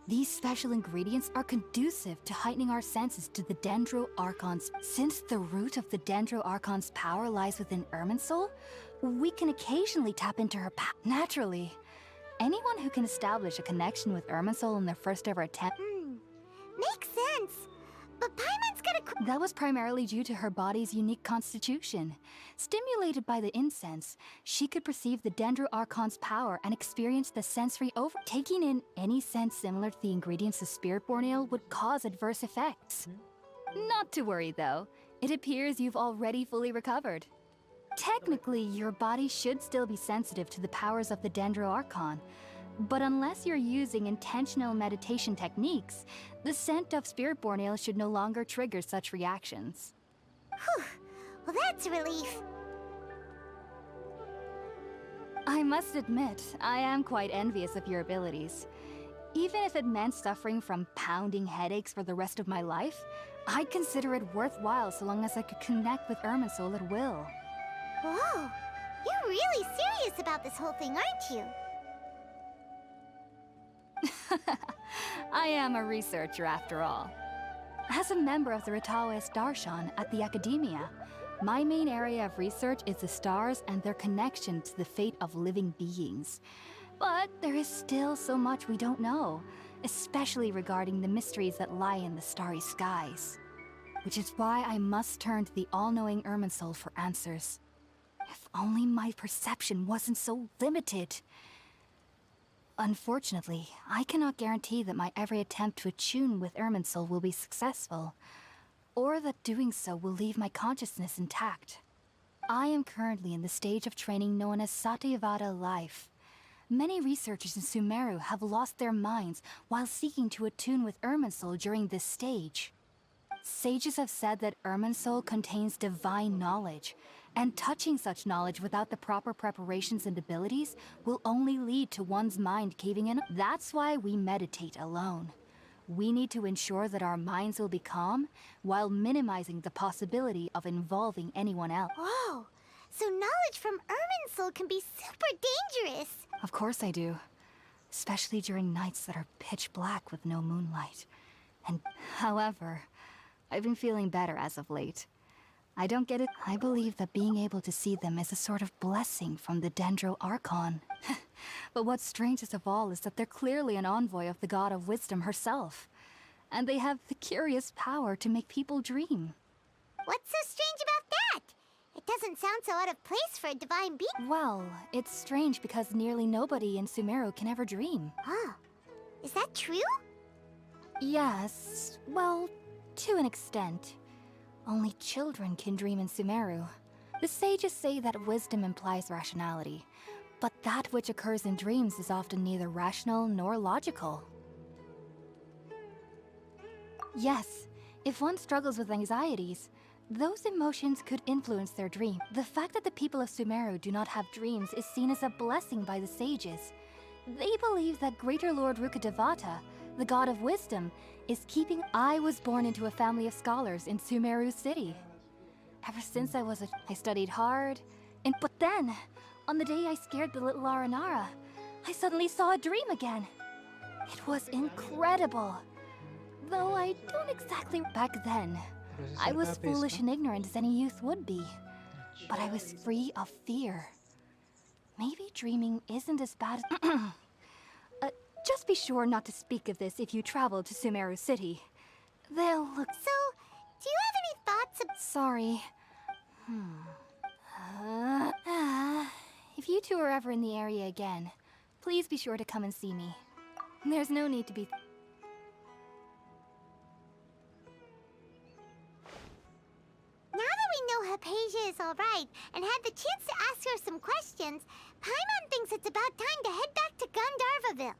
These special ingredients are conducive to heightening our senses to the Dendro Archon's. Since the root of the Dendro Archon's power lies within Irminsul, we can occasionally tap into her power naturally. Anyone who can establish a connection with Irminsul in their first ever attempt... Makes sense. But Paimon's gonna... That was primarily due to her body's unique constitution. Stimulated by the incense, she could perceive the Dendro Archon's power and experience the sensory over... Taking in any sense similar to the ingredients of Spirit-born Ale would cause adverse effects. Not to worry, though. It appears you've already fully recovered. Technically, your body should still be sensitive to the powers of the Dendro Archon, but unless you're using intentional meditation techniques, the scent of Spirit-born Ale should no longer trigger such reactions. Whew. Well, that's a relief. I must admit, I am quite envious of your abilities. Even if it meant suffering from pounding headaches for the rest of my life, I'd consider it worthwhile so long as I could connect with Irminsul at will. Whoa! You're really serious about this whole thing, aren't you? I am a researcher after all. As a member of the Rataoist Darshan at the Academia, my main area of research is the stars and their connection to the fate of living beings. But there is still so much we don't know, especially regarding the mysteries that lie in the starry skies. Which is why I must turn to the all-knowing Irminsul for answers. If only my perception wasn't so limited. Unfortunately, I cannot guarantee that my every attempt to attune with Irminsul will be successful, or that doing so will leave my consciousness intact. I am currently in the stage of training known as Satyavada life. Many researchers in Sumeru have lost their minds while seeking to attune with Irminsul during this stage. Sages have said that Irminsul contains divine knowledge, and touching such knowledge without the proper preparations and abilities will only lead to one's mind caving in. That's why we meditate alone. We need to ensure that our minds will be calm while minimizing the possibility of involving anyone else. Whoa! So knowledge from Irminsul can be super dangerous! Of course I do. Especially during nights that are pitch black with no moonlight. And however, I've been feeling better as of late. I don't get it. I believe that being able to see them is a sort of blessing from the Dendro Archon. But what's strangest of all is that they're clearly an envoy of the God of Wisdom herself. And they have the curious power to make people dream. What's so strange about that? It doesn't sound so out of place for a divine being. Well, it's strange because nearly nobody in Sumeru can ever dream. Oh, is that true? Yes, well, to an extent. Only children can dream in Sumeru. The sages say that wisdom implies rationality, but that which occurs in dreams is often neither rational nor logical. Yes, if one struggles with anxieties, those emotions could influence their dream. The fact that the people of Sumeru do not have dreams is seen as a blessing by the sages. They believe that Greater Lord Rukkhadevata, the God of Wisdom, is keeping... I was born into a family of scholars in Sumeru City. Ever since I studied hard, but then, on the day I scared the little Aranara, I suddenly saw a dream again. It was incredible. Though I don't exactly... Back then, I was foolish and ignorant as any youth would be. But I was free of fear. Maybe dreaming isn't as bad as... Just be sure not to speak of this if you travel to Sumeru City. They'll look... So, do you have any thoughts of... Sorry. If you two are ever in the area again, please be sure to come and see me. There's no need to be... Now that we know Hypatia is a chance to ask her some questions, Paimon thinks it's about time to head back to Gandharvaville.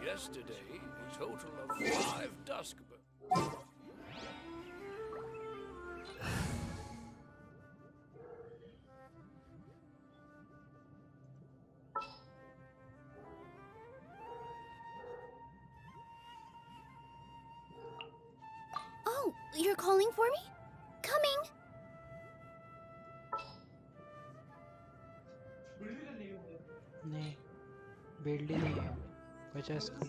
Yesterday, a total of 5 Duskbirds. Oh, you're calling for me? Coming! नहीं build ही नहीं है बचा इसका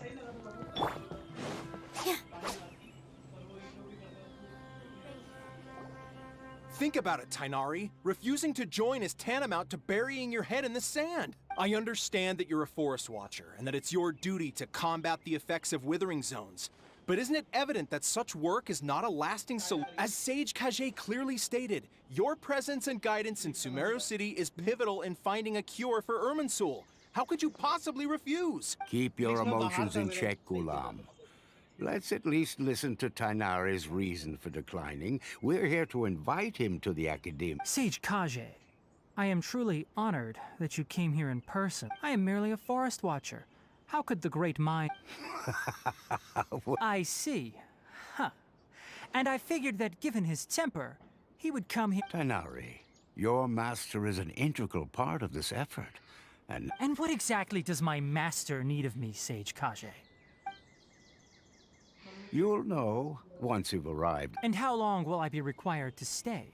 Think about it, Tainari. Refusing to join is tantamount to burying your head in the sand. I understand that you're a forest watcher and that it's your duty to combat the effects of withering zones. But isn't it evident that such work is not a lasting solution? As Sage Kage clearly stated, your presence and guidance in Sumeru City is pivotal in finding a cure for Irminsul. How could you possibly refuse? Keep your emotions in check, Gulam. Let's at least listen to Tainari's reason for declining. We're here to invite him to the Academy. Sage Kage, I am truly honored that you came here in person. I am merely a forest watcher. How could the great mind... I see. Huh. And I figured that given his temper, he would come here... Tainari, your master is an integral part of this effort. And what exactly does my master need of me, Sage Kage? you'll know once you've arrived. And how long will I be required to stay?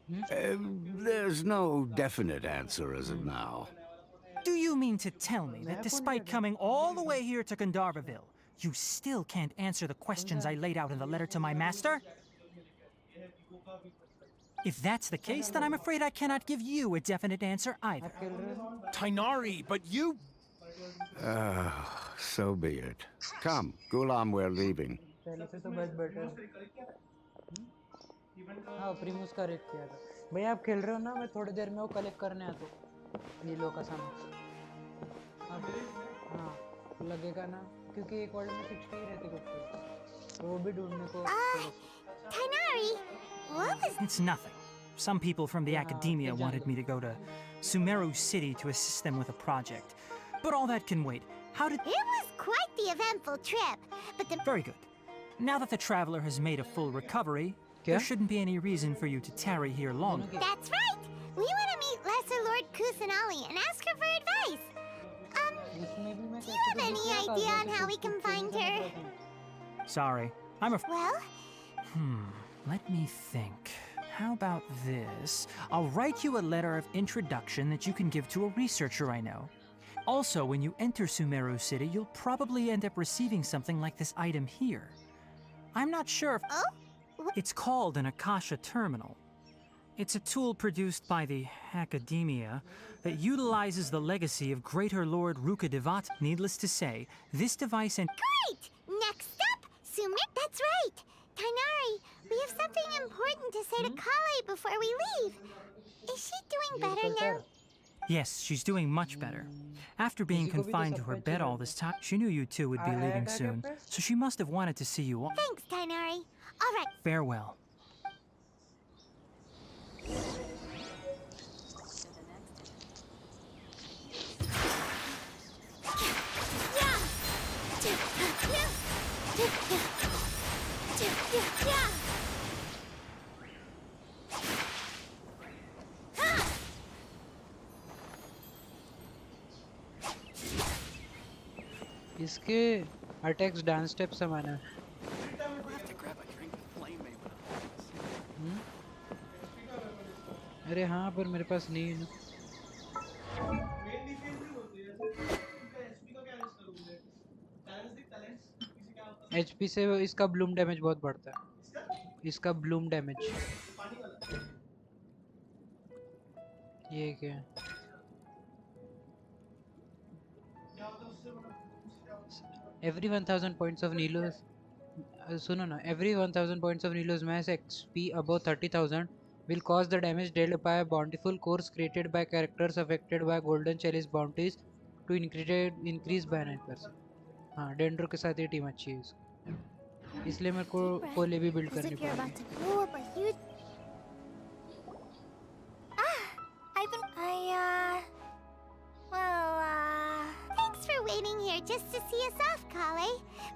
There's no definite answer as of now. Do you mean to tell me that despite coming all the way here to Gandharvaville, you still can't answer the questions I laid out in the letter to my master? If that's the case, then I'm afraid I cannot give you a definite answer either. Tainari, but you... So be it. Come, Gulam, we're leaving. पहले से तो बस better हाँ प्रीमूस का rate किया था भैया आप खेल रहे हो ना मैं थोड़ी देर में वो कलेक्ट करने आता हूँ ये लो का सामान हाँ लगेगा ना क्योंकि एक वर्ल्ड में 60 ही रहते कुछ तो वो भी ढूंढने को Tainari, what was... It's nothing. Some people from the academia wanted me to go to Sumeru City to assist them with a project. But all that can wait. How did... It was quite the eventful trip, but the... Very good. Now that the traveler has made a full recovery, there shouldn't be any reason for you to tarry here longer. That's right! We want to meet Lesser Lord Kusanali and ask her for advice. Do you have any idea on how we can find her? Sorry, I'm a... Well? Let me think. How about this? I'll write you a letter of introduction that you can give to a researcher I know. Also, when you enter Sumeru City, you'll probably end up receiving something like this item here. I'm not sure if... Oh? It's called an Akasha Terminal. It's a tool produced by the Academia that utilizes the legacy of Greater Lord Ruka. Needless to say, this device and... Great! Next up, Sumer... That's right! Tainari, we have something important to say to Kale before we leave. Is she doing better now? Yes, she's doing much better. After being confined to her bed all this time, she knew you two would be leaving soon, so she must have wanted to see you all. Thanks, Tainari. All right. Farewell. इसके attacks dance step समान है। We'll have to grab a drink with Flame May when I'm done. अरे हाँ पर मेरे पास नहीं है ना। एचपी से इसका ब्लूम डैमेज बहुत बढ़ता है। इसका ब्लूम डैमेज ये क्या है? Every 1000 points of Nilo's सुनो ना, every 1000 points of Nilo's mass XP above 30,000 will cause the damage dealt by a bountiful course created by characters affected by golden chalice bounties to increase by 9%। हाँ dendro के साथ ये team अच्छी है इसकी, इसलिए मेरे को कोले भी बिल्ड As करनी if you're about पड़ेगी। to blow up a huge. Thanks for waiting here just to see us off, Kale.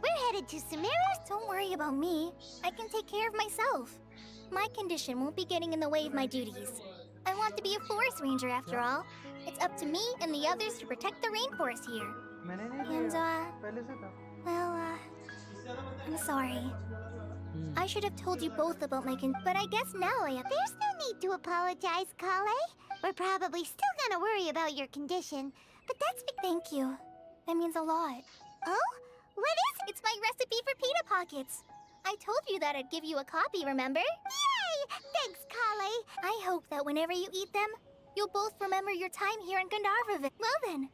We're headed to Sumeru. Don't worry about me. I can take care of myself. My condition won't be getting in the way of my duties. I want to be a forest ranger after all. It's up to me and the others to protect the rainforest here. And, I'm sorry. I should have told you both about my but I guess now I have. There's no need to apologize, Kale. We're probably still gonna worry about your condition, but that's Thank you. That means a lot. Oh? What is it? It's my recipe for pita pockets. I told you that I'd give you a copy, remember? Yay! Thanks, Kale. I hope that whenever you eat them, you'll both remember your time here in Gandharvaville. Well then,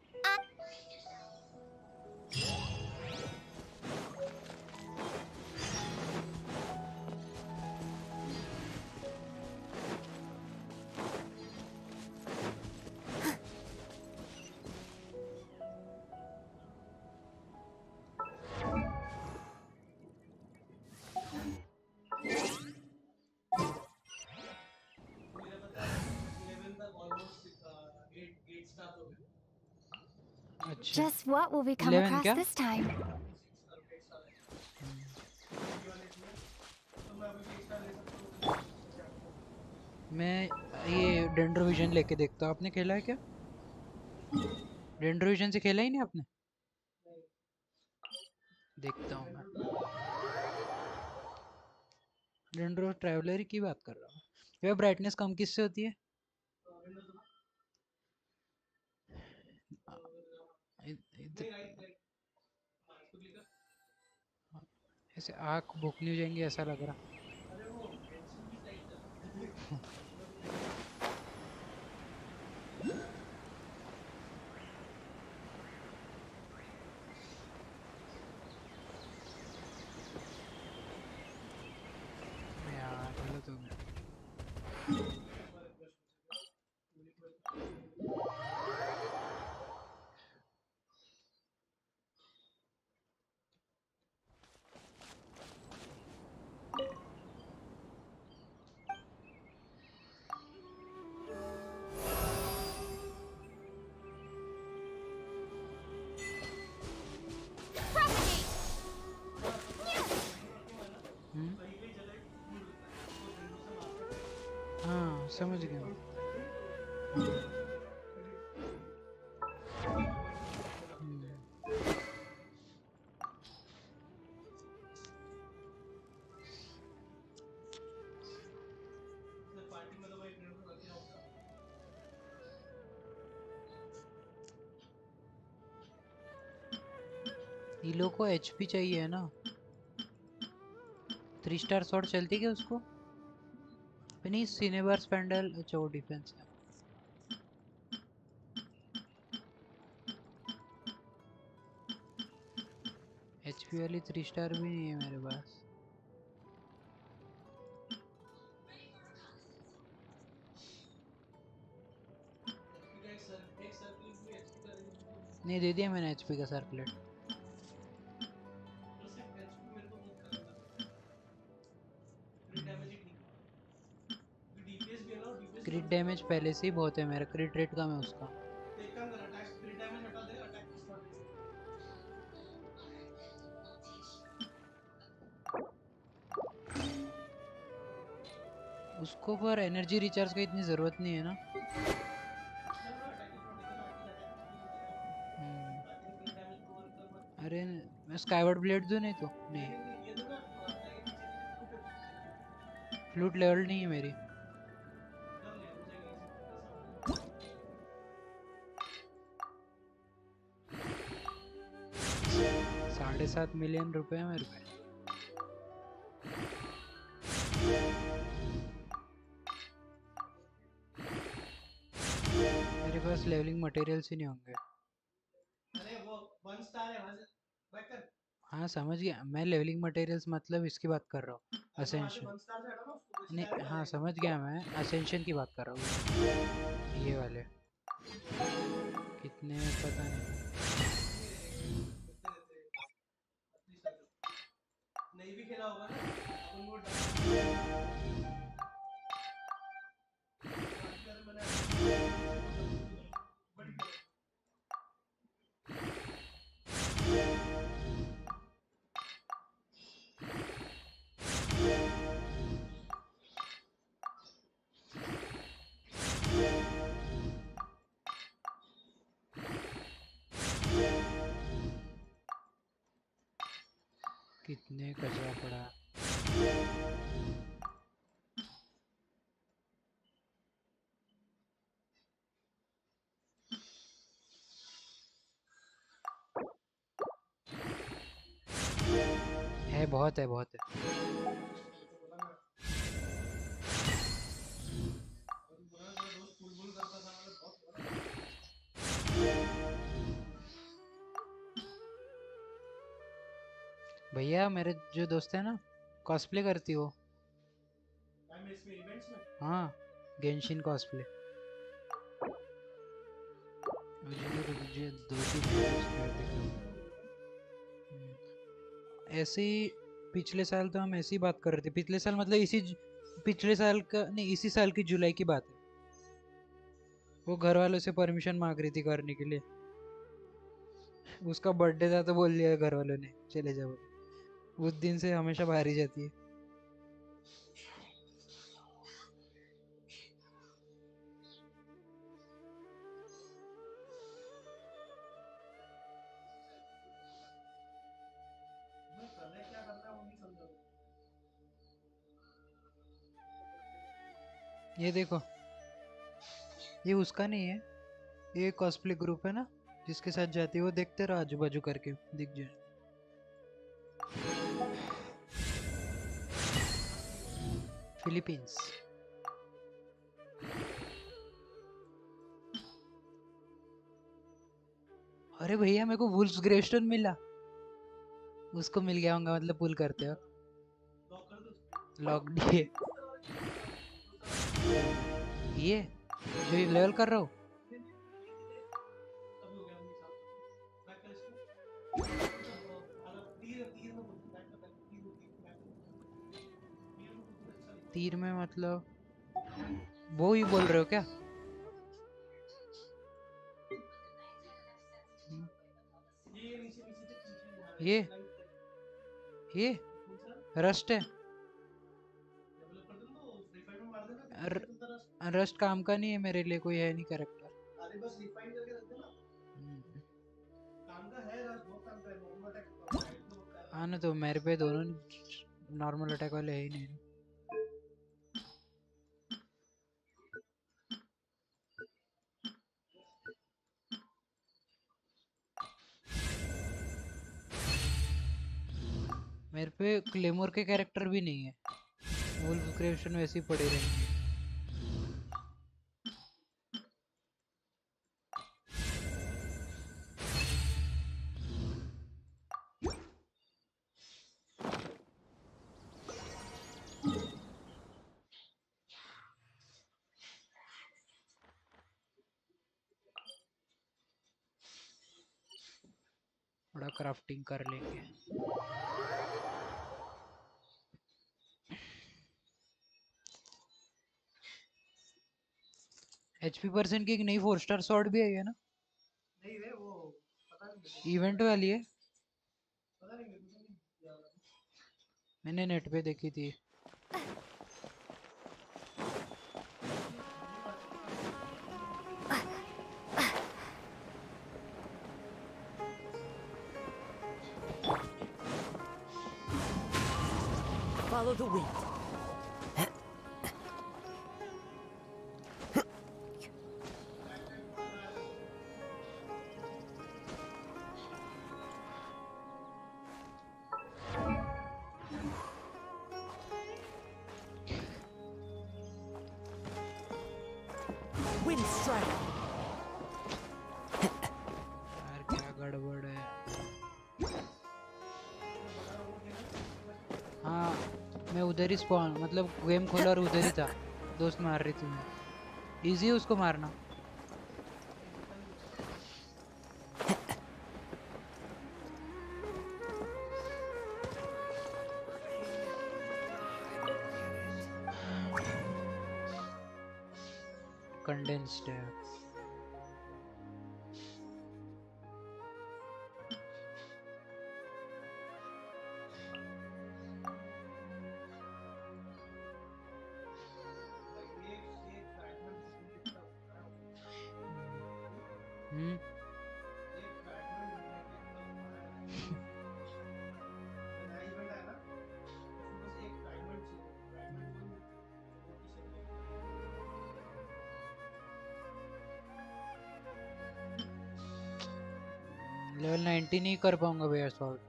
Just what will we come 11 across क्या? this time? मैं ये डेंड्रोविजन लेके देखता हूँ। आपने खेला है क्या? डेंड्रोविजन से खेला ही नहीं आपने? देखता हूँ मैं। डेंड्रो ट्रैवलर की बात कर रहा हूँ। ये ब्राइटनेस कम किससे होती है? ऐसे आँख भूखनी हो जाएंगी ऐसा लग रहा। यार गलत हो गया। हाँ समझ गया। हीलो को एचपी चाहिए है ना? 3 स्टार शॉट चलती क्या उसको? नहीं सिनेबार स्पेंडल, अच्छा वो डिफेंस है। एचपी वाली 3 स्टार भी नहीं है मेरे पास। नहीं दे दिया मैंने एचपी का सर्कलेट। क्रिट डैमेज पहले से ही बहुत है मेरा, क्रिट रेट कम है उसका। उसको पर एनर्जी रिचार्ज का इतनी जरूरत नहीं है ना। अरे मैं स्काईवर्ड ब्लेड दूं नहीं तो नहीं फ्लूट लेवल नहीं है मेरी 7.5 मिलियन रुपए है मेरे पे मेरे पास लेवलिंग मटेरियल्स ही नहीं होंगे अरे वो 1 स्टार है वहां से बैक कर हाँ समझ गया मैं लेवलिंग मटेरियल्स मतलब इसकी बात कर रहा हूँ अरे तो वहां से असेंशन 1 स्टार से हटा ना उसको नहीं हाँ समझ गया मैं असेंशन की बात कर रहा हूँ ये वाले कितने पता नहीं नहीं भी खेला होगा ना अपन वो कितने कचरा पड़ा है बहुत है भैया मेरे जो दोस्त है ना कॉस्प्ले करती हो इसमें इवेंट्स में हाँ गेंशिन कॉस्प्ले मुझे 2-3 ऐसे ही पिछले साल तो हम ऐसी बात कर रहे थे पिछले साल मतलब पिछले साल का नहीं इसी साल की जुलाई की बात है वो घर वालों से परमिशन मांग रही थी करने के लिए उसका बर्थडे था तो बोल दिया घर वालों ने चले जाओ उस दिन से हमेशा बाहर ही जाती है क्या करना है वो नहीं समझा ये देखो ये उसका नहीं है ये कॉस्प्ले ग्रुप है ना जिसके साथ जाती है वो देखते रहो आजू बाजू करके दिख जाए फिलीपींस अरे भैया मेरे को वुल्फ्स ग्रेवस्टोन मिला उसको मिल गया होगा मतलब पुल करते हो लॉक है ये जो लेवल कर रहा हूँ तीर में मतलब वो ही बोल रहे हो क्या ये रस्ट है रस्ट काम का नहीं है मेरे लिए कोई है नहीं कैरेक्टर अरे बस रिफाइन करके रख देना काम का है रस बहुत काम का है नॉर्मल अटैक हाँ ना तो मेरे पे दोनों नॉर्मल अटैक वाले है ही नहीं मेरे पे क्लेमोर के कैरेक्टर भी नहीं है वुल्फ क्रेशन वैसे ही पड़े रहेंगे थोड़ा क्राफ्टिंग कर लेंगे HP परसेंट की एक नई 4 स्टार स्वॉर्ड भी आई है ना नहीं रे वो पता नहीं इवेंट वाली है पता नहीं मेरे को नहीं मैंने नेट पे देखी थी follow the wind. Wind strike. यार क्या गड़बड़ है। हाँ मैं उधर ही स्पॉन मतलब गेम खोला और उधर ही था। दोस्त मार रही थी मैं। इजी है उसको मारना। कंडेंस्ड है। लेवल 90 नहीं कर पाऊंगा भैया सॉल्व।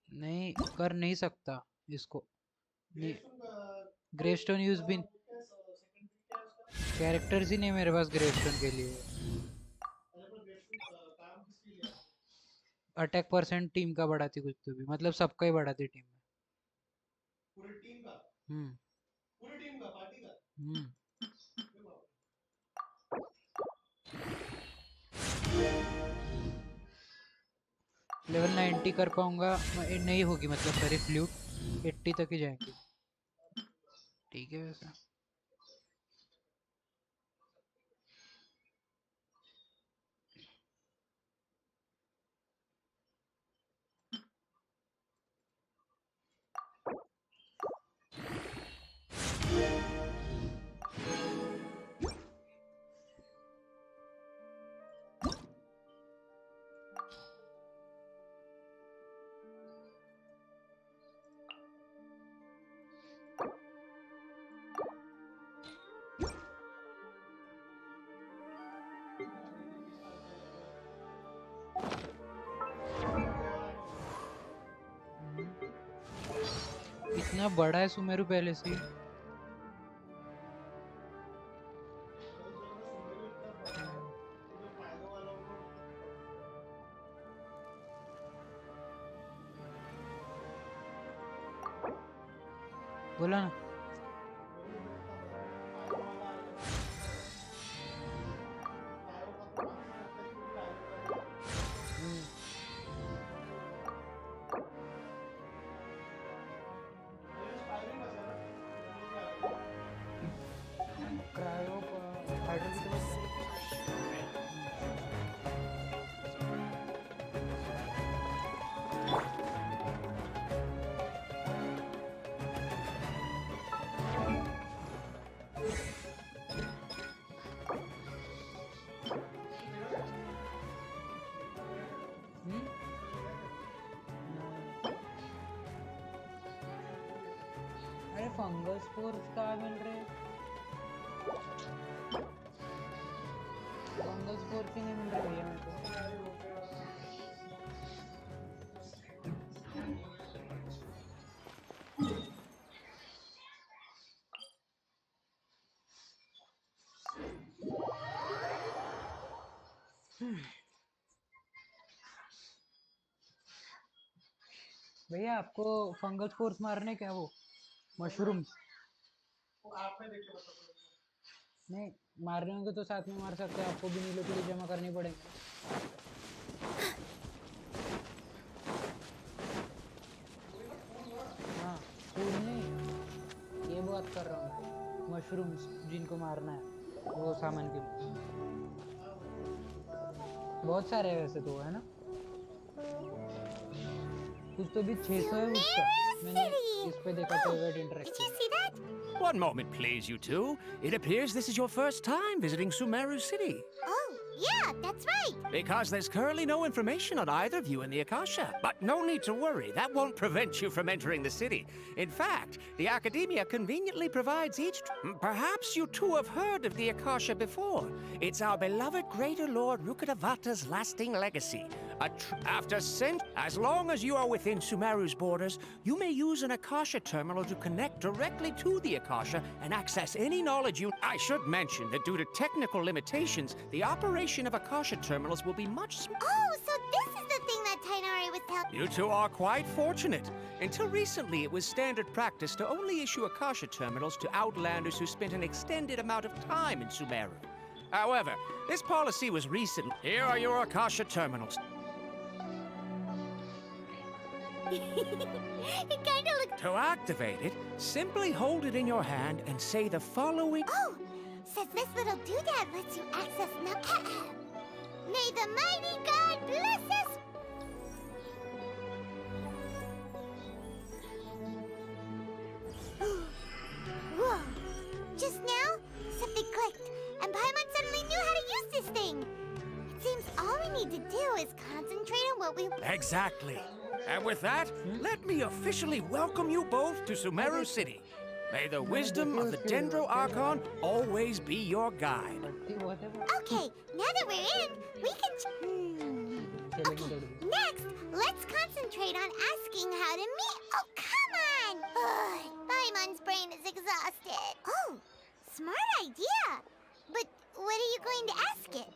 नहीं कर नहीं सकता इसको। ग्रेवस्टोन यूज भी कैरेक्टर्स ही नहीं मेरे पास ग्रेवस्टोन के लिए। अटैक परसेंट टीम का बढ़ाती कुछ तो भी मतलब सबका ही बढ़ाती टीम में। पूरी टीम का हम्म पूरी टीम का पार्टी का लेवल 90 कर पाऊंगा नहीं होगी मतलब सारी फ्लूट 80 तक ही जाएंगे। ठीक है वैसे। इतना बड़ा है सुमेरु पहले से ही। बोला ना अरे फंगस स्पोर्स कहाँ मिल रहे हैं? फंगस स्पोर्स ही नहीं मिल रहे भैया मेरे को। भैया आपको फंगस स्पोर्स मारने क्या वो मशरूम आपने देखे मतलब नहीं मारने होंगे तो साथ में मार सकते हैं। आपको भी नीलों के लिए जमा करनी पड़ेगी। हाँ फूल मशरूम्स जिनको मारना है वो सामान के लिए। बहुत सारे हैं वैसे तो, है ना? कुछ तो भी 600 है उसका, मैंने इस पे देखा था wait interactive. One moment, please, you two. It appears this is your first time visiting Sumeru City. Oh, yeah, that's right. Because there's currently no information on either of you in the Akasha. But no need to worry, that won't prevent you from entering the city. In fact, the Academia conveniently provides each... Perhaps you two have heard of the Akasha before. It's our beloved Greater Lord Rukkhadevata's lasting legacy. As long as you are within Sumeru's borders, you may use an Akasha terminal to connect directly to the Akasha and access any knowledge you... I should mention that due to technical limitations, the operation of Akasha terminals will be much... Oh, so this is the thing that Tainari was telling... You two are quite fortunate. Until recently, it was standard practice to only issue Akasha terminals to outlanders who spent an extended amount of time in Sumeru. However, this policy was recent. Here are your Akasha terminals. It kind of looks... To activate it, simply hold it in your hand and say the following... Oh, says this little doodad lets you access... May the mighty God bless us! Whoa! Just now, something clicked, and Paimon suddenly knew how to use this thing! It seems all we need to do is concentrate on what we... Exactly. And with that, let me officially welcome you both to Sumeru City. May the wisdom of the Dendro Archon always be your guide. Okay, now that we're in, we can... Okay, next, let's concentrate on asking how to meet... Oh, come on! Ugh, Paimon's brain is exhausted. Oh, smart idea! But what are you going to ask it?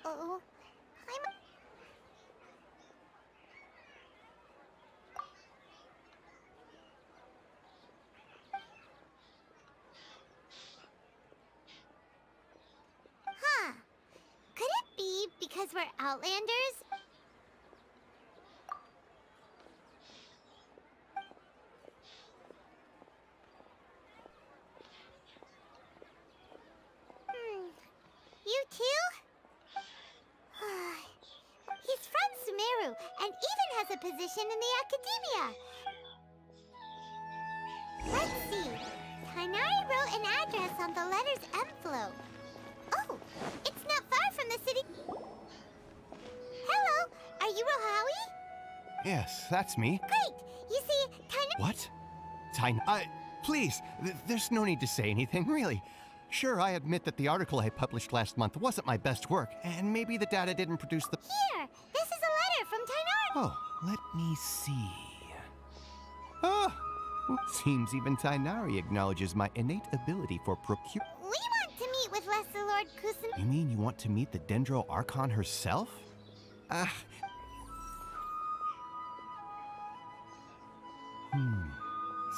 Uh-oh. Huh. Could it be because we're Outlanders? You too? He's from Sumeru and even has a position in the Academia. Let's see. Tainari wrote an address on the letter's envelope. Oh, it's not far from the city. Hello, are you Rohawi? Yes, that's me. Great. You see, Tainari... What? Please, there's no need to say anything, really. Sure, I admit that the article I published last month wasn't my best work, and maybe the data didn't produce the... Here, this is a letter from Tainari. Oh, let me see. Oh, seems even Tainari acknowledges my innate ability for procure... We want to meet with Lesser Lord Kusan... You mean you want to meet the Dendro Archon herself?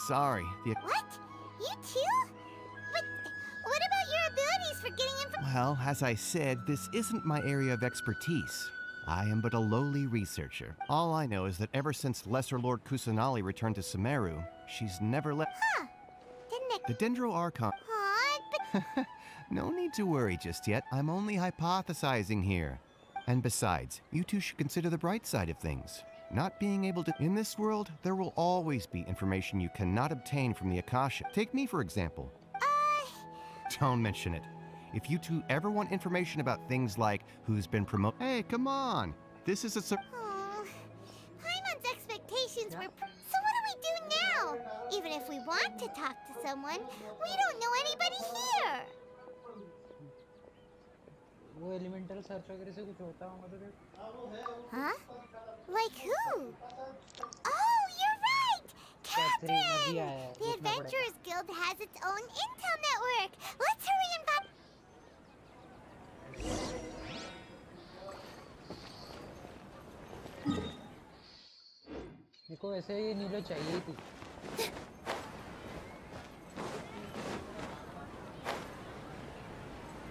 Sorry, the... What? You too? But what about your abilities for getting information? Well, as I said, this isn't my area of expertise. I am but a lowly researcher. All I know is that ever since Lesser Lord Kusanali returned to Sumeru, she's never left... Huh. Didn't The Dendro Archon... but... No need to worry just yet. I'm only hypothesizing here. And besides, you two should consider the bright side of things. Not being able to... In this world, there will always be information you cannot obtain from the Akasha. Take me, for example. Don't mention it. If you two ever want information about things like who's been promoted... Hey, come on! This is a... Oh, Paimon's expectations were... So what do we do now? Even if we want to talk to someone, we don't know anybody here. वो elemental search वगैरह से कुछ होता होगा तो क्या? Huh? Like who? Oh, you're right! Catherine! The Adventurers Guild has its own intel network. Let's hurry and find... देखो ऐसे ये नीलो चाहिए थी।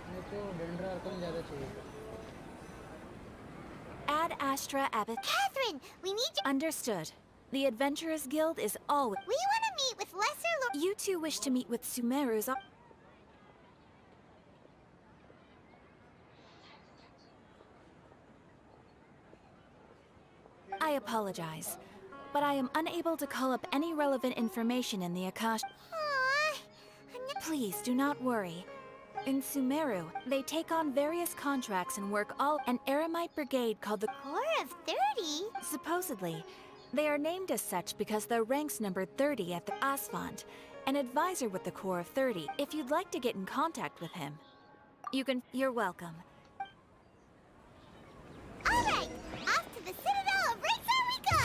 मेरे को डेंड्रा आर्कन ज़्यादा चाहिए था। Astra Abbott. Catherine, we need you. Understood. The Adventurers Guild is always. We want to meet with Lesser Lord. You two wish to meet with Sumeru's. I apologize, but I am unable to call up any relevant information in the Akasha. Please do not worry. In Sumeru, they take on various contracts and work all an Eremite brigade called the Corps of 30? Supposedly. They are named as such because their ranks number 30 at the Asphalt, an advisor with the Corps of 30. If you'd like to get in contact with him, you're welcome. All right, off to the Citadel of Razor we go!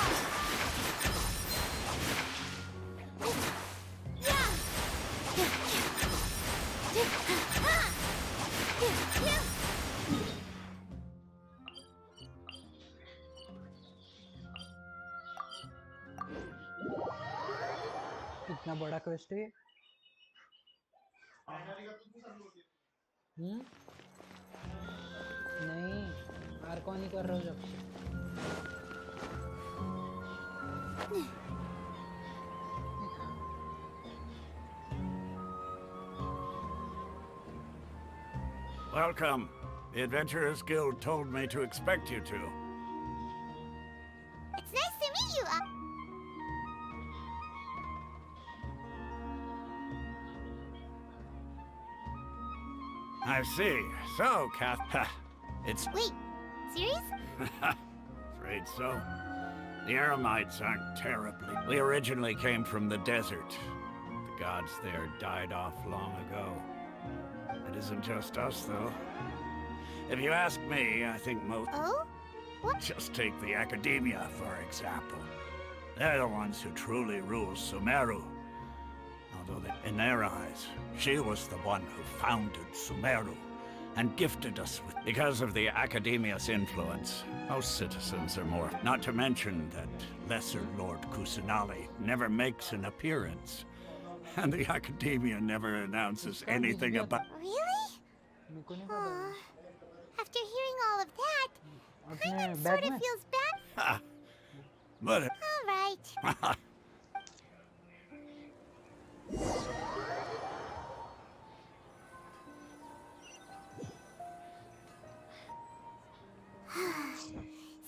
इतना बड़ा quest है नहीं are कौन ही कर रहा हूँ जब से Welcome. The Adventurers Guild told me to expect you two. It's nice to meet you. I see. So, Kath... it's... Wait, serious? Afraid so. The Eremites aren't terribly... We originally came from the desert. The gods there died off long ago. It isn't just us, though. If you ask me, I think most... Oh? What? Just take the Academia, for example. They're the ones who truly rule Sumeru. Although in their eyes, she was the one who founded Sumeru and gifted us with... Because of the Academia's influence, most citizens are more... Not to mention that Lesser Lord Kusanali never makes an appearance. And the Academia never announces anything about... Really? After hearing all of that, kind of sort of feels bad. But... All right.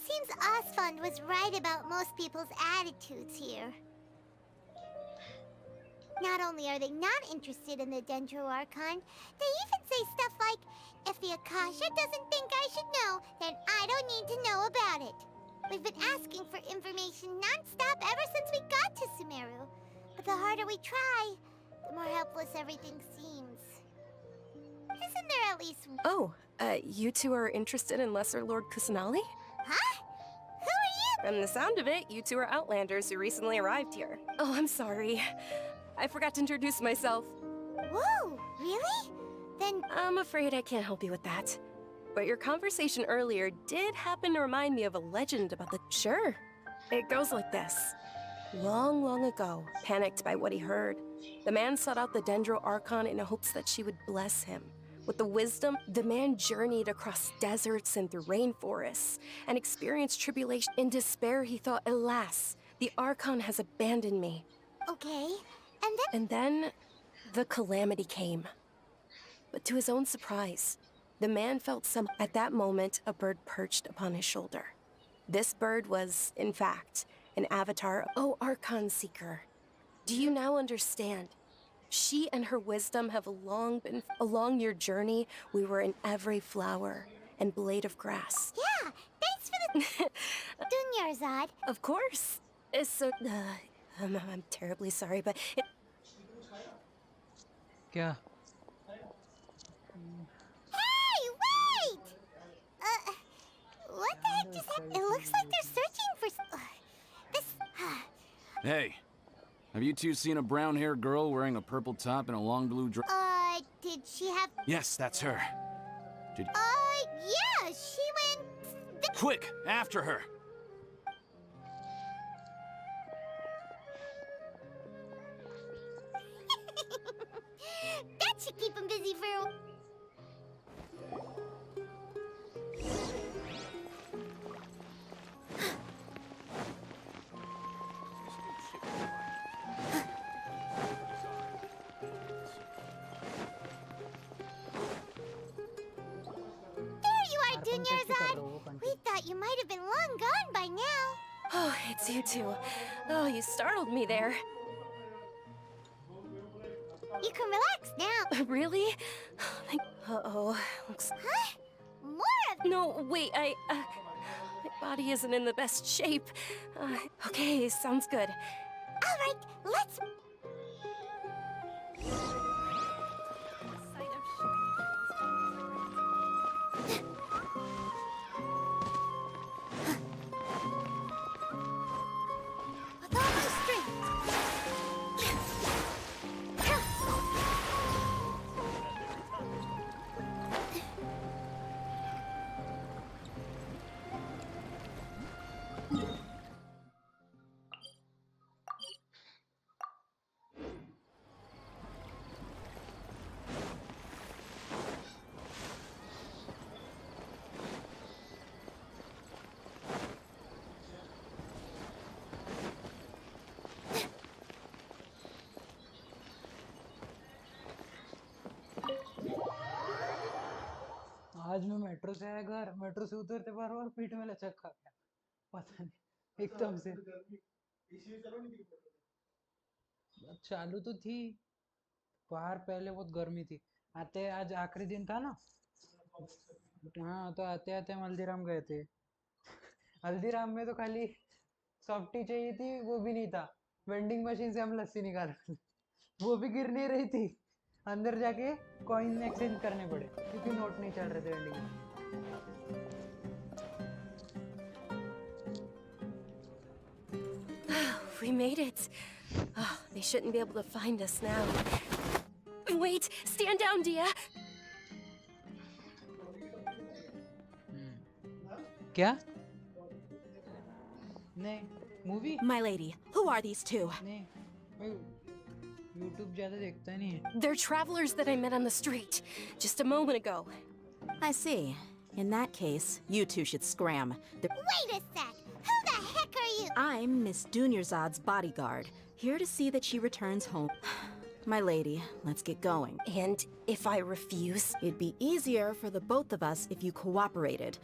Seems Osfund was right about most people's attitudes here. Not only are they not interested in the Dendro Archon, they even say stuff like, if the Akasha doesn't think I should know, then I don't need to know about it. We've been asking for information non-stop ever since we got to Sumeru. But the harder we try, the more helpless everything seems. Isn't there at least... Oh, you two are interested in Lesser Lord Kusanali? Huh? Who are you? From the sound of it, you two are Outlanders who recently arrived here. Oh, I'm sorry. I forgot to introduce myself. Whoa, really? Then... I'm afraid I can't help you with that. But your conversation earlier did happen to remind me of a legend about the... Sure. It goes like this. Long, long ago, panicked by what he heard, the man sought out the Dendro Archon in hopes that she would bless him. With the wisdom, the man journeyed across deserts and through rainforests and experienced tribulation. In despair, he thought, alas, the Archon has abandoned me. Okay, and then... And then, the calamity came. But to his own surprise, the man felt at that moment, a bird perched upon his shoulder. This bird was, in fact, an avatar. Oh, Archon Seeker. Do you now understand? She and her wisdom have long been... Along your journey, we were in every flower and blade of grass. Yeah, thanks for the... Dunyarzad. Of course. It's so... I'm terribly sorry, but it... क्या? Hey, wait! What the heck just happened? It looks like they're searching for... this... Hey, have you two seen a brown-haired girl wearing a purple top and a long blue dress? Did she have... Yes, that's her. Did... yeah, she went... Quick, after her! That should keep him busy for... have been long gone by now. Oh, it's you two. Oh, you startled me there. You can relax now. Really? Uh-oh. Looks... Huh? More of... No, wait, my body isn't in the best shape. Okay, sounds good. All right, let's... With all my strength. आज मैं metro से आया घर, metro से उतरते बार बार पीठ में लचक खा गया, पता नहीं एकदम से। चालू तो थी, बाहर पहले बहुत गर्मी थी। आते आज आखिरी दिन था ना, हाँ तो आते आते हम हल्दीराम गए थे। हल्दीराम में तो खाली सॉफ्टी चाहिए थी, वो भी नहीं था। वेंडिंग मशीन से हम लस्सी निकाल वो भी गिर नहीं रही थी। अंदर जाके कॉइन एक्सचेंज करने पड़े क्योंकि नोट नहीं चल रहे थे वेंडिंग में। We made it. Oh, they shouldn't be able to find us now. Wait, stand down, Dia. क्या? नहीं, movie? My lady, who are these two? नहीं, मैं YouTube ज़्यादा देखता नहीं है। They're travelers that I met on the street just a moment ago. I see. In that case, you two should scram. Wait a sec! Who the heck are you? I'm Miss Dunyarzad's bodyguard, here to see that she returns home. My lady, let's get going. And if I refuse? It'd be easier for the both of us if you cooperated.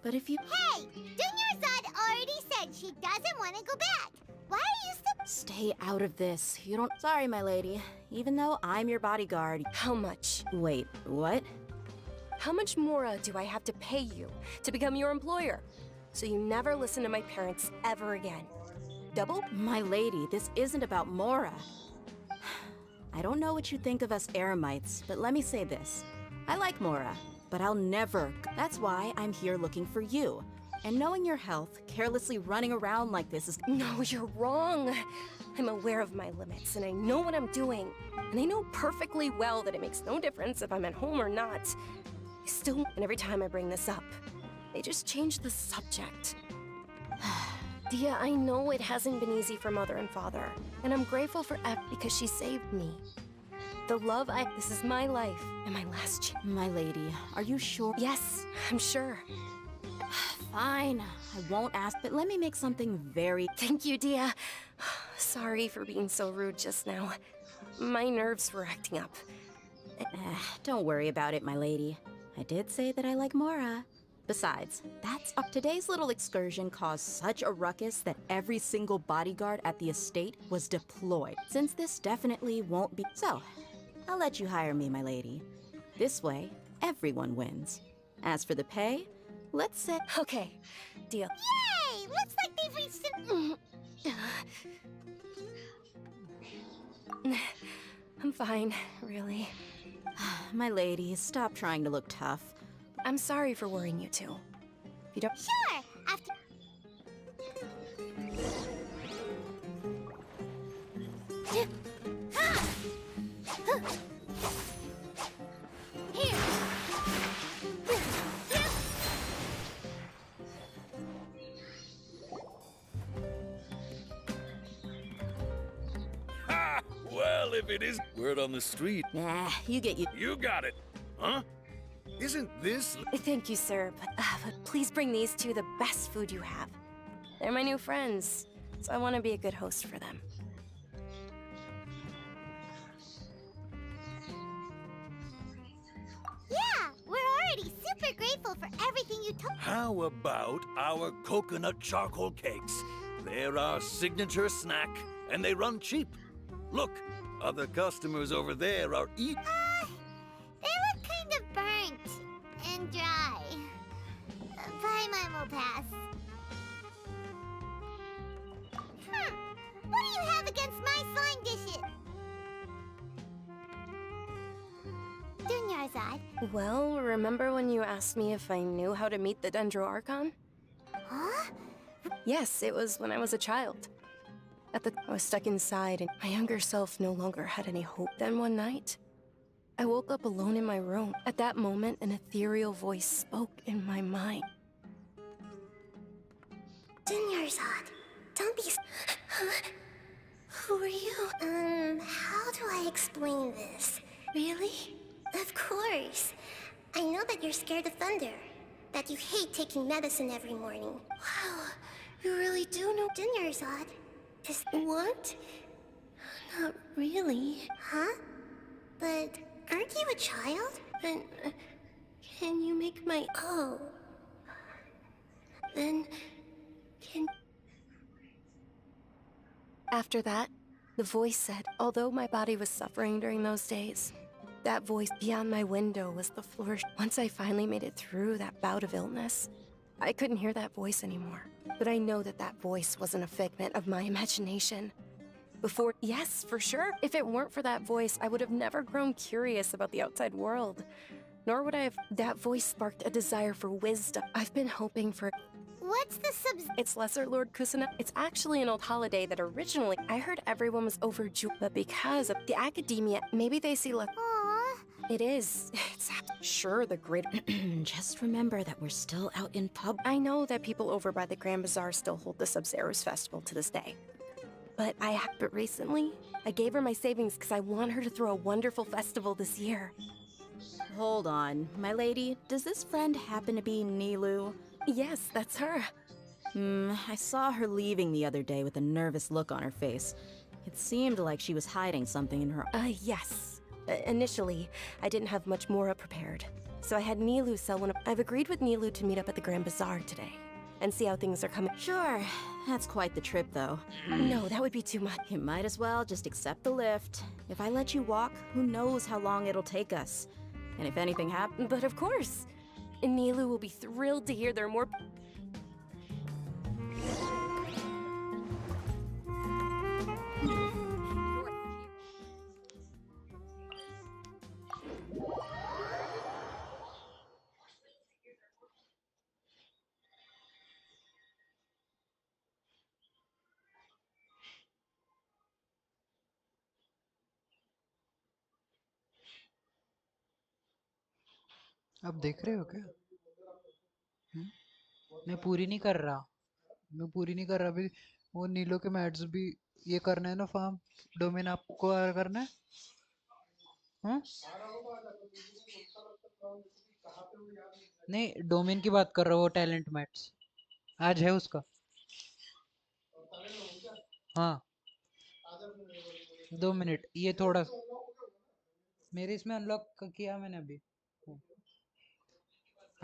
But if you... Hey! Dunyarzad already said she doesn't want to go back. Why are you still... Stay out of this. You don't... Sorry, my lady. Even though I'm your bodyguard... How much? Wait, what? How much more do I have to pay you to become your employer? So you never listen to my parents ever again. Double? My lady, this isn't about Mora. I don't know what you think of us Eremites, but let me say this. I like Mora, but I'll never... That's why I'm here looking for you. And knowing your health, carelessly running around like this is... No, you're wrong. I'm aware of my limits, and I know what I'm doing. And I know perfectly well that it makes no difference if I'm at home or not. I still... And every time I bring this up, they just change the subject. Dia, I know it hasn't been easy for Mother and Father, and I'm grateful for F because she saved me. The love This is my life, and my last chance. My lady, are you sure? Yes, I'm sure. Fine, I won't ask, but let me make something very... Thank you, Dia. Sorry for being so rude just now. My nerves were acting up. Don't worry about it, my lady. I did say that I like Mora. Besides, today's little excursion caused such a ruckus that every single bodyguard at the estate was deployed. Since this definitely won't be... So, I'll let you hire me, my lady. This way, everyone wins. As for the pay, let's say... Okay, deal. Yay! Looks like they've reached an... I'm fine, really. My lady, stop trying to look tough. I'm sorry for worrying you two. You don't... Sure! After... Here! Ha! Well, if it is word on the street. Nah, you get you. You got it. Huh? Isn't this... Thank you, sir, but please bring these two the best food you have. They're my new friends, so I want to be a good host for them. Yeah, we're already super super grateful for everything you told. How about our coconut charcoal cakes? They're our signature snack, and they run cheap. Look, other customers over there are eating. They look kind of burnt and dry. Buy mine will pass. What do you have against my slime dishes? Dunyarzad. Well, remember when you asked me if I knew how to meet the Dendroarchon? Huh? Yes, it was when I was a child. I was stuck inside, and my younger self no longer had any hope. Then one night, I woke up alone in my room. At that moment, an ethereal voice spoke in my mind. Dunyarzad, don't be. Who are you? How do I explain this? Really? Of course. I know that you're scared of thunder. That you hate taking medicine every morning. Wow, you really do know Dunyarzad. Is what? Not really. Huh? But aren't you a child? And can you make my... Oh. Then... can... After that, the voice said, although my body was suffering during those days, that voice beyond my window was the flourish. Once I finally made it through that bout of illness, I couldn't hear that voice anymore. But I know that that voice wasn't a figment of my imagination. Before, yes, for sure. If it weren't for that voice, I would have never grown curious about the outside world. Nor would I have... That voice sparked a desire for wisdom. I've been hoping for... What's the It's Lesser Lord Kusana. It's actually an old holiday that originally I heard everyone was overjoyed, but because of the academia, maybe they see less. Aww. It is. It's sure the great. Just remember that we're still out in pub. I know that people over by the Grand Bazaar still hold the Sub-Zero's festival to this day. But recently, I gave her my savings because I want her to throw a wonderful festival this year. Hold on, my lady. Does this friend happen to be Nilu? Yes, that's her. I saw her leaving the other day with a nervous look on her face. It seemed like she was hiding something in her... Yes. Initially, I didn't have much more prepared. So I had Nilu sell one of... I've agreed with Nilu to meet up at the Grand Bazaar today. And see how things are coming. Sure. That's quite the trip, though. No, that would be too much. You might as well just accept the lift. If I let you walk, who knows how long it'll take us. And if anything happens... But of course. Nilu will be thrilled to hear there are more... आप देख रहे हो क्या? मैं पूरी नहीं कर रहा. अभी वो नीलो के मैट्स भी ये करना है ना. फार्म डोमेन आपको करना है. नहीं, डोमेन की बात कर रहा हूँ. वो टैलेंट मैट्स आज है उसका. हाँ, 2 मिनट. ये थोड़ा मेरे इसमें अनलॉक किया मैंने अभी.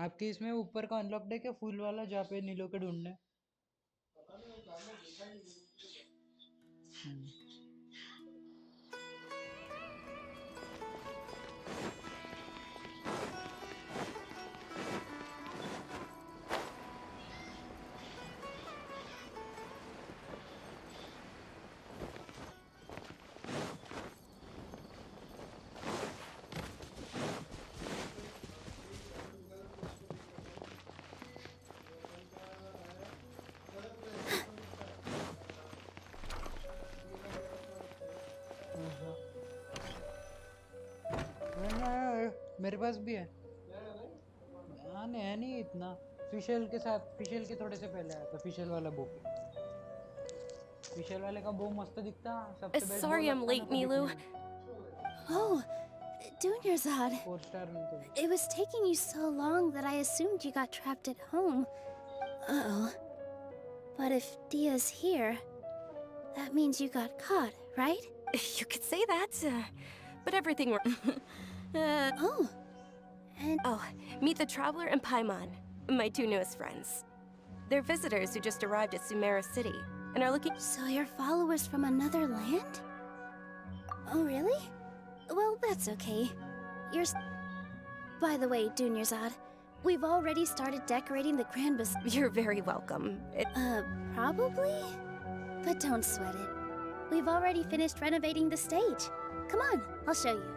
आपके इसमें ऊपर का अनलॉक्ड है क्या? फुल वाला जहाँ पे नीलो के ढूंढने. मेरे पास भी है. हाँ, है नहीं इतना. फिशल के साथ, फिशल के थोड़े से पहले आया था. फिशल वाला बो. फिशल वाले का बो मस्त दिखता. सबसे best. Sorry I'm late, Nilu. Oh, Dunyarzad. It was taking you so long that I assumed you got trapped at home. Uh-oh. But if Dia's here, that means you got caught, right? You could say that, but everything... Oh, And oh, meet the Traveler and Paimon, my two newest friends. They're visitors who just arrived at Sumeru City and are looking. So you're followers from another land? Oh, really? Well, that's okay. By the way, Dunyarzad, we've already started decorating the Grand Bazaar. You're very welcome. Probably? But don't sweat it. We've already finished renovating the stage. Come on, I'll show you.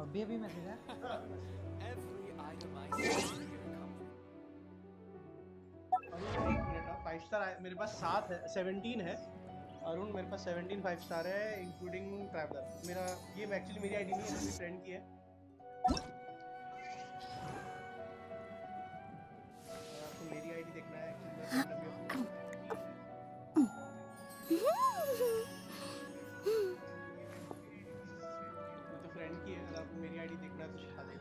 अभी message है five star मेरे पास 7 है, 17 है। अरुण मेरे पास 17 5 star है including traveller. मेरा ये actually मेरी आईडी नहीं है, मेरी फ्रेंड की है। आपको मेरी आईडी देखना है एक्चुअली तो फ्रेंड की है, अगर आपको मेरी आईडी देखना है तो दिखा देगा।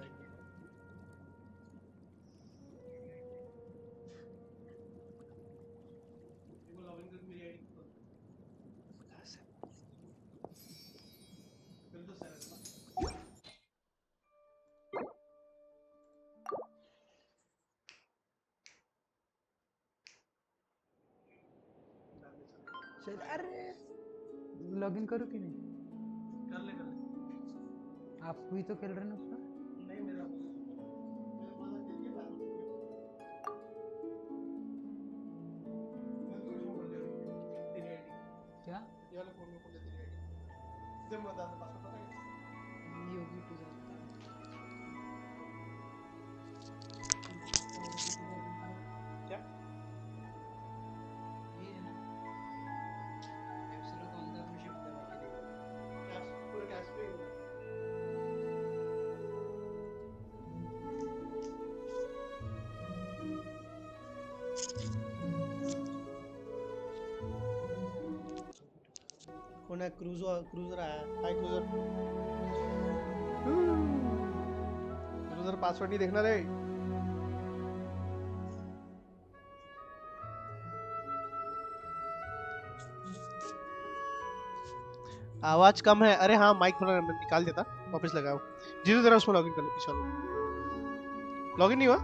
चल अरे लॉगिन करो कि नहीं? कर ले आप भी तो खेल रहे हैं उसमें? नहीं मेरा क्या? ये वाला फोन में खोल ले तेरी आईडी। तुम बता दो पासवर्ड पता है? नहीं होगी तो क्या? ये है ना एब्सोल्यूट ऑन द शिफ्ट दबा के देखो। कैश पूरा कैश पे ही होगा। कौन है? क्रूजर आया। हाय क्रूजर। क्रूजर पासवर्ड नहीं देखना रे। आवाज कम है। अरे हाँ माइक थोड़ा निकाल देता, वापस लगाओ। जीतू जरा उसमें लॉगिन कर ले पीछे। लॉगिन नहीं हुआ?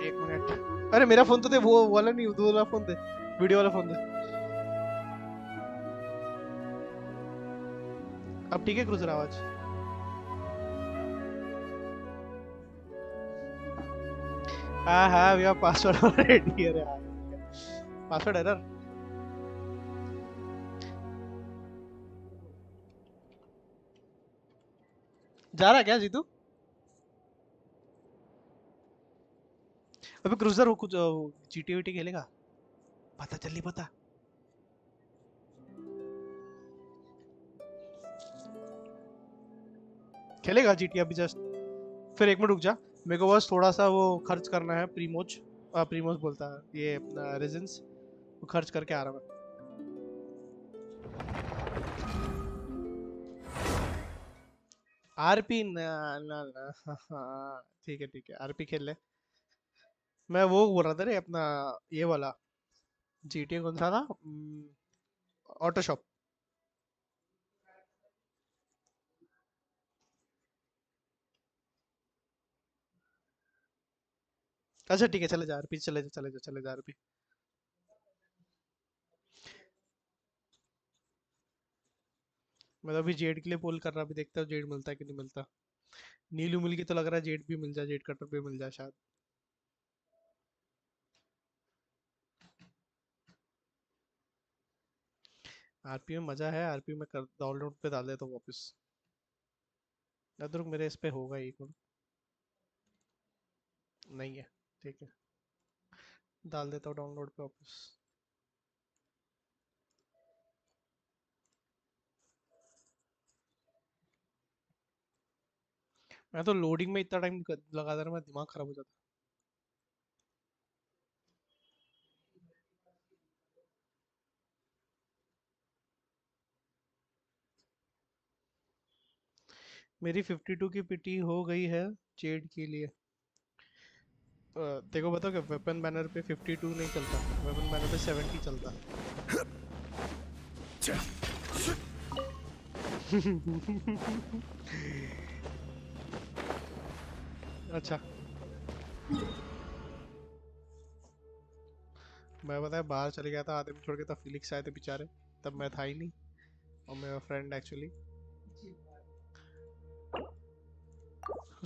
एक मिनट। अरे मेरा फोन तो दे, वो वाला नहीं, वो वाला फोन दे, वीडियो वाला फोन दे। अब ठीक है क्रूजर आवाज? हाँ हाँ भैया पासवर्ड ऑलरेडी है। Password error. जा रहा क्या जीतू? अबे क्रूजर कुछ जीटी खेलेगा? पता चल नहीं पता। खेलेगा जीटी अभी जस्ट। फिर एक मिनट रुक जा, मेरे को बस थोड़ा सा वो खर्च करना है। प्रीमोज बोलता है ये अपना रेजिन्स, वो खर्च करके आ रहा मैं। आरपी ना ना ना हाँ ठीक है आरपी खेल ले। मैं वो बोल रहा था रे अपना ये वाला जीटी कौन सा था? Auto shop. अच्छा ठीक है चले जा आरपी, चले जा आरपी। मैं तो अभी जेड के लिए पोल कर रहा, अभी देखता हूँ जेड मिलता है कि नहीं मिलता। नीलू मिल की तो लग रहा है जेड भी मिल जाए, जेड कटर भी मिल जाए शायद। आरपी में मजा है, आरपी में कर डाउनलोड पे डाल देता हूँ वापस। अदरुक मेरे इस पे होगा एक मिनट। नहीं है ठीक है, डाल देता हूँ डाउनलोड पे वापस। मैं तो लोडिंग में इतना टाइम लगा दे रहा, मैं दिमाग खराब हो जाता। मेरी 52 की पिटी हो गई है जेड के लिए। देखो बताओ कि वेपन बैनर पे 52 नहीं चलता, वेपन बैनर पे 70 चलता। अच्छा मैं बताया बाहर चले गया था, आदमी छोड़ के, तब फिलिक्स आए थे बेचारे, तब मैं था ही नहीं, और मेरा फ्रेंड एक्चुअली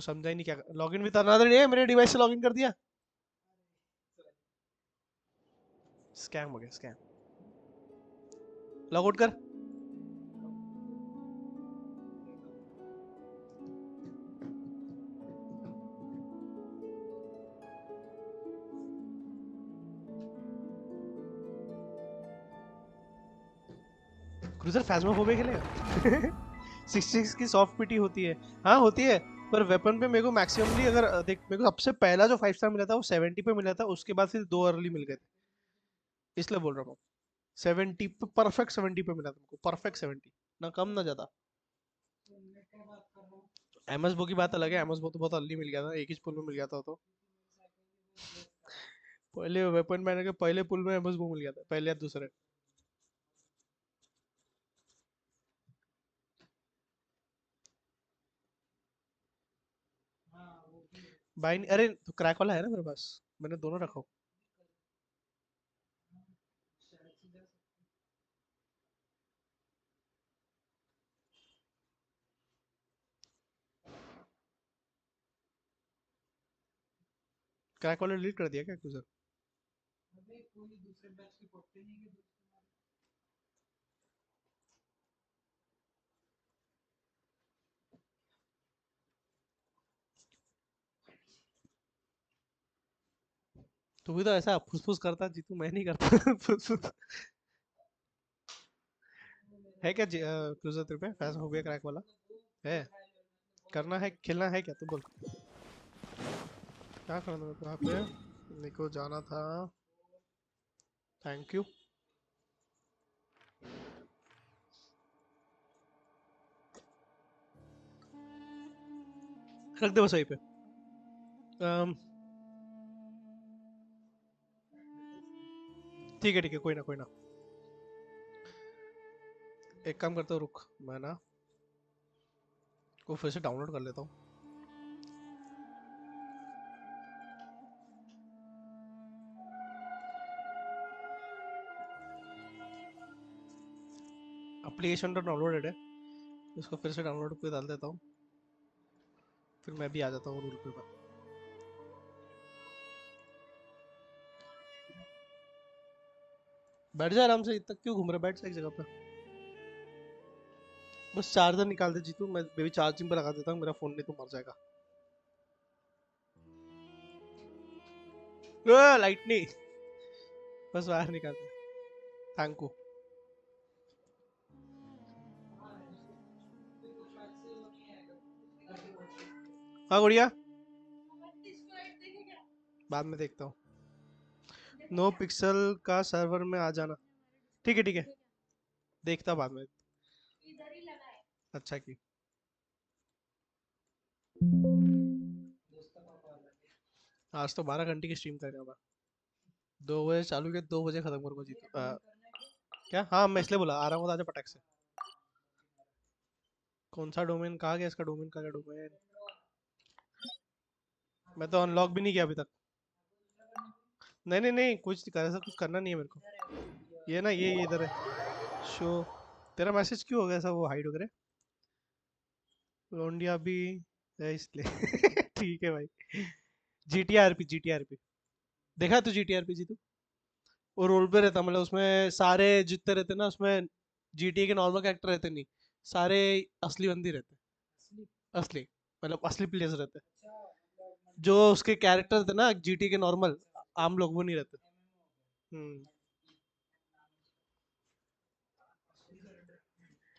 समझा ही नहीं क्या। लॉगिन विद अनदर नहीं है, मेरे डिवाइस से लॉगिन कर दिया। स्कैम हो गया, स्कैम। लॉग आउट कर। क्रूजर फैज़माफोबिया खेलेगा? 66 की सॉफ्ट पीटी होती है, हाँ होती है, पर वेपन पे मेरे को मैक्सिममली अगर देख, मेरे को सबसे पहला जो 5 स्टार मिला था वो 70 पे मिला था, उसके बाद फिर 2 अर्ली मिल गए थे, इसलिए बोल रहा हूँ। 70 पे परफेक्ट 70 पे मिला था मेरे को, परफेक्ट 70, ना कम ना ज्यादा। एमएसबो की बात अलग है, एमएसबो तो बहुत अर्ली मिल गया था, एक ही पुल में मिल गया था तो। पहले वेपन मैंने के पहले पुल में एमएसबो मिल गया था, पहले या दूसरे। भाई अरे तो क्रैक वाला है ना मेरे पास, मैंने दोनों रखा हूँ। क्रैक वाला डिलीट कर दिया क्या क्रूजर? तू भी तो ऐसा फुसफुस करता जीतू, मैं नहीं करता। फुसफुस है क्या क्रूजर तेरे पे फैस हो गया क्रैक वाला है? करना है, खेलना है क्या तू बोल। क्या करना है वहाँ पे? मेरे को जाना था। Thank you. रख दे बस वहीं पे। ठीक है कोई ना कोई ना। एक काम करता हूँ, रुक मैं ना को फिर से डाउनलोड कर लेता हूँ। एप्लीकेशन तो डाउनलोडेड है, इसको फिर से डाउनलोड पे डाल देता हूँ, फिर मैं भी आ जाता हूँ रूल पे पर। बैठ जा आराम से, इतना क्यों घूम रहा है, बैठ जा एक जगह पे। बस चार्जर निकाल दे जीतू, मैं बेबी चार्जिंग पे लगा देता हूँ, मेरा फोन नहीं तो मर जाएगा। लाइट नहीं, बस बाहर निकाल दे। Thank you. हाँ गुड़िया, बाद में देखता हूँ। नो पिक्सल का सर्वर में आ जाना। ठीक है देखता बाद में। अच्छा की आज तो 12 घंटे की स्ट्रीम करेगा मैं। 2 बजे चालू किया, 2 बजे खत्म करूंगा जीतू। क्या? हाँ मैं इसलिए बोला आ रहा हूँ तो आजा पटक से। कौन सा डोमेन कहा गया, इसका डोमेन का क्या डोमेन? मैं तो अनलॉक भी नहीं किया अभी तक। नहीं कुछ ऐसा कुछ करना नहीं है मेरे को। ये ना ये इधर है शो। तेरा मैसेज क्यों हो गया ऐसा, वो हाइड हो गया? लोंडिया भी है इसलिए। ठीक है भाई। जीटीआरपी देखा तू जीटीआरपी जी तू? वो रोल पे रहता, मतलब उसमें सारे जितने रहते ना उसमें, जीटीए के नॉर्मल कैरेक्टर रहते नहीं, सारे असली बंदी रहते, असली मतलब असली प्लेयर्स रहते, जो उसके कैरेक्टर थे ना जीटीए के नॉर्मल आम लोग वो नहीं रहते। हम्म।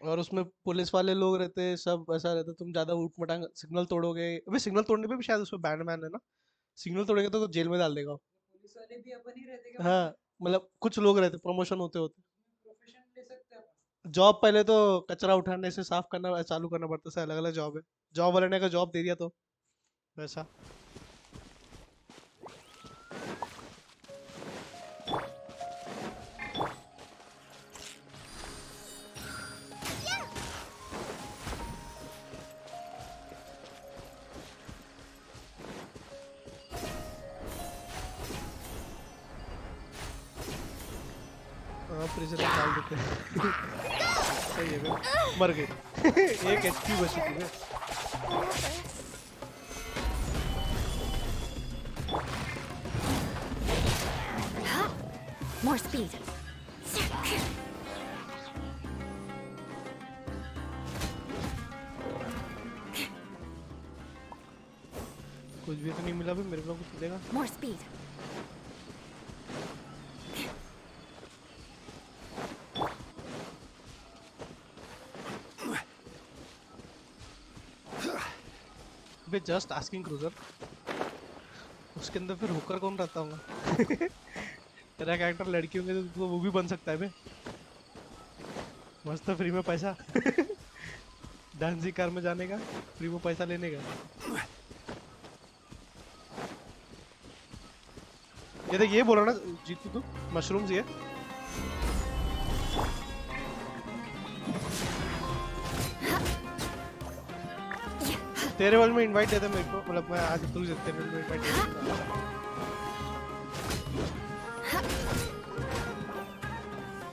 और उसमें पुलिस वाले लोग रहते, सब ऐसा रहता, तुम ज्यादा उठ मटांग सिग्नल तोड़ोगे, अबे सिग्नल तोड़ने पे भी शायद उसमें बैन बैन है ना, सिग्नल तोड़ेंगे तो जेल में डाल देगा वो। पुलिस वाले भी अपन ही रहते क्या? हाँ मतलब कुछ लोग रहते, प्रमोशन होते होते। प्रोफेशन ले सकते हैं अपन। जॉब पहले तो कचरा उठाने से साफ करना चालू करना पड़ता है, अलग अलग जॉब है, जॉब वाले ने का जॉब दे दिया तो वैसा। हाँ प्रिजन में डाल देते हैं। सही है बे, मर गई। एक एचपी बची थी बे। More speed. कुछ भी तो नहीं मिला बे, मेरे को कुछ मिलेगा। More speed. बे जस्ट आस्किंग क्रूजर, उसके अंदर फिर हुकर कौन रहता होगा? तेरा कैरेक्टर लड़की होंगे तो वो भी बन सकता है बे। मस्त फ्री में पैसा। डांसी कार में जाने का, फ्री में पैसा लेने का। ये देख, ये बोला ना जीतू तू, मशरूम्स ये। तेरे वर्ल्ड में इनवाइट देते मेरे को, मतलब मैं आज थ्रू तेरे वर्ल्ड में इनवाइट देता।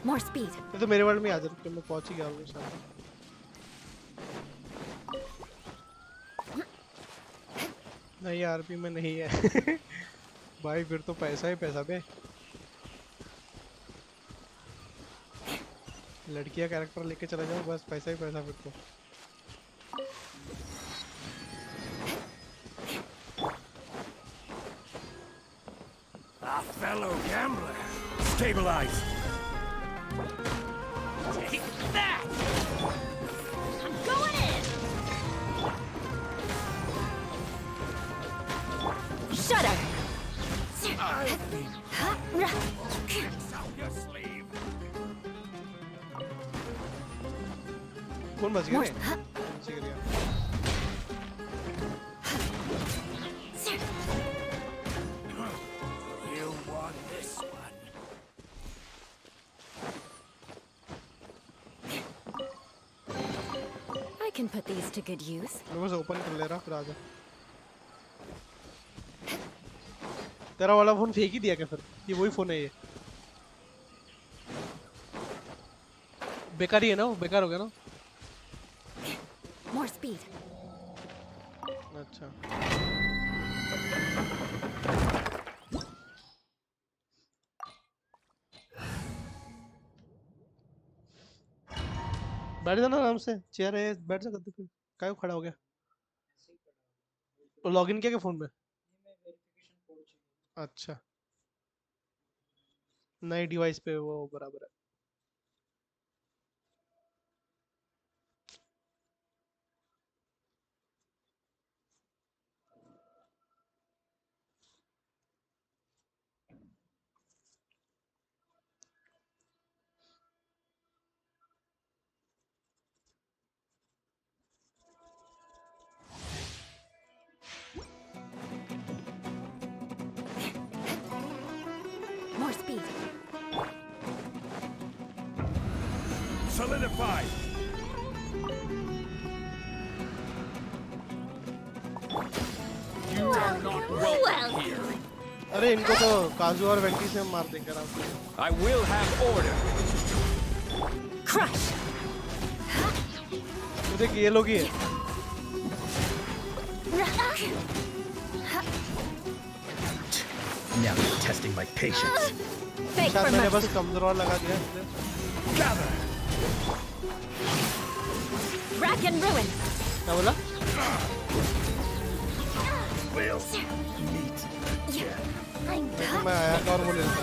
More speed. ये तो मेरे वर्ल्ड में आ जा, तो मैं पहुंच ही गया हूँ शायद। नहीं आरपी में नहीं है। भाई फिर तो पैसा ही पैसा बे। लड़कियां कैरेक्टर लेके चला जाओ, बस पैसा ही पैसा फिर तो। Our fellow gambler. Stabilize. Take that! I'm going in! Shudder! Up your sleeve. कौन बच गया रे? बच गया। You want this one. I can put these to good use. मैं बस ओपन कर ले रहा, फिर आ जा। तेरा वाला फोन फेंक ही दिया क्या फिर? ये वही फोन है ये? बेकार ही है ना वो, बेकार हो गया ना? More speed. अच्छा। बैठ जाना आराम से, चेयर है, बैठ जा गद्दे पे। काहे को खड़ा हो गया? तो लॉगिन किया क्या फोन में? अच्छा, नए डिवाइस पे वो बराबर है। More speed. Solidify. You are not welcome here. अरे इनको तो काजू और वेंटी से मार देंगे आराम से। I will have order. Crush. तो देख ये लोग ही है। Now you're testing my patience. Fake शायद for मैंने बस mercy. कमजोर लगा दिया इसलिए। Gather. Rack and ruin. क्या बोला? We'll meet. मैं आया था और वो ले लेता।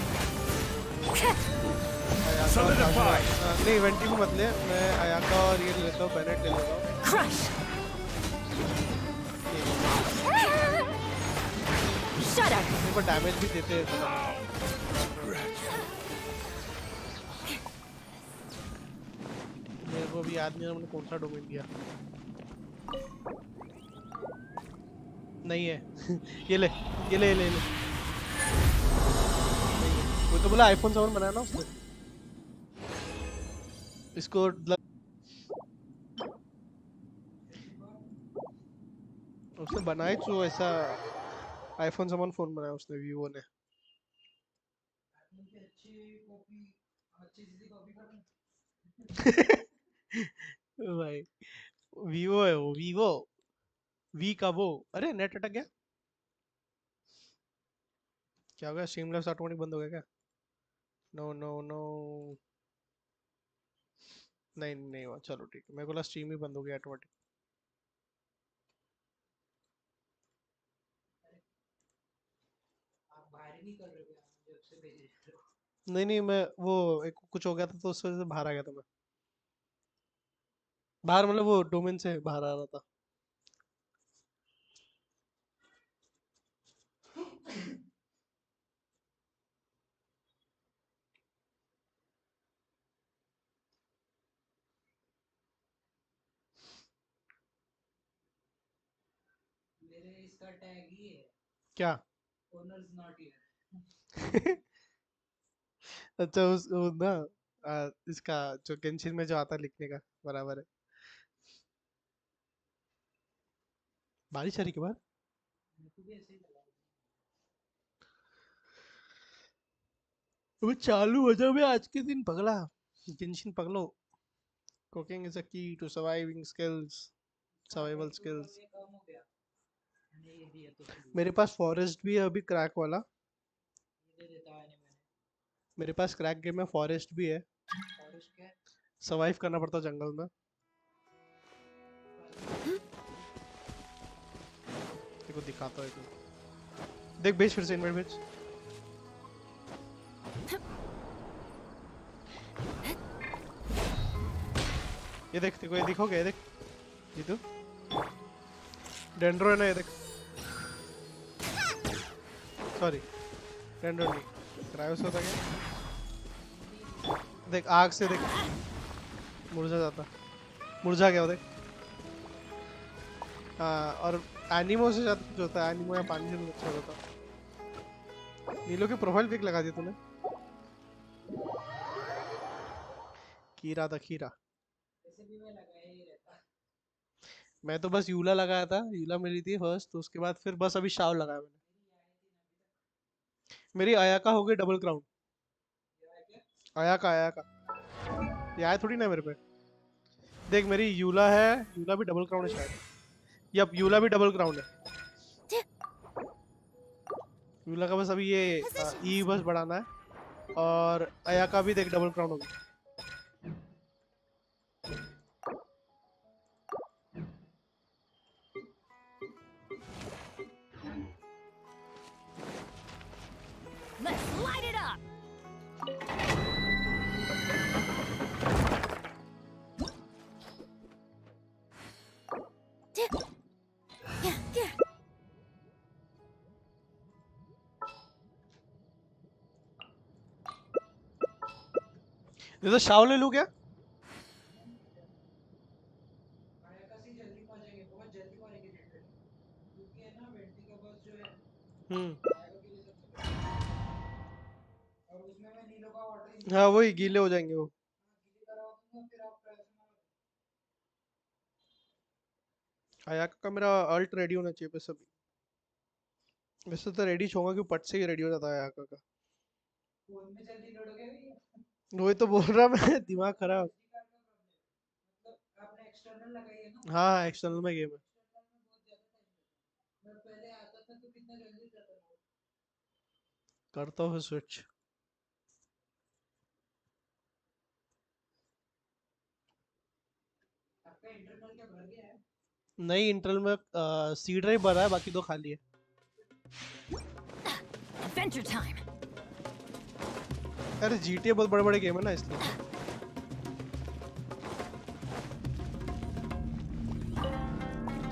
Solidify. नहीं वेंटी को मत ले, मैं आया का और ये ले लेता हूँ, बेनेट ले लेता हूँ। Crush. Shudder. मेरे को डैमेज भी देते हैं थोड़ा। मेरे को भी याद नहीं है मैंने कौन सा डोमेन दिया। नहीं है। ये ले, ये ले, ले ले। वो तो बोला आईफोन 7 बनाया ना उसने। इसको उसने बनाया जो ऐसा आईफोन 7 फोन बनाया उसने, वीवो ने। भाई वीवो है वो, वीवो वी का वो। अरे नेट अटक गया, क्या हो गया? स्ट्रीमलैब्स ऑटोमेटिक बंद हो गया क्या? नो नो नो, नहीं नहीं हुआ, चलो ठीक है। मेरे को लगा स्ट्रीम ही बंद हो गया ऑटोमेटिक। नहीं नहीं, मैं वो एक कुछ हो गया था तो उस वजह से बाहर आ गया था मैं। बाहर मतलब वो डोमेन से बाहर आ रहा था। मेरे इसका टैग ही है, क्या? Owners not here. अच्छा वो ना इसका जो गेंशिन में जो आता है लिखने का, बराबर है। बारिश आ रही के बाद वो चालू हो जाओ आज के दिन पगला। गेंशिन पगलो। Cooking is a key to surviving skills, survival skills. मेरे पास फॉरेस्ट भी है अभी, क्रैक वाला। मेरे पास क्रैक गेम में फॉरेस्ट भी है, सर्वाइव करना पड़ता जंगल में। देखो दिखाता है, देख भेज फिर से इनवाइट भेज। ये देख, देखो ये दिखोगे, ये देख, ये तो डेंड्रो है ना, ये देख। सॉरी डेंड्रो नहीं, क्रायोस होता क्या? देख आग से देख मुरझा जाता, मुरझा गया वो देख। हाँ, और एनिमो से ज्यादा कुछ होता है, एनिमो या पानी से अच्छा होता। नीलो के प्रोफाइल पिक लगा दिया तूने। खीरा था खीरा। मैं तो बस यूला लगाया था, यूला मिली थी फर्स्ट, तो उसके बाद फिर बस अभी शाव लगाया मैंने। मेरी आयाका हो गई डबल क्राउन। आयाका आयाका ये आया थोड़ी ना मेरे पे। देख मेरी यूला है, यूला भी डबल क्राउन है शायद। यप यूला भी डबल क्राउन है। यूला का बस अभी ये ई बस बढ़ाना है, और आयाका भी देख डबल क्राउन होगी। Let's light it up. ये तो शाव ले लूं क्या? हाँ वही गीले हो जाएंगे वो। आयाका का मेरा अल्ट रेडी होना चाहिए बस अभी। वैसे तो रेडी होगा कि पट से ही रेडी हो जाता है आयाका का। वही तो बोल रहा मैं, दिमाग खराब। हाँ एक्सटर्नल में गेम है। करता हूँ स्विच। नहीं इंटरनल में सी ड्राइव भरा है, बाकी दो खाली है। Adventure time. अरे GTA बहुत बड़े बड़े गेम है ना, इसलिए।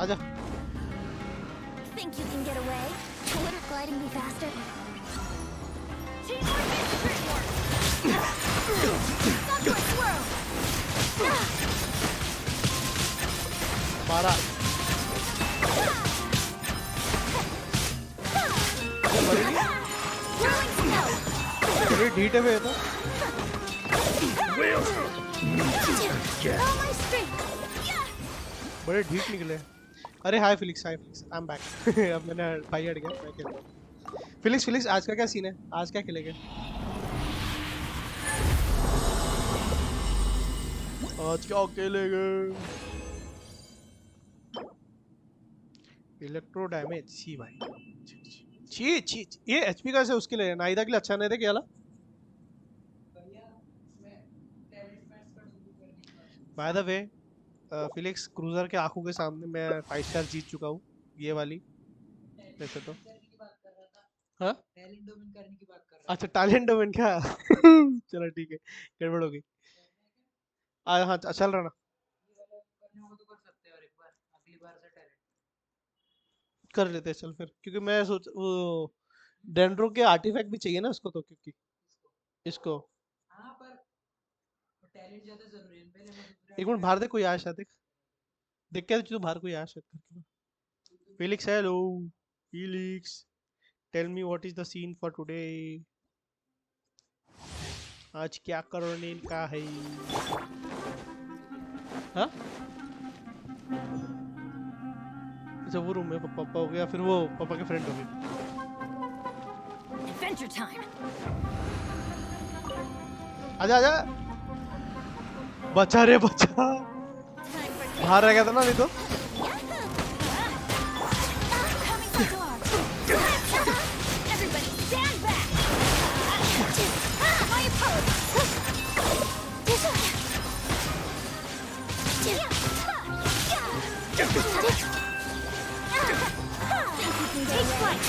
आजा। Think you can get away? Wouldn't gliding be faster? Teamwork is teamwork. Sunward swirl! 12 Whirling snow! थोड़ी ढीठ है वे तो। All my strength! बड़े ढीठ निकले। अरे hi Felix, hi Felix, I am back. अब मैंने भाई हट गया, मैं खेल रहा हूँ। फिलिक्स फिलिक्स आज का क्या सीन है? आज क्या खेलेंगे? आज क्या खेलेंगे? इलेक्ट्रो डैमेज सी भाई। छी छी ये एचपी का से उसके लिए नाइदा के लिए अच्छा नहीं था क्या? By the way Felix cruiser के आंखों के सामने मैं 5 स्टार जीत चुका हूँ ये वाली वैसे तो। हाँ अच्छा टैलेंट डोमेन क्या? चलो ठीक है गड़बड़ हो गई। हाँ चल रहा ना कर लेते हैं चल फिर क्योंकि मैं सोच वो डेंड्रो के आर्टिफैक्ट भी चाहिए ना उसको तो क्योंकि इसको एक मिनट बाहर दे कोई आया शायद देख के तू बाहर कोई आया शायद करके। Felix hello Felix tell me what is the scene for today. आज क्या करने का है? हाँ अच्छा वो रूम में पापा हो गया फिर वो पापा के फ्रेंड हो गए। Adventure time. आजा आजा बचा रे बचा बाहर रह गया था ना नहीं तो। Take flight.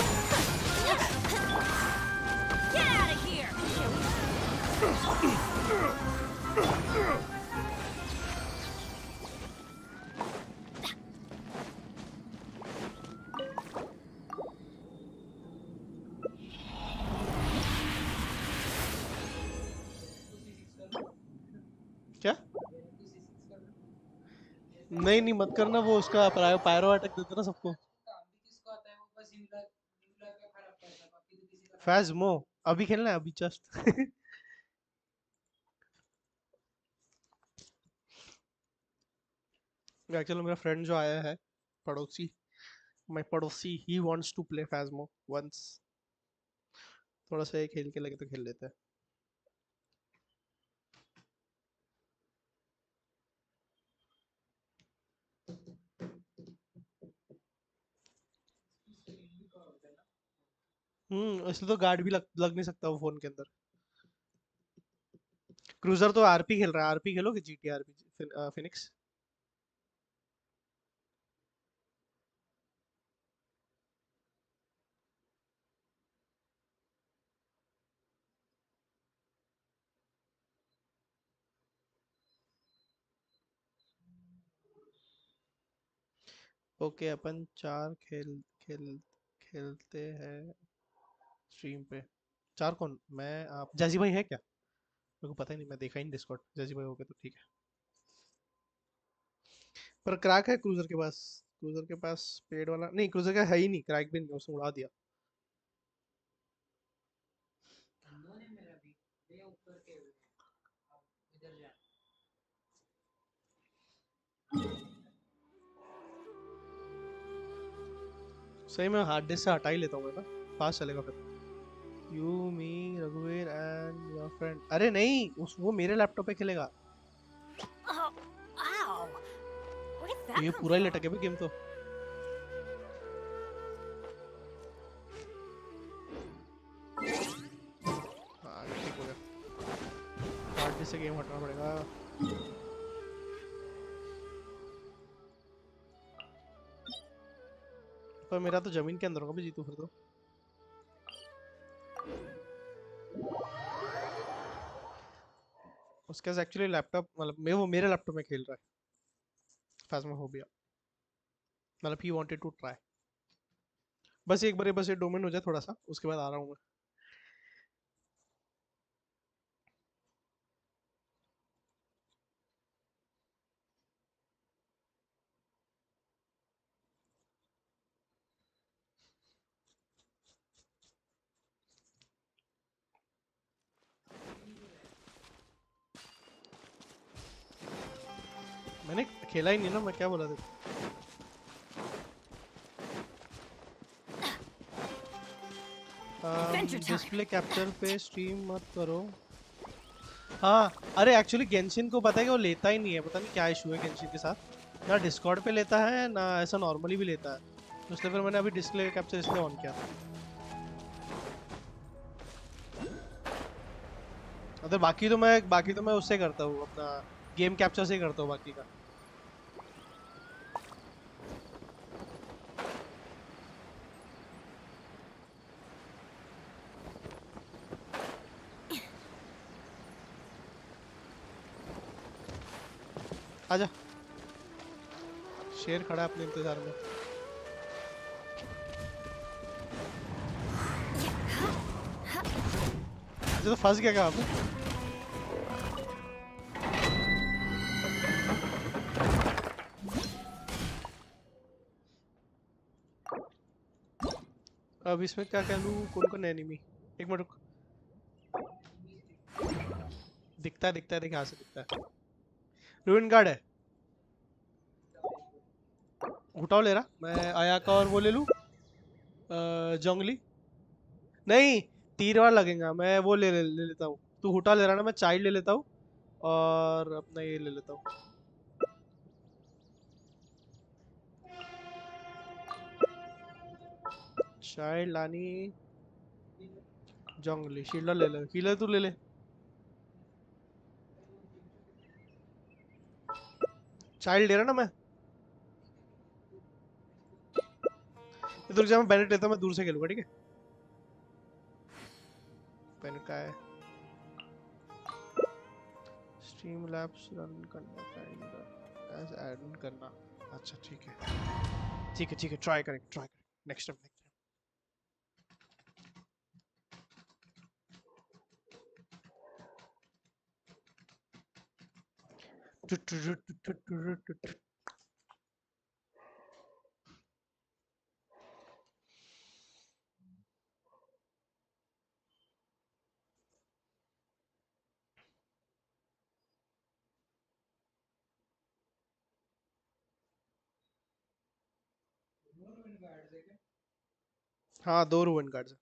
Get out of here. क्या नहीं मत करना वो उसका पायरो अटैक देता ना सबको। फैज़मो अभी खेलना है अभी जस्ट। एक्चुअली मेरा फ्रेंड जो आया है पड़ोसी माय पड़ोसी he wants to play Phasmo once. थोड़ा सा ये खेल के लगे तो खेल लेते हैं। इसलिए तो गार्ड भी लग नहीं सकता वो फोन के अंदर। क्रूजर तो आरपी खेल रहा है। आरपी खेलोगे जीटी आरपी फिनिक्स? ओके अपन 4 खेलते हैं स्ट्रीम पे। 4 कौन? मैं आप जैजी भाई है क्या? मेरे को पता ही नहीं मैं देखा ही नहीं डिस्कॉर्ड। जैजी भाई हो गए तो ठीक है पर क्रैक है क्रूजर के पास। क्रूजर के पास पेड वाला नहीं क्रूजर का है ही नहीं क्रैक भी नहीं उसने उड़ा दिया। सही में हार्ड डिस्क से हटा ही लेता हूँ मैं ना फास्ट चलेगा फिर। यू मी रघुवीर एंड योर फ्रेंड अरे नहीं वो मेरे लैपटॉप पे खेलेगा। Oh, ow. Where did that ये come पूरा ही from? लटक है भी गेम तो। हाँ ठीक हो गया। हार्ड डिस्क से गेम हटाना पड़ेगा। पर मेरा तो जमीन के अंदर होगा भी जीतू फिर तो। उसके पास एक्चुअली लैपटॉप मतलब वो मेरे लैपटॉप में खेल रहा है फाज़मोफोबिया। मतलब ही वांटेड टू ट्राई। बस एक बार बस ये डोमेन हो जाए थोड़ा सा उसके बाद आ रहा हूँ मैं। मैंने खेला ही नहीं ना मैं क्या बोला था। Adventure time. डिस्प्ले कैप्चर पे स्ट्रीम मत करो हाँ अरे एक्चुअली गेंशिन को पता है कि वो लेता ही नहीं है, पता नहीं क्या इशू है गेंशिन के साथ, ना डिस्कॉर्ड पे लेता है ना ऐसा नॉर्मली भी लेता है, तो इसलिए फिर मैंने अभी डिस्प्ले कैप्चर इसलिए ऑन किया। अगर बाकी तो मैं उससे करता हूँ, अपना गेम कैप्चर से ही करता हूँ बाकी का। आजा, शेर खड़ा है अपने इंतजार में। तो फंस गया कहाँ पे? अब इसमें क्या कह लूँ, कौन एनिमी, एक मिनट रुक। दिखता है देख, यहाँ से दिखता है। रूइन गार्ड है, उठाओ ले रहा मैं। आया का और वो ले लूँ, जंगली नहीं, तीर वाला लगेगा, मैं वो ले लेता हूँ। तू हुटा ले रहा ना, मैं चाइल्ड ले लेता हूँ और अपना ये ले लेता हूँ। चाइल्ड लानी, जंगली, शील्डर ले ले, हीलर तू ले ले। चाइल्ड ले रहा ना मैं, इधर जा, मैं बैनेट लेता हूँ, मैं दूर से खेलूंगा, ठीक है? बैनेट का है, स्ट्रीम लैब्स रन करना, काइंड एज ऐड ऑन करना। अच्छा ठीक है, ट्राई करेंगे नेक्स्ट टाइम। हाँ 2 रूइन कार्ड्स है।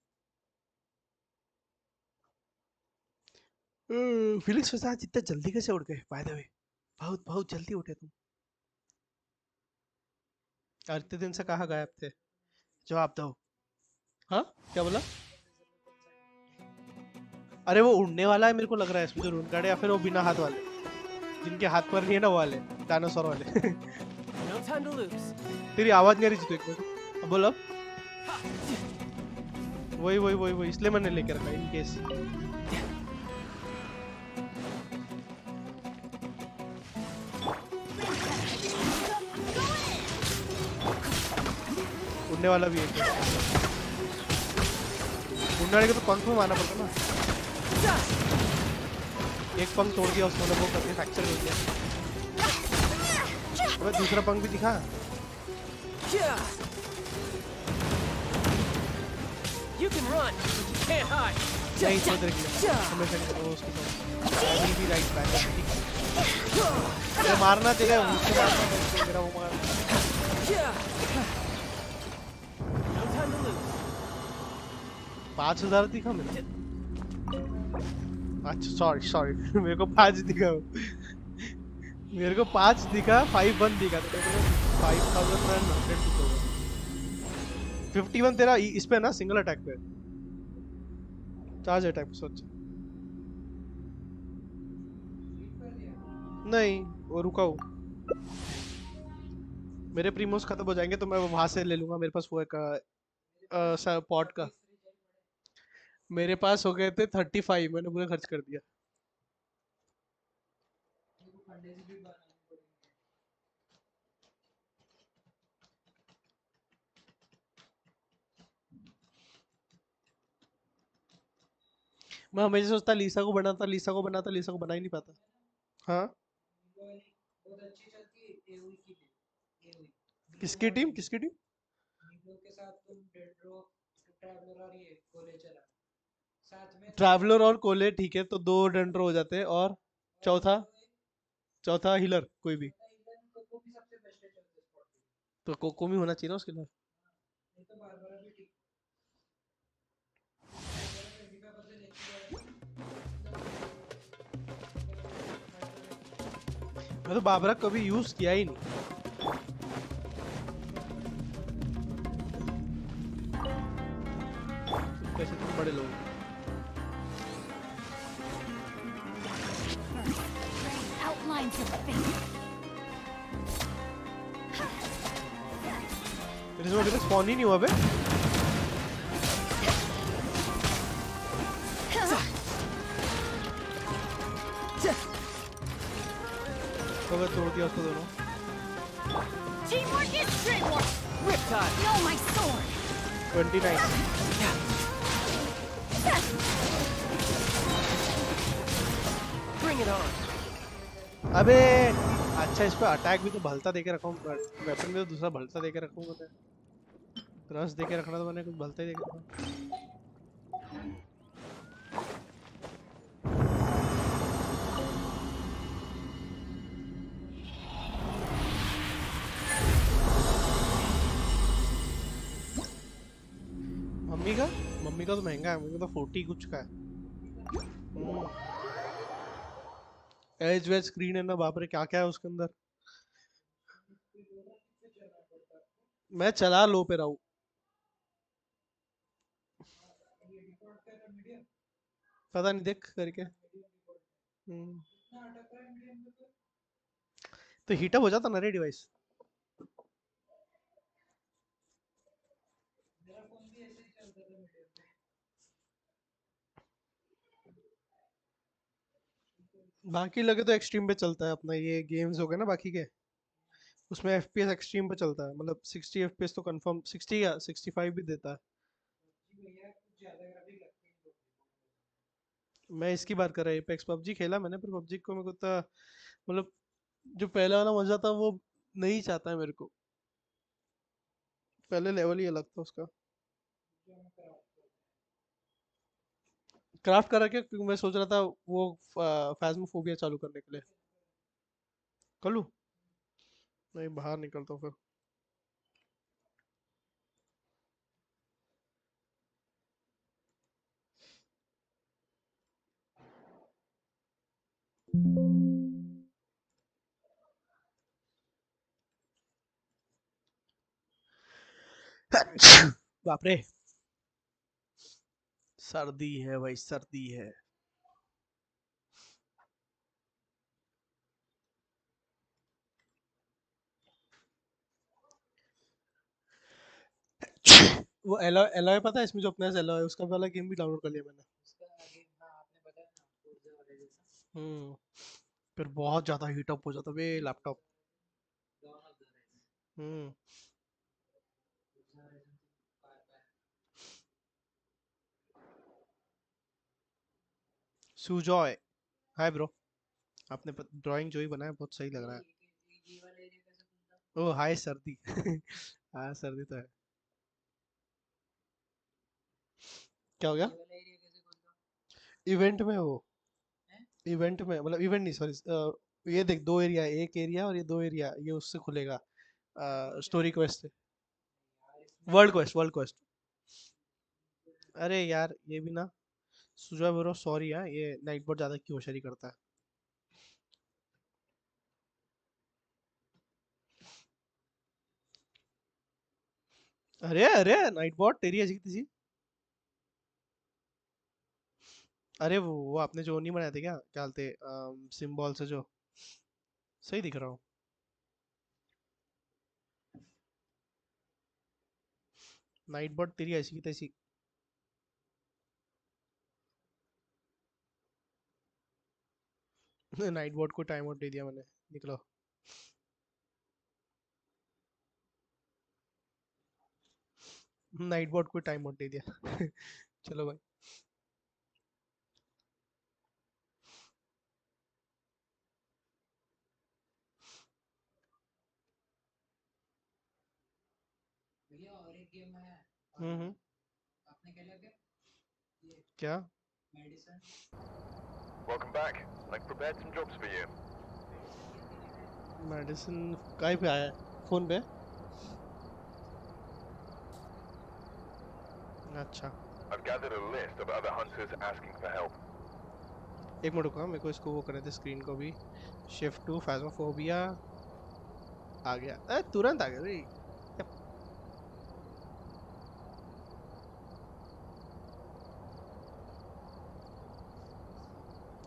फिलिक्स फंसा, इतना जल्दी कैसे उठ गए? बाय द वे बहुत बहुत जल्दी उठे तुम। और इतने दिन से कहाँ गायब थे? जवाब दो। हाँ क्या बोला? अरे वो उड़ने वाला है मेरे को लग रहा है इसमें जो रूइन कार्ड है, या फिर वो बिना हाथ वाले, जिनके हाथ पर नहीं है ना, वो वाले डायनासोर वाले। No time to lose. तेरी आवाज नहीं आ रही थी तो एक मिनट, अब बोल अब। वही इसलिए मैंने लेके रखा इन केस। उड़ने वाला भी है क्या? उड़ने वाले को तो पंख में मारना पड़ता ना। एक पंख तोड़ दिया उसने, वो करके फ्रैक्चर हो गया। अबे दूसरा पंख भी दिखा। You can run, but you can't hide. नहीं तो देख लिया, हमेशा नहीं करो उसके साथ। Will be right back. ये मारना तेरा, उसको मारना नहीं, मेरा वो मारना। No time to lose. 5000 दिखा मेरे। अच्छा सॉरी मेरे को 5 दिखा, मेरे को 5 दिखा, 51 दिखा, तो मेरे को 5100 दिखा। 51 तेरा इस पे ना, सिंगल अटैक पे, चार्ज अटैक पे सोच। नहीं वो रुका हूँ, मेरे प्रीमोस खत्म हो जाएंगे तो मैं वहां से ले लूंगा। मेरे पास वो एक पॉट का, मेरे पास हो गए थे 35, मैंने पूरा खर्च कर दिया। मैं हमेशा सोचता लीसा को बनाता, लीसा को बना ही नहीं पाता। हाँ किसकी टीम ट्रैवलर और कोले, ठीक है तो 2 डेंड्रो हो जाते हैं, और चौथा हीलर कोई भी, तो कोकोमी होना चाहिए ना उसके लिए। मैं तो बाबरा कभी यूज किया ही नहीं। कैसे तुम बड़े लोग Outlines of face. मेरे से बड़े स्पॉन ही नहीं हुआ बे। कवर तोड़ दिया उसको दोनों। Teamwork is dreamwork. Riptide. No, my sword. 29. Bring it on. अबे अच्छा इस पे अटैक भी तो भलता देके रखा हूँ, वेपन में तो दूसरा भलता देके रखूँगा मैं। रस देके रखना तो मैंने कुछ भलता ही देके रखा। मम्मी का तो महंगा है, मम्मी का तो 40 कुछ का है। एज वेज स्क्रीन है ना, बाप रे क्या क्या है उसके अंदर। मैं चला लो पे रहा हूँ। पता नहीं देख करके। तो हीटअप हो जाता ना रे डिवाइस। बाकी लगे तो एक्सट्रीम पे चलता है अपना, ये गेम्स हो गए ना बाकी के, उसमें एफपीएस एक्सट्रीम पे चलता है, मतलब 60 एफपीएस तो कंफर्म, 60 या 65 भी देता है। मैं इसकी बात कर रहा हूँ, एपेक्स पबजी खेला मैंने, पर पबजी को मेरे को तो मतलब जो पहला वाला मजा था वो नहीं चाहता है मेरे को। पहले लेवल ही अलग था उसका। क्राफ्ट कर रखे क्योंकि मैं सोच रहा था वो फैज़्मोफोबिया चालू करने के लिए। कर लूं? नहीं बाहर निकलता हूँ फिर। बाप रे सर्दी है भाई, सर्दी है। वो एलॉय एलॉय पता है इसमें जो अपने एलॉय है, उसका वाला गेम भी डाउनलोड कर लिया मैंने। फिर बहुत ज्यादा हीट अप हो जाता है लैपटॉप। हम्म सुजॉय हाय ब्रो, आपने ड्राइंग जो ही बनाया बहुत सही लग रहा है। ओह हाय सर्दी हाँ सर्दी तो है। क्या हो गया? इवेंट में वो इवेंट में मतलब इवेंट नहीं सॉरी, ये देख दो एरिया, एक एरिया और ये दो एरिया, ये उससे खुलेगा स्टोरी क्वेस्ट से। World quest. अरे यार ये भी ना, सुजॉय ब्रो सॉरी यार, ये नाइट बोट ज्यादा की होशियारी करता है। अरे अरे नाइट बॉट तेरी ऐसी की तैसी। अरे वो आपने जो नहीं बनाए थे क्या क्या बोलते सिंबल से जो, सही दिख रहा हूँ। नाइट बॉट तेरी ऐसी की तैसी। नाइट बॉट को टाइम आउट दे दिया मैंने, निकलो। नाइट बॉट को टाइम आउट दे दिया चलो भाई। हम्म क्या? Welcome back. I've prepared some jobs for you. Medicine कहीं पे आया है? फोन पे? अच्छा I've gathered a list of other hunters asking for help. एक मिनट रुको, मेरे को इसको वो करने दे स्क्रीन को भी। शिफ्ट टू फैज़ोफोबिया आ गया, तुरंत आ गया भाई।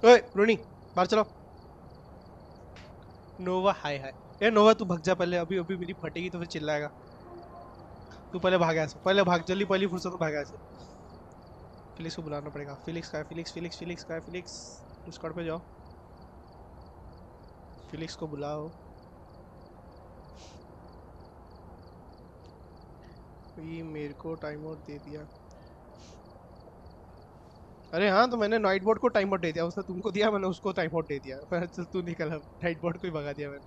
ओए रोनी बाहर चलो। नोवा हाय हाय। ए नोवा तू भाग जा पहले, अभी अभी मेरी फटेगी तो फिर चिल्लाएगा। तू पहले भाग ऐसे, पहले भाग जल्दी, पहली फुर्सत में भाग ऐसे। फिलिक्स को बुलाना पड़ेगा। फिलिक्स का है, फिलिक्स फिलिक्स फिलिक्स का है, फिलिक्स डिस्कॉर्ड पे जाओ, फिलिक्स को बुलाओ। ये मेरे को टाइम आउट दे दिया। अरे हाँ तो मैंने नाइट बोर्ड को टाइम आउट दे दिया, उसने तुमको दिया, मैंने उसको टाइम आउट दे दिया। पर चल तू निकल, अब नाइट बोर्ड को ही भगा दिया मैंने।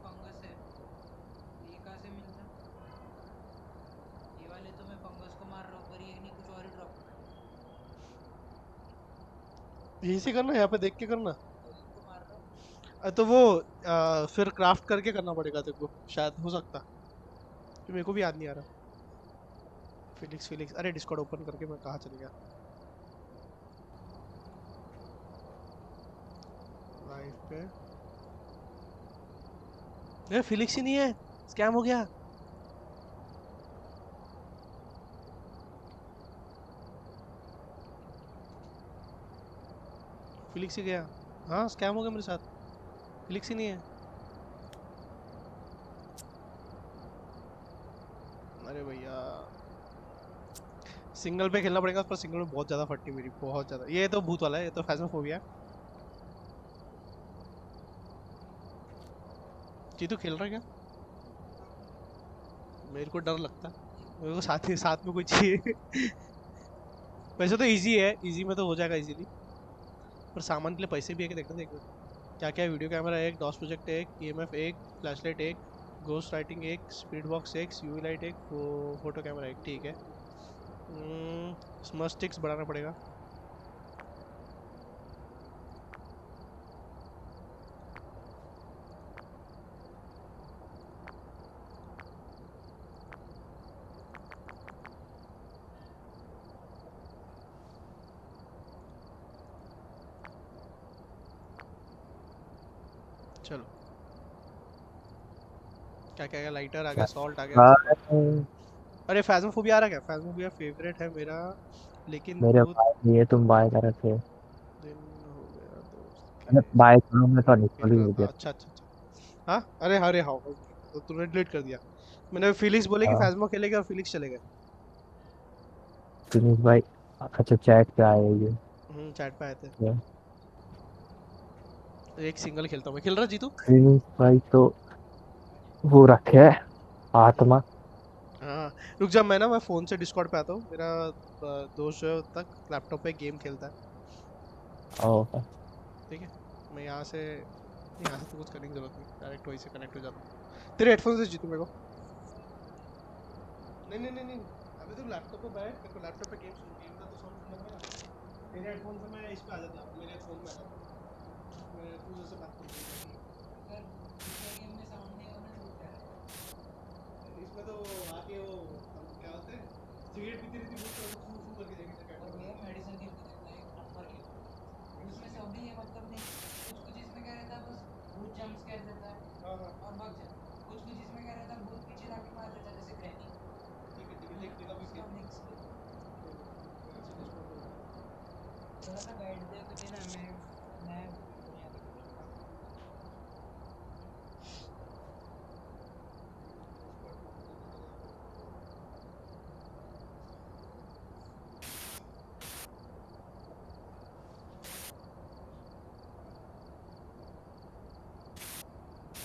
फंगस है, ये कहाँ से मिलता? ये वाले तो मैं फंगस को मार रहा हूँ, पर ये नहीं कुछ और ही ड्रॉप कर रहा है। यही से करना, यहाँ पे देख के करना। इसको मार रहा हूँ। तो वो फिर क्राफ्ट करके करना पड़ेगा तेरे को, शायद हो सकता, तो मेरे को भी याद नहीं आ रहा। फिलिक्स फिलिक्स, अरे डिस्कॉर्ड ओपन करके मैं कहाँ चल गया। लाइव पे ये फिलिक्स ही नहीं है, स्कैम हो गया। फिलिक्स ही गया, हाँ स्कैम हो गया मेरे साथ, फिलिक्स ही नहीं है। अरे भैया सिंगल पे खेलना पड़ेगा, पर सिंगल में बहुत ज्यादा फटती मेरी, बहुत ज्यादा। ये तो भूत वाला है, ये तो फैज़ोफोबिया है। जीतू खेल रहा है क्या? मेरे को डर लगता है, मेरे को साथ में कोई चाहिए। वैसे तो इजी है, इजी में तो हो जाएगा इजीली, पर सामान के लिए पैसे भी है कि देखना। देख क्या क्या है। वीडियो कैमरा एक, डॉस प्रोजेक्ट एक, ईएमएफ एक, फ्लैशलाइट एक, घोस्ट राइटिंग एक, स्पीड बॉक्स एक, यूवी लाइट एक, फोटो कैमरा एक। ठीक है, स्मर्ट स्टिक्स बढ़ाना पड़ेगा। चलो क्या क्या, लाइटर आ गया, सॉल्ट आ गया। अरे फैज़ोफोबिया आ रहा क्या? फैज़ोफोबिया फेवरेट है मेरा, लेकिन मेरे 2 भाई ये तुम बाय कर रखे। दिन हो गया दोस्त अरे के बाय करो, मैं तो खेल डिस्कॉर्ड ही रहा हो था। गया। अच्छा अच्छा अच्छा, हाँ अरे अरे हाँ, तो तूने डिलीट कर दिया। मैंने फिलिक्स बोले कि हाँ फैज़मो खेलेगा और फिलिक्स चले गए। फिनिश भाई, अच्छा चैट पे आए ये। चैट पे आए थे। एक सिंगल खेलता हूँ मैं, खेल रहा जीतू? फिनिश भाई तो वो रखे है आत्मा। हाँ रुक जा, मैं फ़ोन से डिस्कॉर्ड पे आता हूँ। मेरा दोस्त जो है तक लैपटॉप पे गेम खेलता है, ओह ठीक है। मैं यहाँ से तो कुछ करने की जरूरत नहीं, डायरेक्ट वहीं से कनेक्ट हो जाता हूँ। तेरे हेडफोन से जीतू मेरे को। नहीं नहीं नहीं नहीं, अबे तू लैपटॉप पे बैठ, तेरे को लैपटॉप पे गेम का तो साउंड सुनना पड़ेगा। तेरे हेडफोन से मैं इस पे आ जाता, मेरे फोन में आ जाता, मैं तू जैसे बात करता हूँ। अगर दूसरे गेम में साउंड नहीं होना तो क्या है? इसमें तो आके वो क्या होते हैं, सिगरेट पीती रहती बहुत, तो फू फू करके देंगे तेरे और हेडफोन भैया में। मेडिसिन गेम तो कितना एक नंबर गेम है, उसमें से अभी ये मतलब नहीं, कुछ कुछ इसमें क्या रहता है, बस भूत जंप स्केयर देता है और भाग जा। कुछ कुछ इसमें क्या रहता है, भूत पीछे जाके मार देता है, जैसे ग्रैनी। ठीक है देख देगा भी उसका मिक्स थोड़ा सा गाइड दे तो देना, मैं दुनिया का कुछ पता नहीं।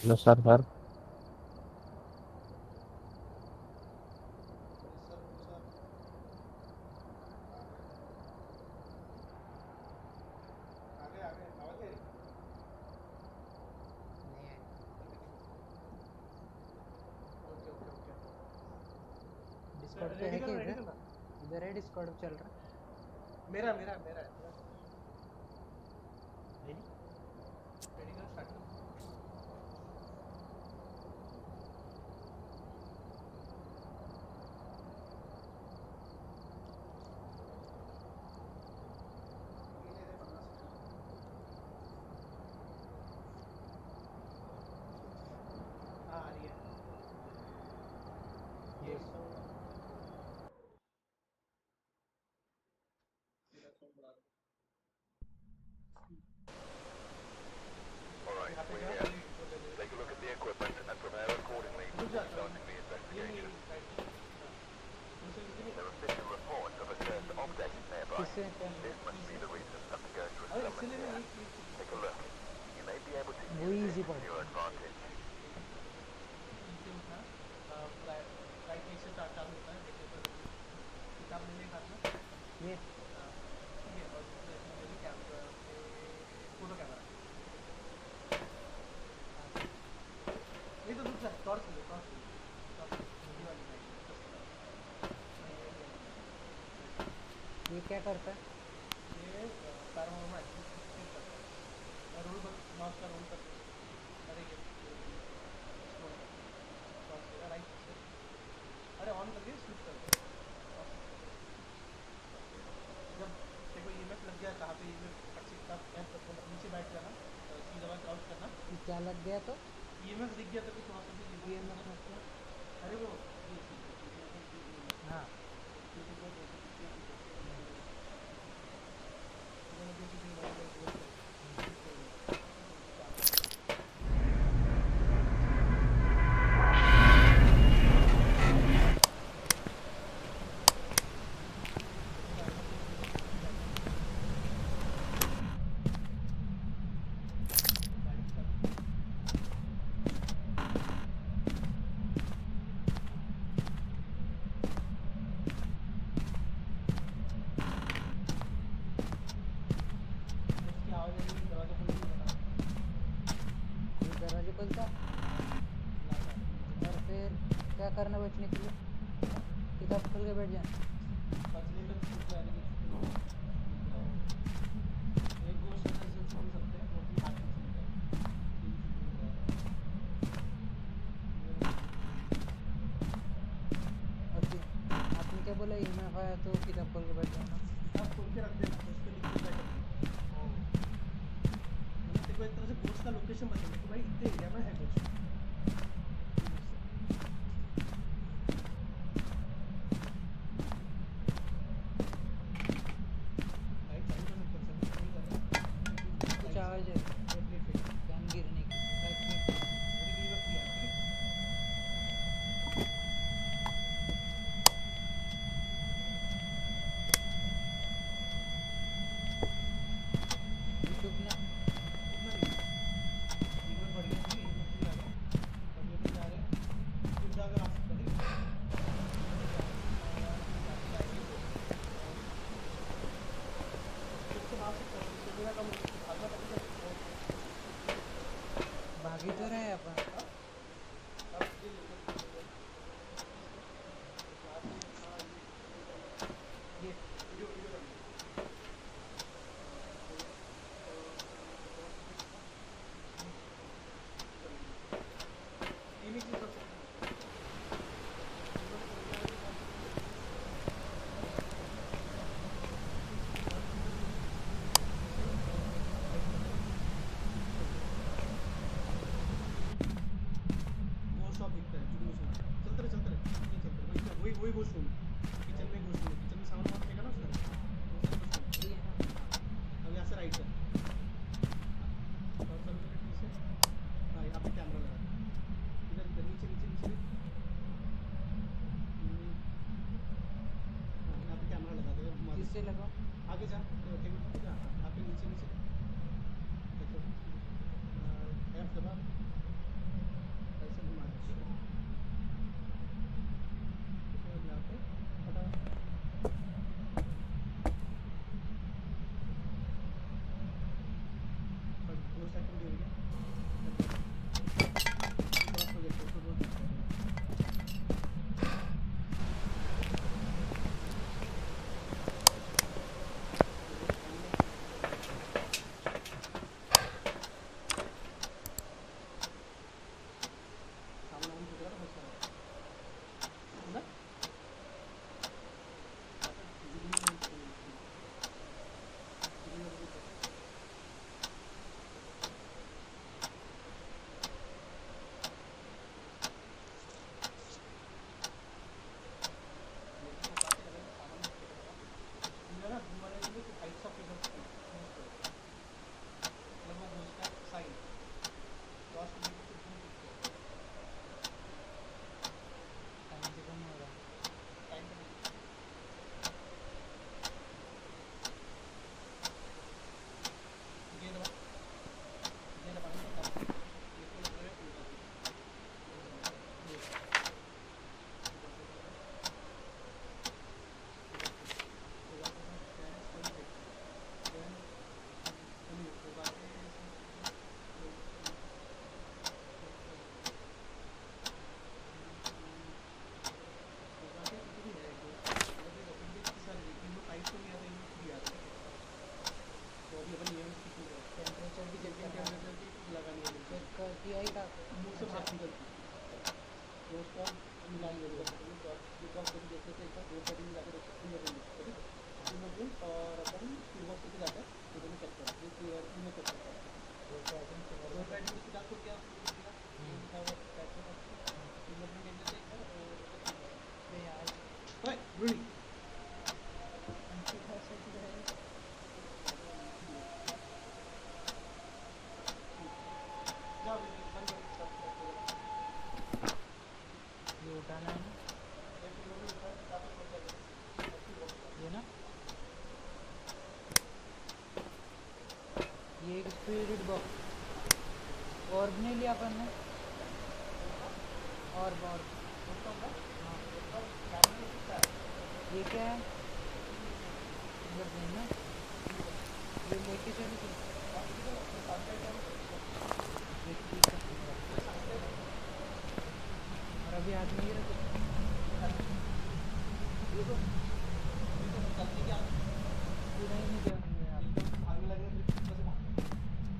लो सर डिस्कॉर्ड पे है क्या इधर? इधर है डिस्कॉर्ड चल रहा? मेरा मेरा मेरा है। रेडी रेडी कर, स्टार्ट कर। Alright, we're here. Take a look at the equipment and prepare accordingly for starting the investigation. There are official reports of a cursed object nearby. This must be the reason of the ghost resemblance here. Take a look. You may be able to use this to your advantage. ये क्या करता है? ये paramour में activate करता है। Role पर mouse का रोल कर अरे ये राइट से अरे ऑन करके स्विच कर दो। जब देखो ईएमएफ लग गया कहाँ पे ईएमएफ अच्छी तब नीचे बैठ जाना की दबा क्रॉस करना। क्या लग गया तो? ईएमएफ दिख गया तो कुछ वहाँ पे ईएमएफ मतलब अरे वो हाँ करना बचने के लिए किताब खोल के बैठ जाए। आपने क्या बोला ईएमएफ आया तो किताब खोल के बैठ जाना? किताब खोल के रख देना उस पे लिख के बैठ देखो एक तरह से गोश्त का लोकेशन बता दे कि भाई इतने एरिया में है गोश्त। भागी तो रहे अपन। वही गोश्त रूम किचन में गोश्त रूम किचन में सामान वामान फेंका ना उसने अब यहाँ से राइट है और से हाँ यहाँ पे कैमरा लगा इधर नीचे नीचे नीचे हाँ यहाँ पे कैमरा लगा दे किससे लगा आगे जा टेबल पे जा यहाँ पे नीचे नीचे देखो F दबा ऐसे घुमा यहाँ पे और नहीं लिया अपन ने और ये क्या है इधर देना ये लेके चलो तुम और अभी आदमी ये रखो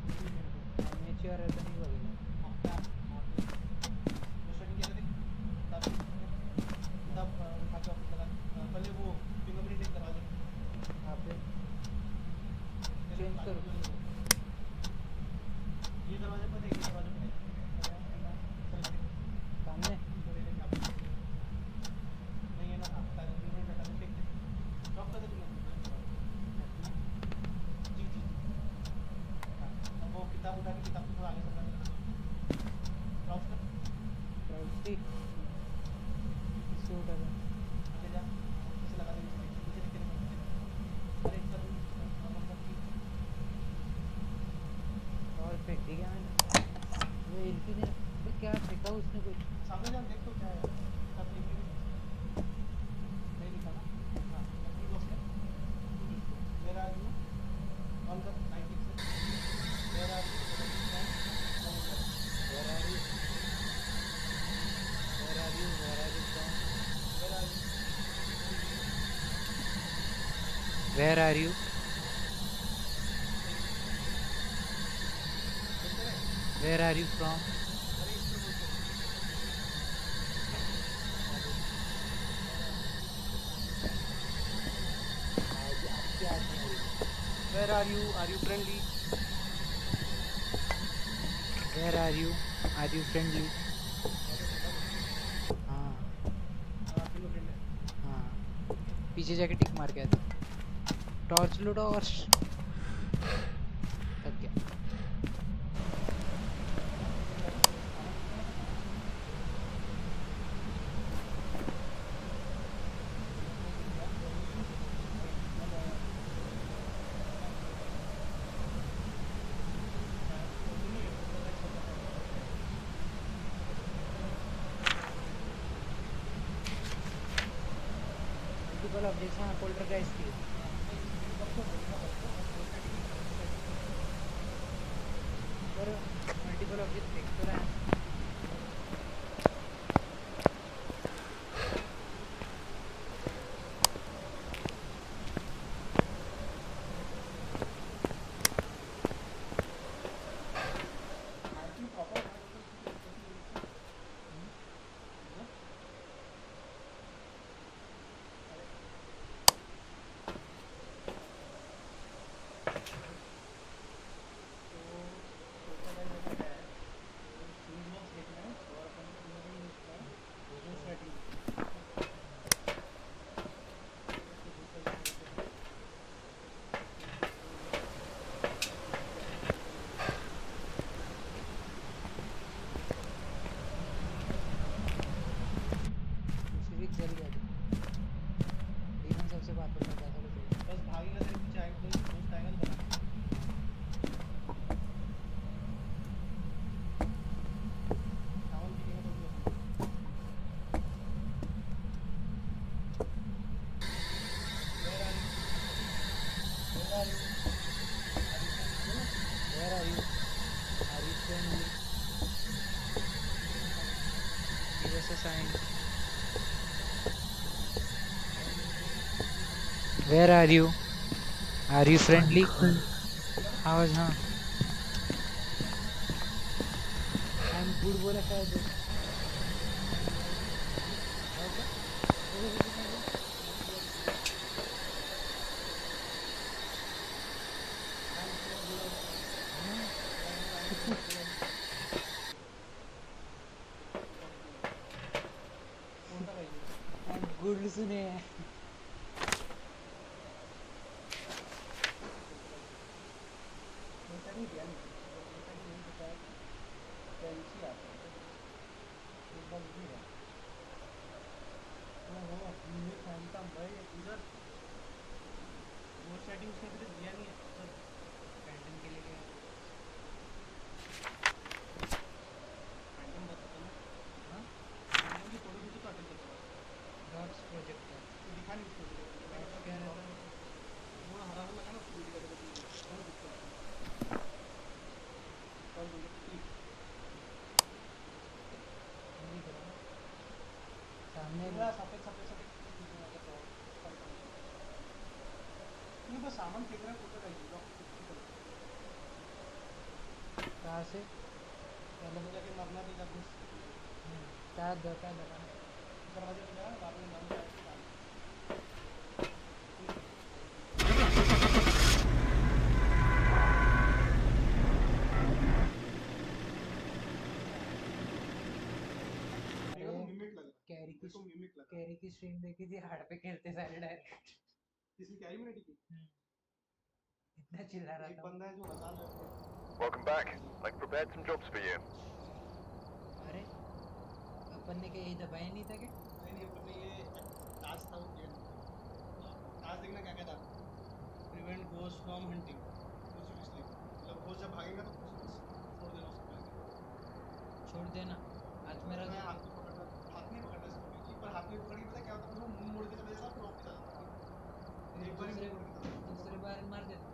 नेचर है तो नहीं लगेगा पहले वो फिंगरप्रिंट एक दरवाजे आप चेंज करो ये दरवाजे पर देखिए दरवाजे पर सामने नहीं है ना फिंगरप्रिंट हटा के लॉक कर दे जी जी अब वो किताब उठा के किताब को थोड़ा आगे सरका क्रॉस कर प्राइवेसी इसको उठा दे आगे जा इसे लगा दे पीछे दिख रहे अरे सर और फेंक दिया मैंने वो इनकी ने क्या फेंका उसने कुछ सामने जा देख तो क्या है सब नहीं लिखा ना हां अपनी बॉक्स है where are you on the 96 where are you where are you where are you where are you from where are you Where are you from? Where are you? Are you friendly? Where are you? Are you friendly? हाँ हाँ पीछे जाके टिक मार के आते torch लो torch थक गया जैसे हाँ पोल्टरगाइस्ट की पर मल्टीपल ऑब्जेक्ट देख तो रहा है Where are you? Are you friendly? आवाज हाँ I'm good बोला शायद गुड सुने सामान फेंक रहा है फोटो का कहाँ से पहले तो जाके मरना नहीं था बस क्या दरवाजा दरवाजे पे जा बाद में मरना कैरी की स्ट्रीम देखी थी हार्ड पे खेलते सारे डायरेक्ट किसी कैरी में टिकी इतना चिल्ला रहा था एक बंदा है जो हजा लेता है Welcome back. I've prepared some jobs for you. अरे अपन ने क्या यही दबाया नहीं था क्या नहीं अपन ने ये टास्क था वो किया टास्क देखना क्या क्या था प्रिवेंट गोस्ट फ्रॉम हंटिंग कुछ भी इसलिए मतलब वो जब भागेगा तो छोड़ देना उसको हाथ मेरा हाथ में पकड़ना हाथ नहीं पकड़ना इसको पर हाथ में पकड़ के पता क्या होता है वो मुंह मोड़ के चले जाता है फिर वापस आ जाता है एक बार दूसरे बार मार देता